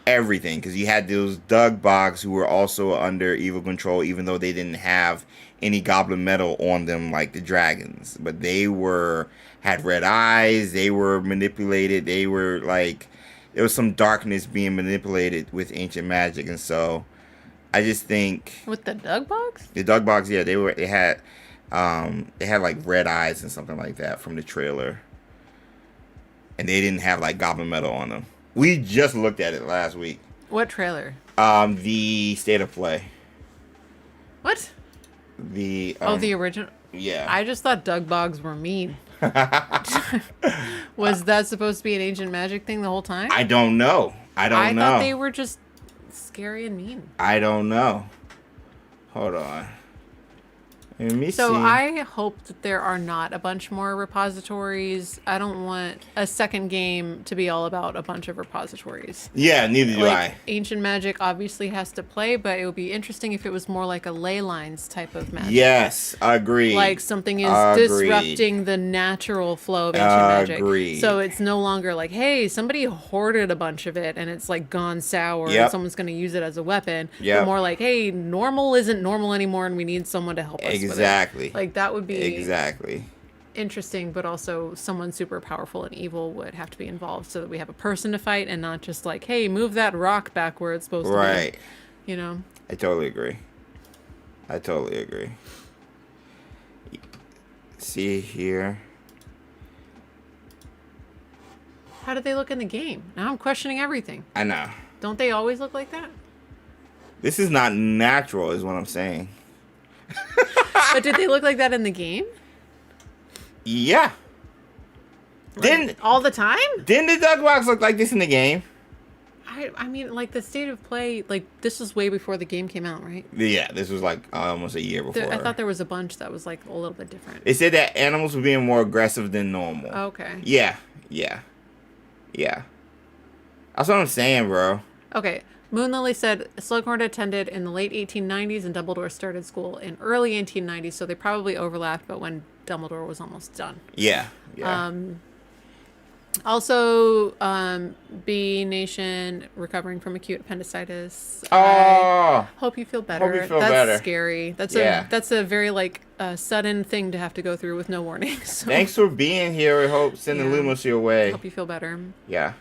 Speaker 2: everything. Because you had those Dugbogs who were also under evil control, even though they didn't have any goblin metal on them like the dragons. But they had red eyes, they were manipulated, they were like, there was some darkness being manipulated with ancient magic. And so I just think
Speaker 4: with the Dugbogs?
Speaker 2: The Dugbogs, yeah, they had like red eyes and something like that from the trailer. And they didn't have like goblin metal on them. We just looked at it last week.
Speaker 4: What trailer?
Speaker 2: The State of Play.
Speaker 4: What?
Speaker 2: The
Speaker 4: original.
Speaker 2: Yeah.
Speaker 4: I just thought Dugbogs were mean. Was that supposed to be an ancient magic thing the whole time?
Speaker 2: I don't know. I
Speaker 4: thought they were just scary and mean.
Speaker 2: I don't know. Hold on. Let me see.
Speaker 4: I hope that there are not a bunch more repositories. I don't want a second game to be all about a bunch of repositories.
Speaker 2: Yeah, neither do I.
Speaker 4: Ancient magic obviously has to play, but it would be interesting if it was more like a ley lines type of magic.
Speaker 2: Yes, agree.
Speaker 4: Like something is disrupting the natural flow of ancient magic. So it's no longer like, hey, somebody hoarded a bunch of it and it's like gone sour and someone's going to use it as a weapon. But more like, hey, normal isn't normal anymore and we need someone to help us.
Speaker 2: Exactly.
Speaker 4: Like that would be
Speaker 2: interesting,
Speaker 4: but also someone super powerful and evil would have to be involved so that we have a person to fight and not just like, hey, move that rock back where it's supposed to be. Right. You know?
Speaker 2: I totally agree. See here.
Speaker 4: How do they look in the game? Now I'm questioning everything.
Speaker 2: I know.
Speaker 4: Don't they always look like that?
Speaker 2: This is not natural, is what I'm saying.
Speaker 4: But did they look like that in the game?
Speaker 2: Yeah.
Speaker 4: Like, all the time?
Speaker 2: Didn't the Dugbogs look like this in the game?
Speaker 4: I mean, like the State of Play, like this was way before the game came out, right?
Speaker 2: Yeah, this was like almost a year before.
Speaker 4: I thought there was a bunch that was like a little bit different.
Speaker 2: They said that animals were being more aggressive than normal.
Speaker 4: Okay.
Speaker 2: Yeah. That's what I'm saying, bro.
Speaker 4: Okay. Moonlily said Slughorn attended in the late 1890s and Dumbledore started school in early 1890s, so they probably overlapped, but when Dumbledore was almost done.
Speaker 2: Yeah.
Speaker 4: Also, B Nation recovering from acute appendicitis.
Speaker 2: Oh,
Speaker 4: I hope you feel better.
Speaker 2: hope you feel
Speaker 4: That's
Speaker 2: better.
Speaker 4: scary. That's
Speaker 2: Yeah.
Speaker 4: a very like sudden thing to have to go through with no warning. So.
Speaker 2: Thanks for being here. We hope sending Lumos your way.
Speaker 4: Hope you feel better.
Speaker 2: Yeah.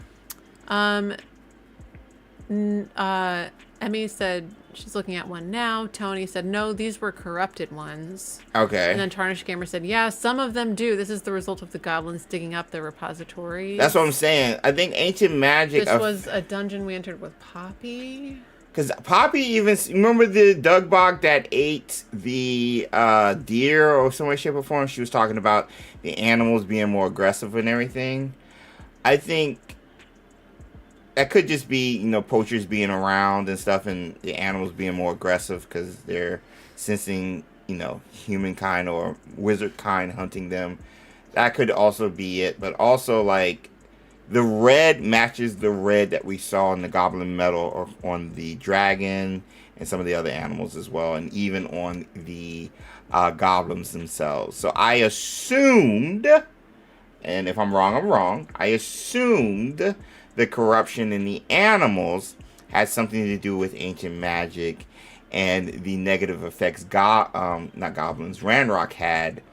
Speaker 4: Emmy said she's looking at one now. Tony said, no, these were corrupted ones.
Speaker 2: Okay.
Speaker 4: And then Tarnished Gamer said, yeah, some of them do. This is the result of the goblins digging up the repository.
Speaker 2: That's what I'm saying. I think Ancient Magic...
Speaker 4: This was a dungeon we entered with Poppy.
Speaker 2: Because Poppy even... Remember the Dugbog that ate the deer or some way, shape, or form? She was talking about the animals being more aggressive and everything. I think... That could just be, poachers being around and stuff and the animals being more aggressive because they're sensing, humankind or wizard kind hunting them. That could also be it. But also, like, the red matches the red that we saw in the goblin metal or on the dragon and some of the other animals as well. And even on the goblins themselves. So I assumed, and if I'm wrong, I assumed... the corruption in the animals has something to do with ancient magic and the negative effects Ranrock had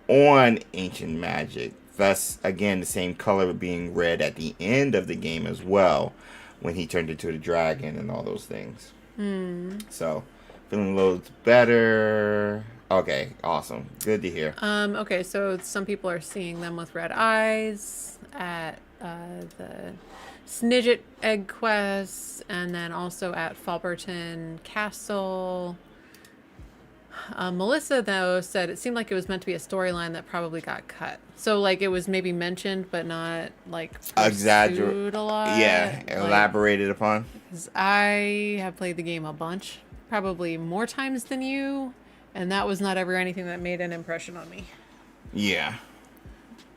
Speaker 2: on ancient magic. Thus, again, the same color being red at the end of the game as well when he turned into the dragon and all those things. So, feeling loads better. Okay, awesome. Good to hear.
Speaker 4: Okay, so some people are seeing them with red eyes at the Snidget Egg Quest, and then also at Falberton Castle. Melissa, though, said it seemed like it was meant to be a storyline that probably got cut. So, like, it was maybe mentioned, but not, like, pursued a lot.
Speaker 2: Yeah, elaborated upon.
Speaker 4: Because I have played the game a bunch, probably more times than you, and that was not ever anything that made an impression on me.
Speaker 2: Yeah.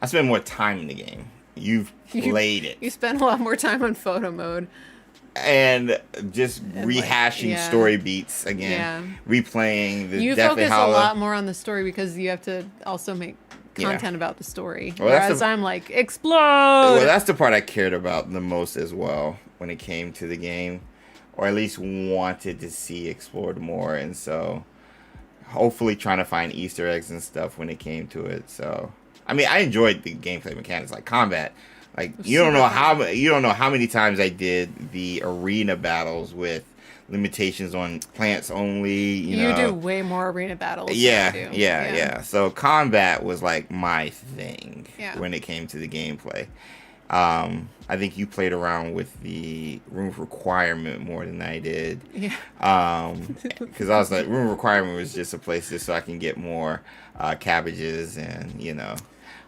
Speaker 2: I spent more time in the game. You've played it.
Speaker 4: You spent a lot more time on photo mode.
Speaker 2: And just rehashing story beats again. Yeah. Replaying the
Speaker 4: You
Speaker 2: Death
Speaker 4: focus
Speaker 2: and Hollow.
Speaker 4: a lot more on the story because you have to also make content about the story. Well, whereas I'm like, explode!
Speaker 2: Well, that's the part I cared about the most as well when it came to the game. Or at least wanted to see explored more. And so, hopefully trying to find Easter eggs and stuff when it came to it. So... I mean, I enjoyed the gameplay mechanics, like combat. Like you don't know how many times I did the arena battles with limitations on plants only. You know.
Speaker 4: Do way more arena battles.
Speaker 2: Yeah. So combat was like my thing when it came to the gameplay. I think you played around with the room of requirement more than I did.
Speaker 4: Yeah.
Speaker 2: Because I was like, room of requirement was just a place just so I can get more cabbages and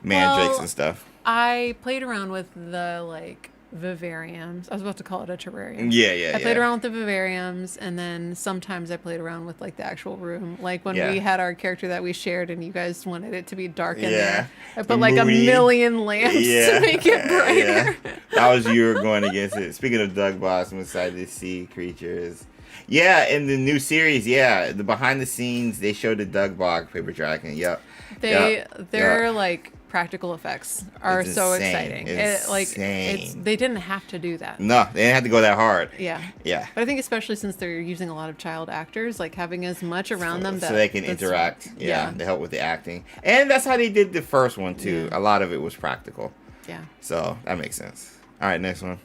Speaker 2: mandrakes and stuff.
Speaker 4: I played around with the vivariums. I was about to call it a terrarium.
Speaker 2: Yeah.
Speaker 4: I played around with the vivariums, and then sometimes I played around with the actual room. Like when we had our character that we shared, and you guys wanted it to be dark in there. I put a million lamps to make it brighter.
Speaker 2: Yeah. That was you were going against it. Speaking of Doug Boss, I'm excited to see creatures. Yeah, in the new series, the behind the scenes, they showed the Doug Bog paper dragon. Yep.
Speaker 4: They're practical effects are so exciting. They didn't have to do that.
Speaker 2: No, they didn't have to go that hard.
Speaker 4: Yeah. But I think especially since they're using a lot of child actors, having as much around them
Speaker 2: so they can interact. Yeah, to help with the acting. And that's how they did the first one too. A lot of it was practical.
Speaker 4: Yeah.
Speaker 2: So that makes sense. All right, next one.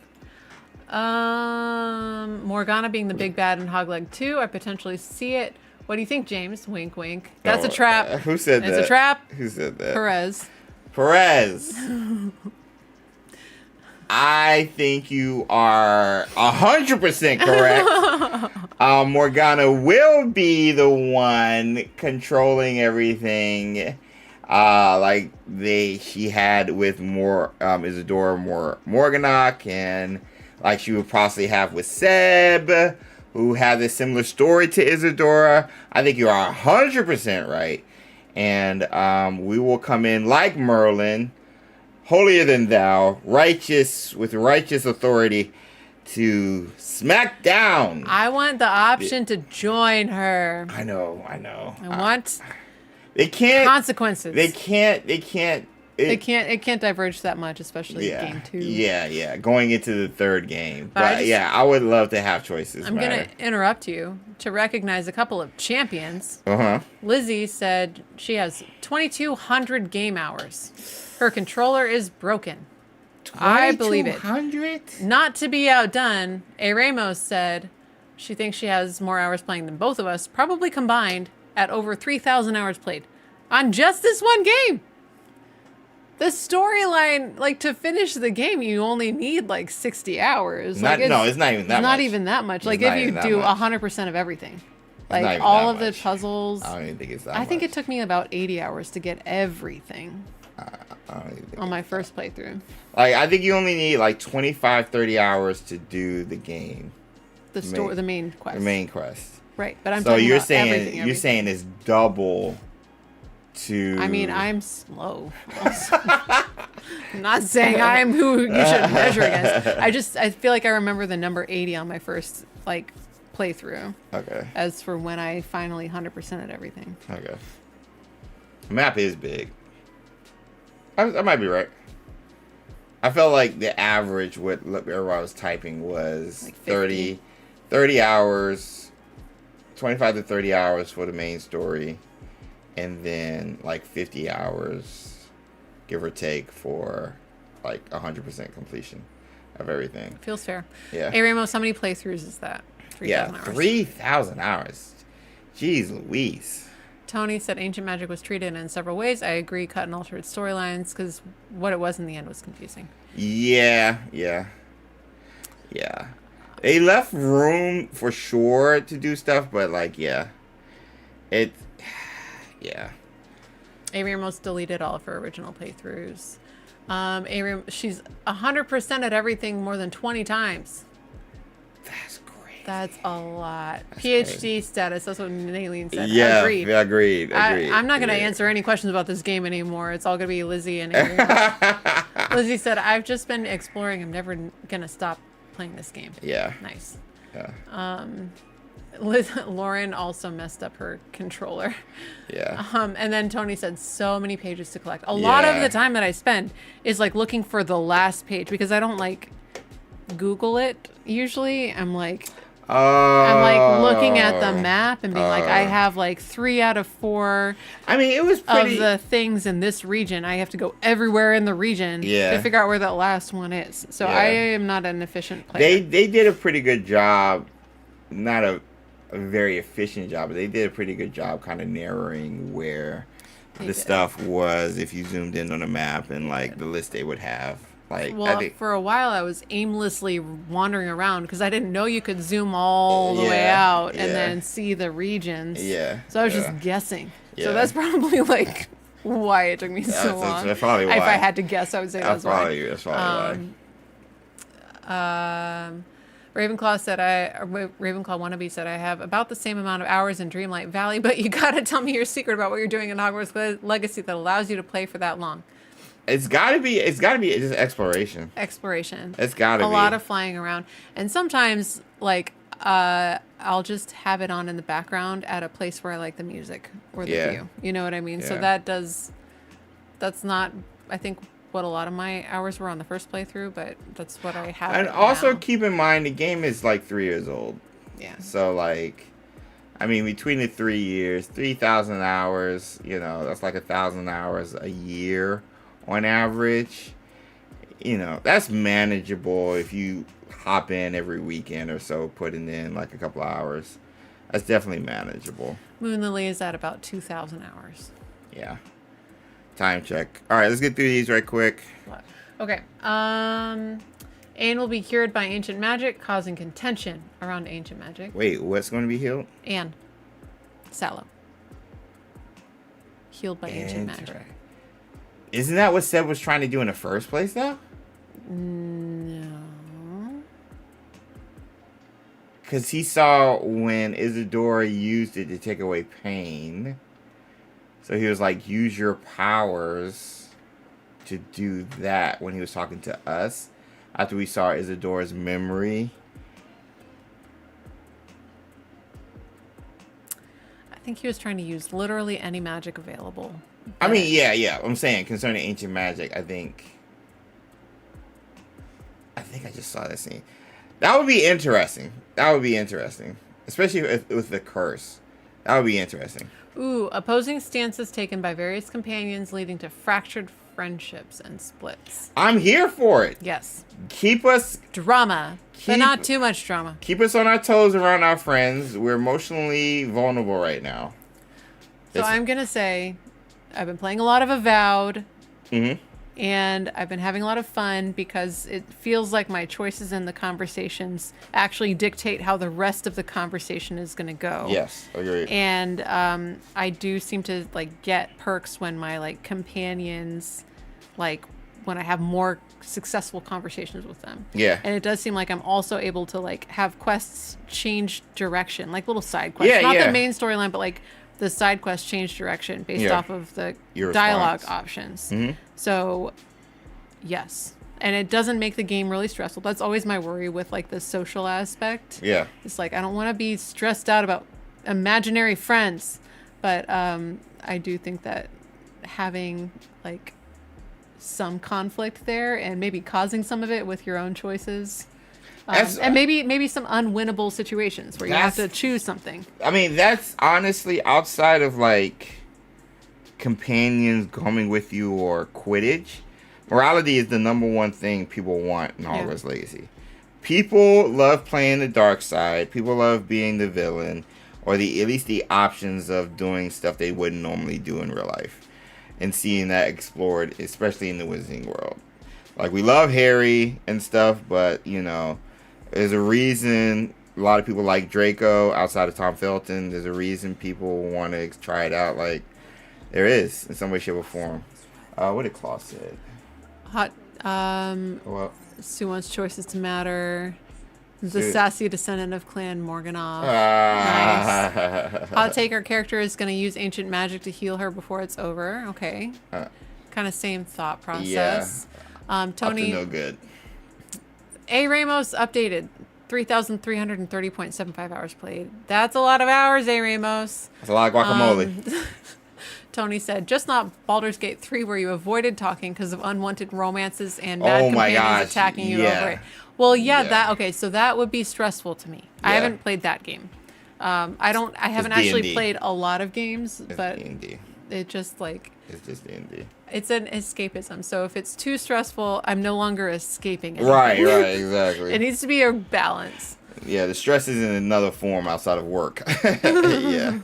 Speaker 4: Morgana being the big bad in Hogleg 2. I potentially see it. What do you think, James? Wink, wink. That's a trap.
Speaker 2: Who said that?
Speaker 4: It's a trap.
Speaker 2: Who said that?
Speaker 4: Perez.
Speaker 2: I think you are 100% correct. Morgana will be the one controlling everything, she had with Isadora Morganok, and like she would possibly have with Seb, who had a similar story to Isadora. I think you are 100% right. And we will come in like Merlin, holier than thou, righteous with righteous authority to smack down.
Speaker 4: I want the option to join her.
Speaker 2: I know.
Speaker 4: I want
Speaker 2: they can't
Speaker 4: consequences.
Speaker 2: They can't
Speaker 4: It can't diverge that much, especially game 2.
Speaker 2: Yeah. Going into the third game. But I would love to have choices.
Speaker 4: I'm going to interrupt you to recognize a couple of champions. Lizzie said she has 2,200 game hours. Her controller is broken. I believe it.
Speaker 2: 2,200?
Speaker 4: Not to be outdone, A. Ramos said she thinks she has more hours playing than both of us, probably combined at over 3,000 hours played on just this one game. The storyline, like, to finish the game, you only need, like, 60 hours.
Speaker 2: No, it's not even that much.
Speaker 4: Not even that much. Like, if you do 100% of everything. Like, all of the puzzles.
Speaker 2: I don't even think it's that much.
Speaker 4: I think it took me about 80 hours to get everything on my first playthrough.
Speaker 2: Like, I think you only need, like, 25, 30 hours to do the game.
Speaker 4: The main quest.
Speaker 2: The main quest.
Speaker 4: Right, but I'm talking about everything.
Speaker 2: You're saying it's double...
Speaker 4: I mean, I'm slow. I'm not saying I'm who you should measure against. I feel like I remember the number 80 on my first playthrough.
Speaker 2: Okay.
Speaker 4: As for when I finally 100%ed everything.
Speaker 2: Okay. The map is big. I might be right. I felt like the average what everybody was typing was like 30 hours, 25 to 30 hours for the main story. And then, like, 50 hours, give or take, for, like, 100% completion of everything.
Speaker 4: Feels fair.
Speaker 2: Yeah.
Speaker 4: Hey, Ramos, how many playthroughs is that? 3,000 hours.
Speaker 2: 3,000 hours. Jeez Louise.
Speaker 4: Tony said Ancient Magic was treated in several ways. I agree, cut and altered storylines, because what it was in the end was confusing.
Speaker 2: Yeah. They left room, for sure, to do stuff, but, like, yeah. Yeah.
Speaker 4: Avery Ramos deleted all of her original playthroughs. She's 100% at everything more than 20 times.
Speaker 2: That's great.
Speaker 4: That's a lot. PhD status. That's what Nalene said.
Speaker 2: Yeah,
Speaker 4: agreed.
Speaker 2: Agreed.
Speaker 4: I'm not going to answer any questions about this game anymore. It's all going to be Lizzie and Avery Ramos. Lizzie said, I've just been exploring. I'm never going to stop playing this game.
Speaker 2: Yeah.
Speaker 4: Nice.
Speaker 2: Yeah.
Speaker 4: Lauren also messed up her controller.
Speaker 2: Yeah.
Speaker 4: And then Tony said so many pages to collect. A lot of the time that I spend is like looking for the last page because I don't like Google it usually. I'm like looking at the map and being like, I have like 3 out of 4.
Speaker 2: I mean, it was pretty...
Speaker 4: of the things in this region. I have to go everywhere in the region to figure out where that last one is. So I am not an efficient player.
Speaker 2: They did a pretty good job. Not a very efficient job, but they did a pretty good job kind of narrowing where stuff was if you zoomed in on a map and like the list they would have. Like,
Speaker 4: well, for a while I was aimlessly wandering around because I didn't know you could zoom all the way out and then see the regions. Yeah. So I was just guessing. Yeah. So that's probably like why it took me so long. That's probably why. If I had to guess, I would say that's why. That's probably why. Ravenclaw said Ravenclaw Wannabe said I have about the same amount of hours in Dreamlight Valley, but you gotta tell me your secret about what you're doing in Hogwarts Legacy that allows you to play for that long. It's gotta be
Speaker 2: just exploration.
Speaker 4: It's gotta be a lot of flying around, and sometimes like I'll just have it on in the background at a place where I like the music or the view. You know what I mean? Yeah. So that's not I think what a lot of my hours were on the first playthrough, but that's what I have. And
Speaker 2: also keep in mind the game is like 3 years old.
Speaker 4: Yeah.
Speaker 2: So like, I mean, between the 3 years, 3,000 hours, you know, that's like 1,000 hours a year on average. You know, that's manageable if you hop in every weekend or so, putting in like a couple of hours. That's definitely manageable.
Speaker 4: Moon Lily is at about 2,000 hours.
Speaker 2: Yeah. Time check. All right, let's get through these right quick.
Speaker 4: Okay. Anne will be cured by ancient magic, causing contention around ancient magic.
Speaker 2: Wait, what's going to be healed?
Speaker 4: Anne. Sallow. Healed by ancient magic.
Speaker 2: Isn't that what Seb was trying to do in the first place, though?
Speaker 4: No.
Speaker 2: Because he saw when Isadora used it to take away pain. So he was like, use your powers to do that when he was talking to us. After we saw Isadora's memory.
Speaker 4: think he was trying to use literally any magic available.
Speaker 2: I mean, yeah. I'm saying concerning ancient magic, I think I just saw that scene. That would be interesting. Especially with the curse. That would be interesting.
Speaker 4: Ooh, opposing stances taken by various companions leading to fractured friendships and splits.
Speaker 2: I'm here for it.
Speaker 4: Yes.
Speaker 2: Keep us...
Speaker 4: Drama. But not too much drama.
Speaker 2: Keep us on our toes around our friends. We're emotionally vulnerable right now.
Speaker 4: So I'm going to say, I've been playing a lot of Avowed.
Speaker 2: Mm-hmm.
Speaker 4: And I've been having a lot of fun because it feels like my choices in the conversations actually dictate how the rest of the conversation is going to go.
Speaker 2: Yes, agreed.
Speaker 4: And I do seem to like get perks when my like companions, like when I have more successful conversations with them.
Speaker 2: Yeah.
Speaker 4: And it does seem like I'm also able to like have quests change direction, like little side quests. Not the main storyline, but like the side quest change direction based off of the dialogue options.
Speaker 2: Mm-hmm.
Speaker 4: So, yes. And it doesn't make the game really stressful. That's always my worry with like the social aspect.
Speaker 2: Yeah.
Speaker 4: It's like I don't want to be stressed out about imaginary friends, but I do think that having like some conflict there and maybe causing some of it with your own choices. And maybe some unwinnable situations where you have to choose something.
Speaker 2: I mean, that's honestly outside of like companions coming with you or Quidditch. Morality is the number one thing people want in Hogwarts Legacy. People love playing the dark side. People love being the villain, or at least the options of doing stuff they wouldn't normally do in real life, and seeing that explored, especially in the Wizarding world. Like, we love Harry and stuff, but you know, there's a reason a lot of people like Draco outside of Tom Felton. There's a reason people want to try it out. Like, there is, in some way, shape, or form. What did Claw say?
Speaker 4: Sue wants choices to matter. The sassy descendant of Clan Morganoff. Nice. Hot take, our character is going to use ancient magic to heal her before it's over. Okay. Kind of same thought process.
Speaker 2: Yeah.
Speaker 4: Tony.
Speaker 2: Up to no good.
Speaker 4: A. Ramos updated. 3,330.75 hours played. That's a lot of hours, A. Ramos.
Speaker 2: That's a lot of guacamole.
Speaker 4: Tony said, just not Baldur's Gate 3 where you avoided talking because of unwanted romances and bad companions attacking you over it. Well, so that would be stressful to me. I haven't played that game. I haven't actually played a lot of games, but D&D. It just like...
Speaker 2: It's just D&D.
Speaker 4: It's an escapism. So if it's too stressful, I'm no longer escaping it.
Speaker 2: Right, exactly.
Speaker 4: It needs to be a balance.
Speaker 2: Yeah, the stress is in another form outside of work. Yeah.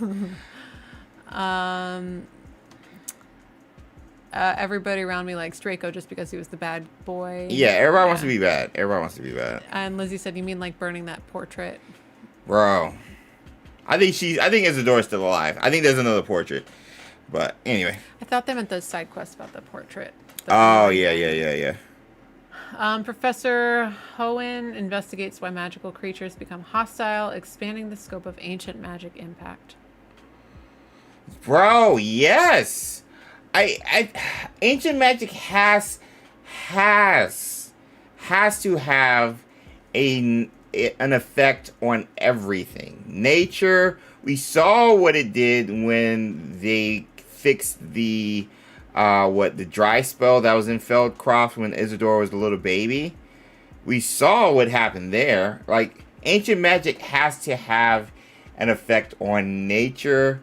Speaker 4: Everybody around me likes Draco just because he was the bad boy.
Speaker 2: Yeah, everybody wants to be bad.
Speaker 4: And Lizzie said, you mean like burning that portrait?
Speaker 2: Bro. I think Isidora's still alive. I think there's another portrait. But anyway.
Speaker 4: I thought they meant the side quest about the portrait.
Speaker 2: Yeah.
Speaker 4: Professor Hoenn investigates why magical creatures become hostile, expanding the scope of ancient magic impact.
Speaker 2: Bro, yes. Ancient magic has to have an effect on everything. Nature, we saw what it did when they fixed the dry spell that was in Feldcroft when Isidore was a little baby. We saw what happened there. Like, ancient magic has to have an effect on nature,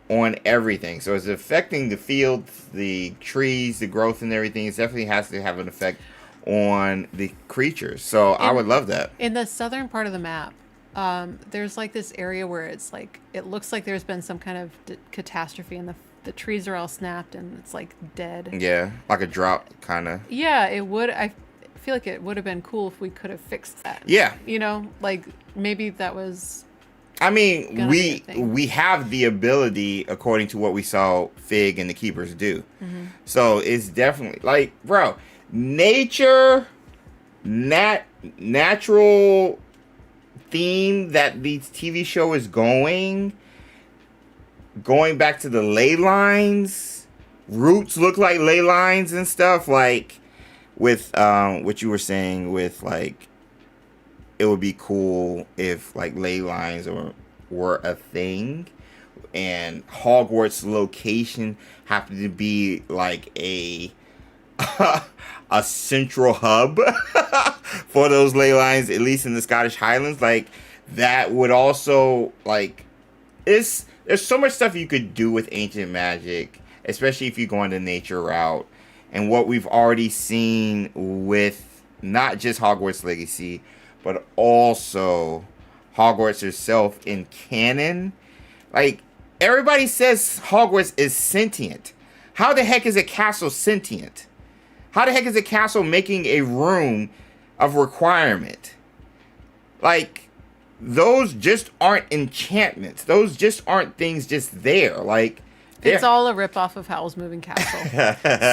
Speaker 2: on everything. So it's affecting the fields, the trees, the growth and everything. It definitely has to have an effect on the creatures. So I would love that.
Speaker 4: In the southern part of the map, there's like this area where it's like, it looks like there's been some kind of catastrophe and the trees are all snapped and it's like dead.
Speaker 2: Yeah, like a drought kind of.
Speaker 4: Yeah, it would. I feel like it would have been cool if we could have fixed that.
Speaker 2: Yeah.
Speaker 4: You know, like maybe that was...
Speaker 2: I mean, we have the ability, according to what we saw Fig and the Keepers do. Mm-hmm. So it's definitely like, bro, nature, natural theme that the TV show is going back to the ley lines. Roots look like ley lines and stuff. Like with what you were saying with like, it would be cool if like ley lines were a thing and Hogwarts location happened to be like a a central hub for those ley lines, at least in the Scottish Highlands, like that would also like there's so much stuff you could do with ancient magic, especially if you go on the nature route. And what we've already seen with not just Hogwarts Legacy, but also Hogwarts itself in canon. Like, everybody says Hogwarts is sentient. How the heck is a castle sentient? How the heck is a castle making a room of requirement? Like, those just aren't enchantments. Those just aren't things just there. Like,
Speaker 4: it's all a ripoff of Howl's Moving Castle.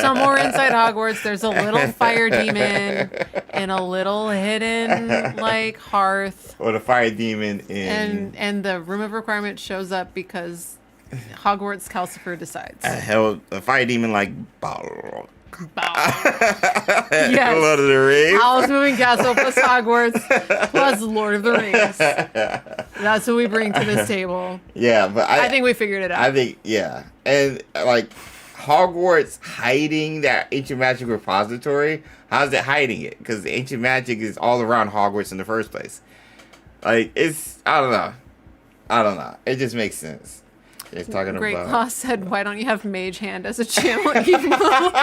Speaker 4: Somewhere inside Hogwarts, there's a little fire demon and a little hidden, like, hearth.
Speaker 2: Or the fire demon in...
Speaker 4: And the room of requirement shows up because Hogwarts Calcifer decides.
Speaker 2: A fire demon like...
Speaker 4: Yes.
Speaker 2: Lord of the Rings.
Speaker 4: Howl's Moving Castle plus Hogwarts plus Lord of the Rings. That's what we bring to this table.
Speaker 2: Yeah, but
Speaker 4: I think we figured it out.
Speaker 2: I think, yeah. And, like, Hogwarts hiding that ancient magic repository, how's it hiding it? Because the ancient magic is all around Hogwarts in the first place. Like, it's, I don't know. It just makes sense. It's talking
Speaker 4: Great
Speaker 2: about...
Speaker 4: Claw said, why don't you have Mage Hand as a channel emote?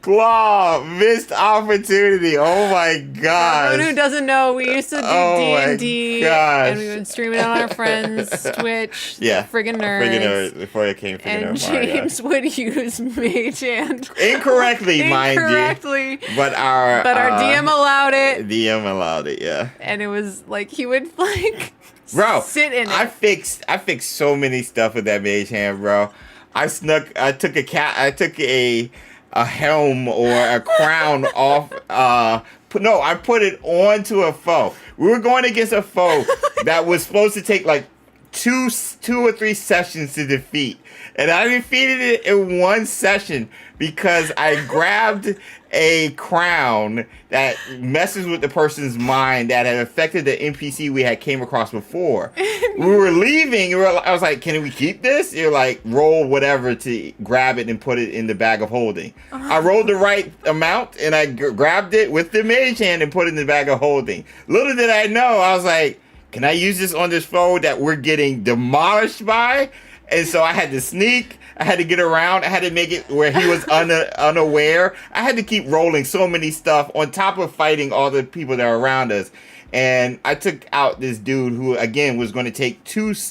Speaker 2: Claw, missed opportunity. Oh my god.
Speaker 4: Everyone who doesn't know, we used to do D&D, and we would stream it on our friends' Twitch.
Speaker 2: Yeah.
Speaker 4: Friggin' nerds.
Speaker 2: Before it came friggin'
Speaker 4: And James would use Mage Hand.
Speaker 2: Incorrectly, mind you.
Speaker 4: Incorrectly.
Speaker 2: But our
Speaker 4: DM allowed it.
Speaker 2: DM allowed it, yeah.
Speaker 4: And it was like, he would like...
Speaker 2: Bro,
Speaker 4: sit in it.
Speaker 2: I fixed so many stuff with that Mage Hand, bro. I took a helm or a crown off. I put it onto a foe. We were going against a foe that was supposed to take like two or three sessions to defeat, and I defeated it in one session because I grabbed a crown that messes with the person's mind that had affected the NPC we had came across before. We were leaving. I was like, can we keep this? You're like, roll whatever to grab it and put it in the bag of holding. I rolled the right amount and I grabbed it with the Mage Hand and put it in the bag of holding. Little did I know, I was like, can I use this on this foe that we're getting demolished by? And so I had to sneak. I had to get around. I had to make it where he was unaware. I had to keep rolling so many stuff on top of fighting all the people that are around us. And I took out this dude who, again, was going to take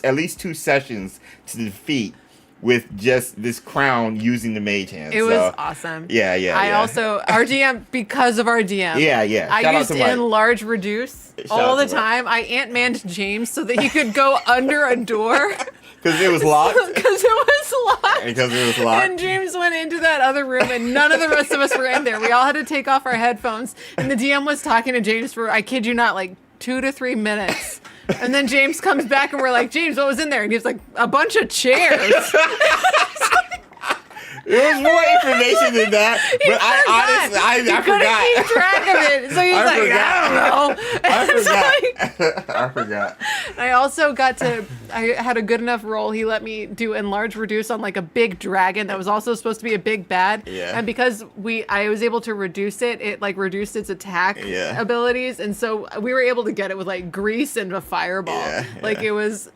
Speaker 2: at least two sessions to defeat with just this crown using the Mage Hand.
Speaker 4: It was awesome.
Speaker 2: Yeah.
Speaker 4: I also, our DM, because of our DM.
Speaker 2: Yeah.
Speaker 4: I used enlarge reduce all the time. I Ant-Manned James so that he could go under a door.
Speaker 2: Because it was locked?
Speaker 4: Because it was locked.
Speaker 2: Because it was locked.
Speaker 4: And James went into that other room and none of the rest of us were in there. We all had to take off our headphones. And the DM was talking to James for, I kid you not, like 2 to 3 minutes. And then James comes back and we're like, James, what was in there? And he was like, a bunch of chairs.
Speaker 2: There was more information than that, but I forgot.
Speaker 4: Keep track of it, so he's
Speaker 2: I forgot.
Speaker 4: I also I had a good enough roll. He let me do enlarge reduce on like a big dragon that was also supposed to be a big bad.
Speaker 2: Yeah.
Speaker 4: And because I was able to reduce it, it like reduced its attack abilities, and so we were able to get it with like grease and a fireball. Like it was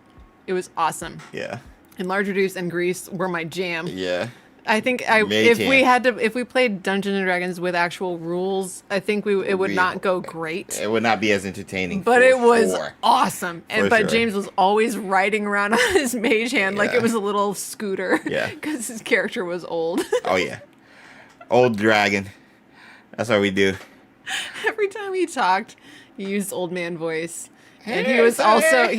Speaker 4: awesome.
Speaker 2: Yeah.
Speaker 4: Enlarge reduce and grease were my jam.
Speaker 2: Yeah.
Speaker 4: I think if we played Dungeons and Dragons with actual rules, I think it would not go great.
Speaker 2: It would not be as entertaining.
Speaker 4: But it was awesome. But James was always riding around on his Mage Hand like it was a little scooter.
Speaker 2: Yeah.
Speaker 4: Because his character was old.
Speaker 2: Oh yeah. Old dragon. That's what we do.
Speaker 4: Every time he talked, he used old man voice. And he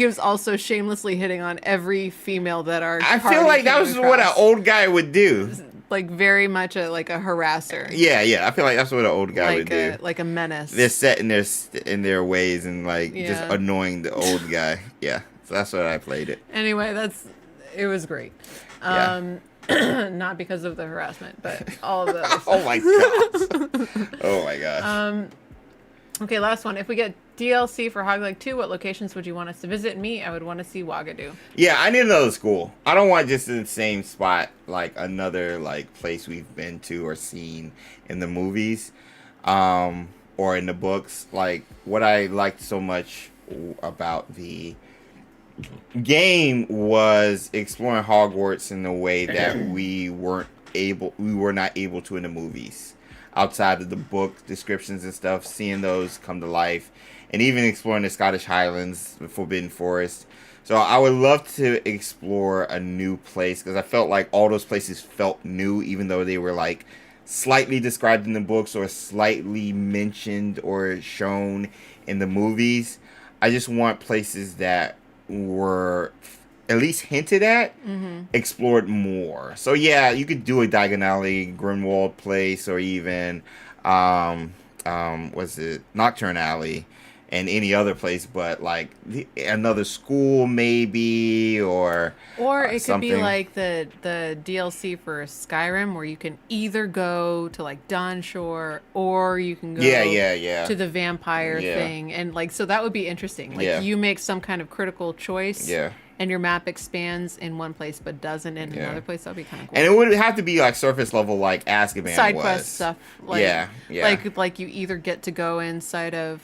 Speaker 4: was also shamelessly hitting on every female that
Speaker 2: I feel like that was what an old guy would do.
Speaker 4: Like very much like a harasser.
Speaker 2: Yeah. I feel like that's what an old guy would do.
Speaker 4: Like a menace.
Speaker 2: They're set in their ways and like just annoying the old guy. Yeah. So that's what I played it.
Speaker 4: Anyway, it was great. Not because of the harassment, but all of those.
Speaker 2: Oh my god. Oh my gosh.
Speaker 4: Okay, last one. If we get DLC for Hog Leg 2, what locations would you want us to visit? Me, I would want to see Ouagadougou.
Speaker 2: Yeah, I need another school. I don't want just in the same spot, like another like place we've been to or seen in the movies, or in the books. Like what I liked so much about the game was exploring Hogwarts in a way that we were not able to in the movies. Outside of the book descriptions and stuff, seeing those come to life, and even exploring the Scottish Highlands, the Forbidden Forest. So I would love to explore a new place, because I felt like all those places felt new, even though they were like slightly described in the books or slightly mentioned or shown in the movies. I just want places that were at least hinted at, explored more. So yeah, you could do a Diagon Alley, Grimwald Place, or even Nocturne Alley, and any other place, but like another school maybe, or
Speaker 4: it
Speaker 2: something.
Speaker 4: could be like the DLC for Skyrim, where you can either go to like Dawnshore, or you can go to the vampire thing, and like, so that would be interesting. Like you make some kind of critical choice, and your map expands in one place but doesn't in another place. That would be kind of cool.
Speaker 2: And it would have to be like surface level, like Azkaban
Speaker 4: side
Speaker 2: was.
Speaker 4: quest stuff. Like, like you either get to go inside of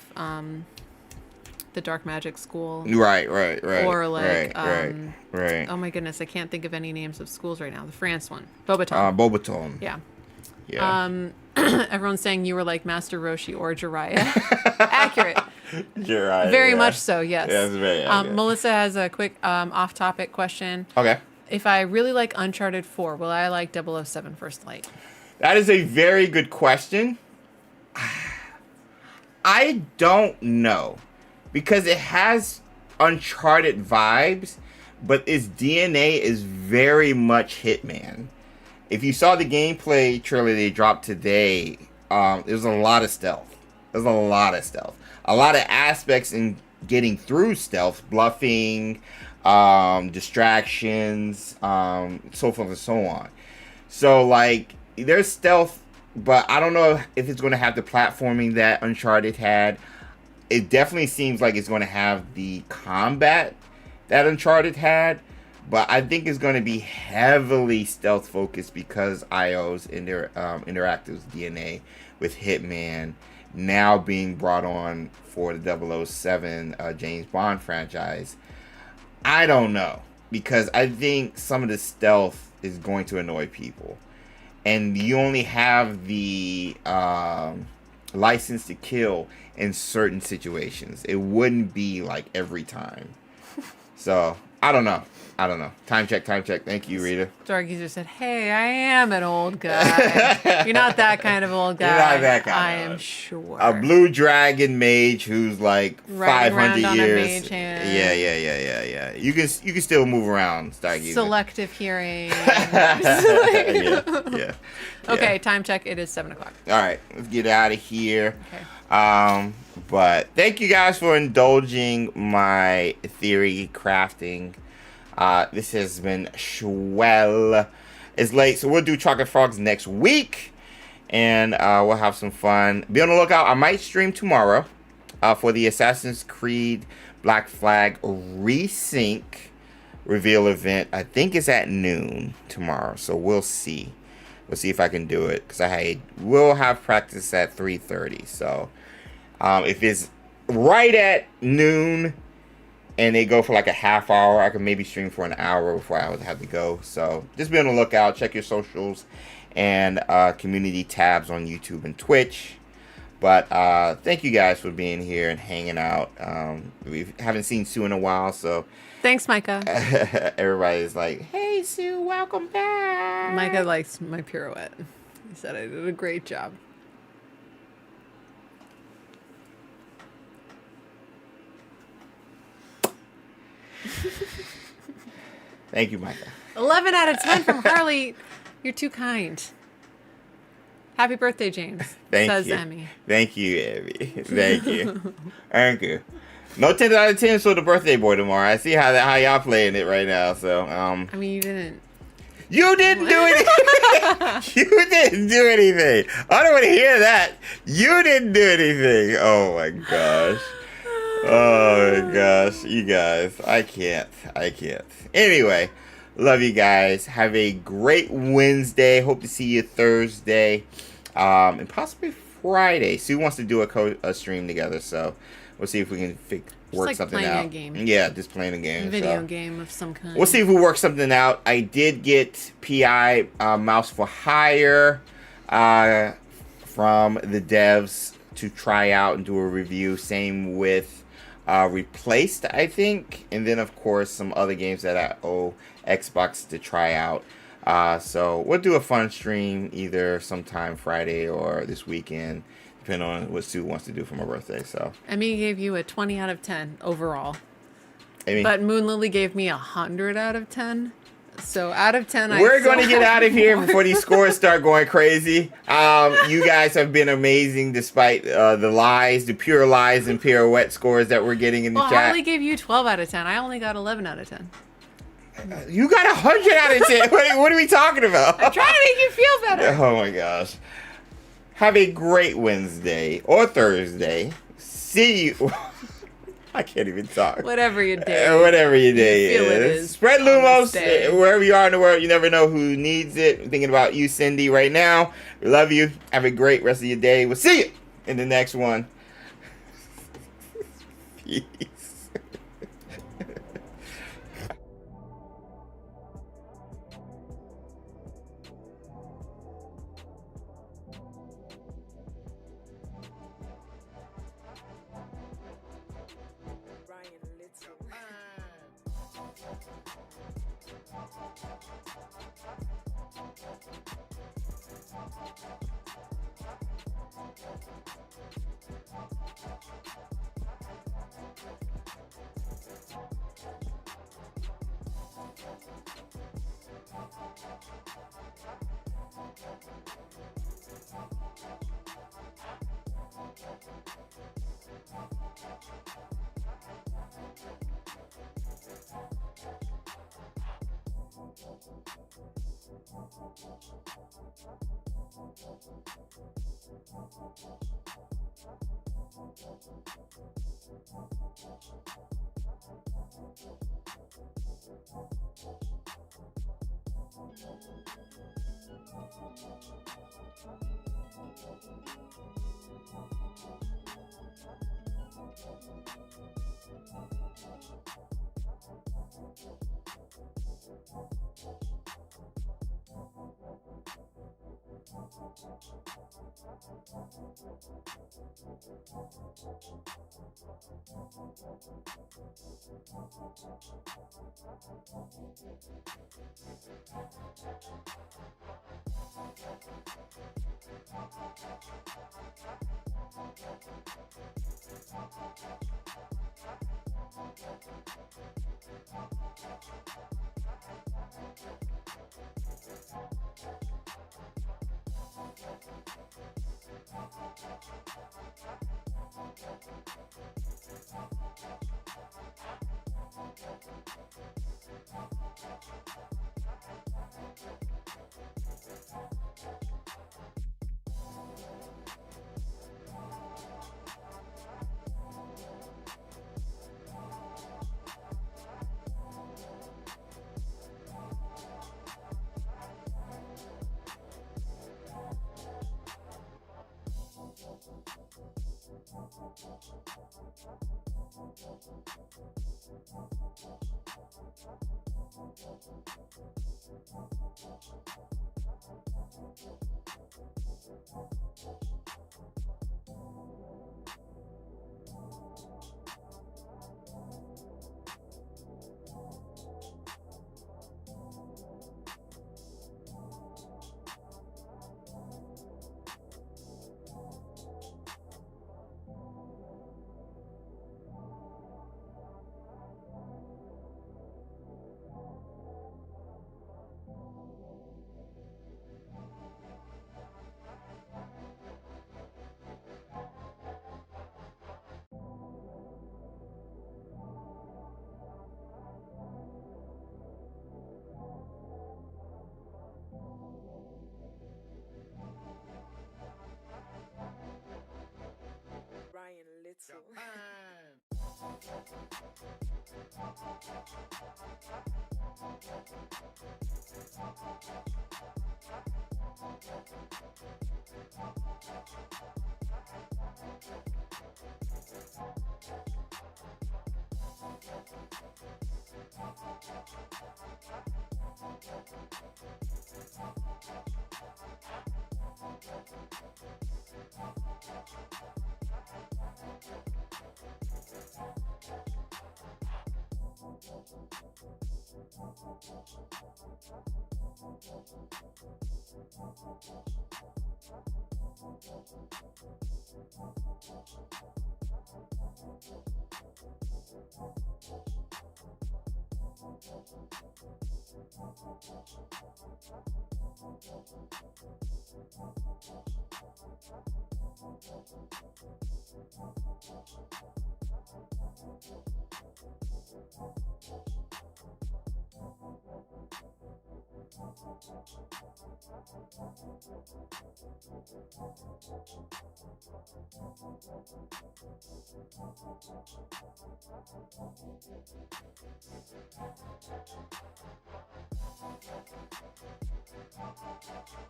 Speaker 4: the dark magic school,
Speaker 2: right,
Speaker 4: or like
Speaker 2: right.
Speaker 4: Oh my goodness, I can't think of any names of schools right now. The France one, Beauxbaton.
Speaker 2: Beauxbaton.
Speaker 4: Yeah. Everyone's saying you were like Master Roshi or Jiraiya. Accurate.
Speaker 2: Jiraiya.
Speaker 4: Very much so, yes.
Speaker 2: Yeah, that's very accurate.
Speaker 4: Melissa has a quick off-topic question.
Speaker 2: Okay.
Speaker 4: If I really like Uncharted 4, will I like 007 First Light?
Speaker 2: That is a very good question. I don't know, because it has Uncharted vibes, but its DNA is very much Hitman. If you saw the gameplay trailer they dropped today, there's a lot of stealth. A lot of aspects in getting through stealth, bluffing, distractions, so forth and so on. So, like, there's stealth, but I don't know if it's going to have the platforming that Uncharted had. It definitely seems like it's going to have the combat that Uncharted had, but I think it's going to be heavily stealth focused, because IO's Interactive's DNA with Hitman now being brought on for the 007 James Bond franchise. I don't know, because I think some of the stealth is going to annoy people, and you only have the license to kill in certain situations. It wouldn't be like every time. So I don't know. Time check. Thank you, Rita.
Speaker 4: Dargeezer said, "Hey, I am an old guy. You're not that kind of old guy.
Speaker 2: You're not that kind.
Speaker 4: I am sure.
Speaker 2: A blue dragon mage who's like 500 years.
Speaker 4: On a mage hand.
Speaker 2: Yeah. You can still move around, Stargeezer.
Speaker 4: Selective hearing.
Speaker 2: yeah.
Speaker 4: Okay, time check. It is 7:00.
Speaker 2: All right, let's get out of here.
Speaker 4: Okay.
Speaker 2: But thank you guys for indulging my theory crafting. This has been Schwell. It's late, so we'll do Chocolate Frogs next week, and we'll have some fun. Be on the lookout. I might stream tomorrow for the Assassin's Creed Black Flag Resync reveal event. I think it's at noon tomorrow, so we'll see. We'll see if I can do it, because I will have practice at 3:30. So if it's right at noon and they go for like a half hour, I can maybe stream for an hour before I would have to go. So just be on the lookout. Check your socials and community tabs on YouTube and Twitch. But thank you guys for being here and hanging out. We haven't seen Sue in a while, so
Speaker 4: thanks, Micah.
Speaker 2: Everybody's like, "Hey, Sue, welcome back."
Speaker 4: Micah likes my pirouette. He said I did a great job.
Speaker 2: Thank you, Micah.
Speaker 4: 11 out of 10 from Harley. You're too kind. Happy birthday, James. Says Emmy.
Speaker 2: Thank you, Emmy. Thank you. Thank you. No 10 out of 10 for the birthday boy tomorrow. I see how y'all playing it right now. So
Speaker 4: I mean, you didn't.
Speaker 2: You didn't do anything. You didn't do anything. I don't want to hear that. You didn't do anything. Oh my gosh. Oh my gosh, you guys, I can't. Anyway, love you guys. Have a great Wednesday. Hope to see you Thursday, and possibly Friday. Sue wants to do a stream together, so we'll see if we can work
Speaker 4: like
Speaker 2: something
Speaker 4: playing
Speaker 2: out.
Speaker 4: a game.
Speaker 2: Yeah, just playing a game.
Speaker 4: Video game of some kind.
Speaker 2: We'll see if we work something out. I did get PI mouse for hire from the devs to try out and do a review. Same with Replaced, I think, and then of course some other games that I owe Xbox to try out. So we'll do a fun stream either sometime Friday or this weekend, depending on what Sue wants to do for my birthday. So
Speaker 4: Emmy gave you a 20 out of 10 overall,
Speaker 2: Amy,
Speaker 4: but Moon Lily gave me 100 out of 10. So out of 10,
Speaker 2: we're going to get out of here before these scores start going crazy. You guys have been amazing despite the lies, the pure lies and pirouette scores that we're getting in the chat.
Speaker 4: I only gave you 12 out of 10. I only got 11 out of 10.
Speaker 2: You got 100 out of 10. What are we talking about?
Speaker 4: I'm trying to make you feel better.
Speaker 2: Oh my gosh. Have a great Wednesday or Thursday. See you. I can't even talk.
Speaker 4: Whatever your day.
Speaker 2: Whatever your day
Speaker 4: is.
Speaker 2: Spread Lumos wherever you are in the world. You never know who needs it. I'm thinking about you, Cindy, right now. We love you. Have a great rest of your day. We'll see you in the next one. Peace.
Speaker 1: Ryan Little.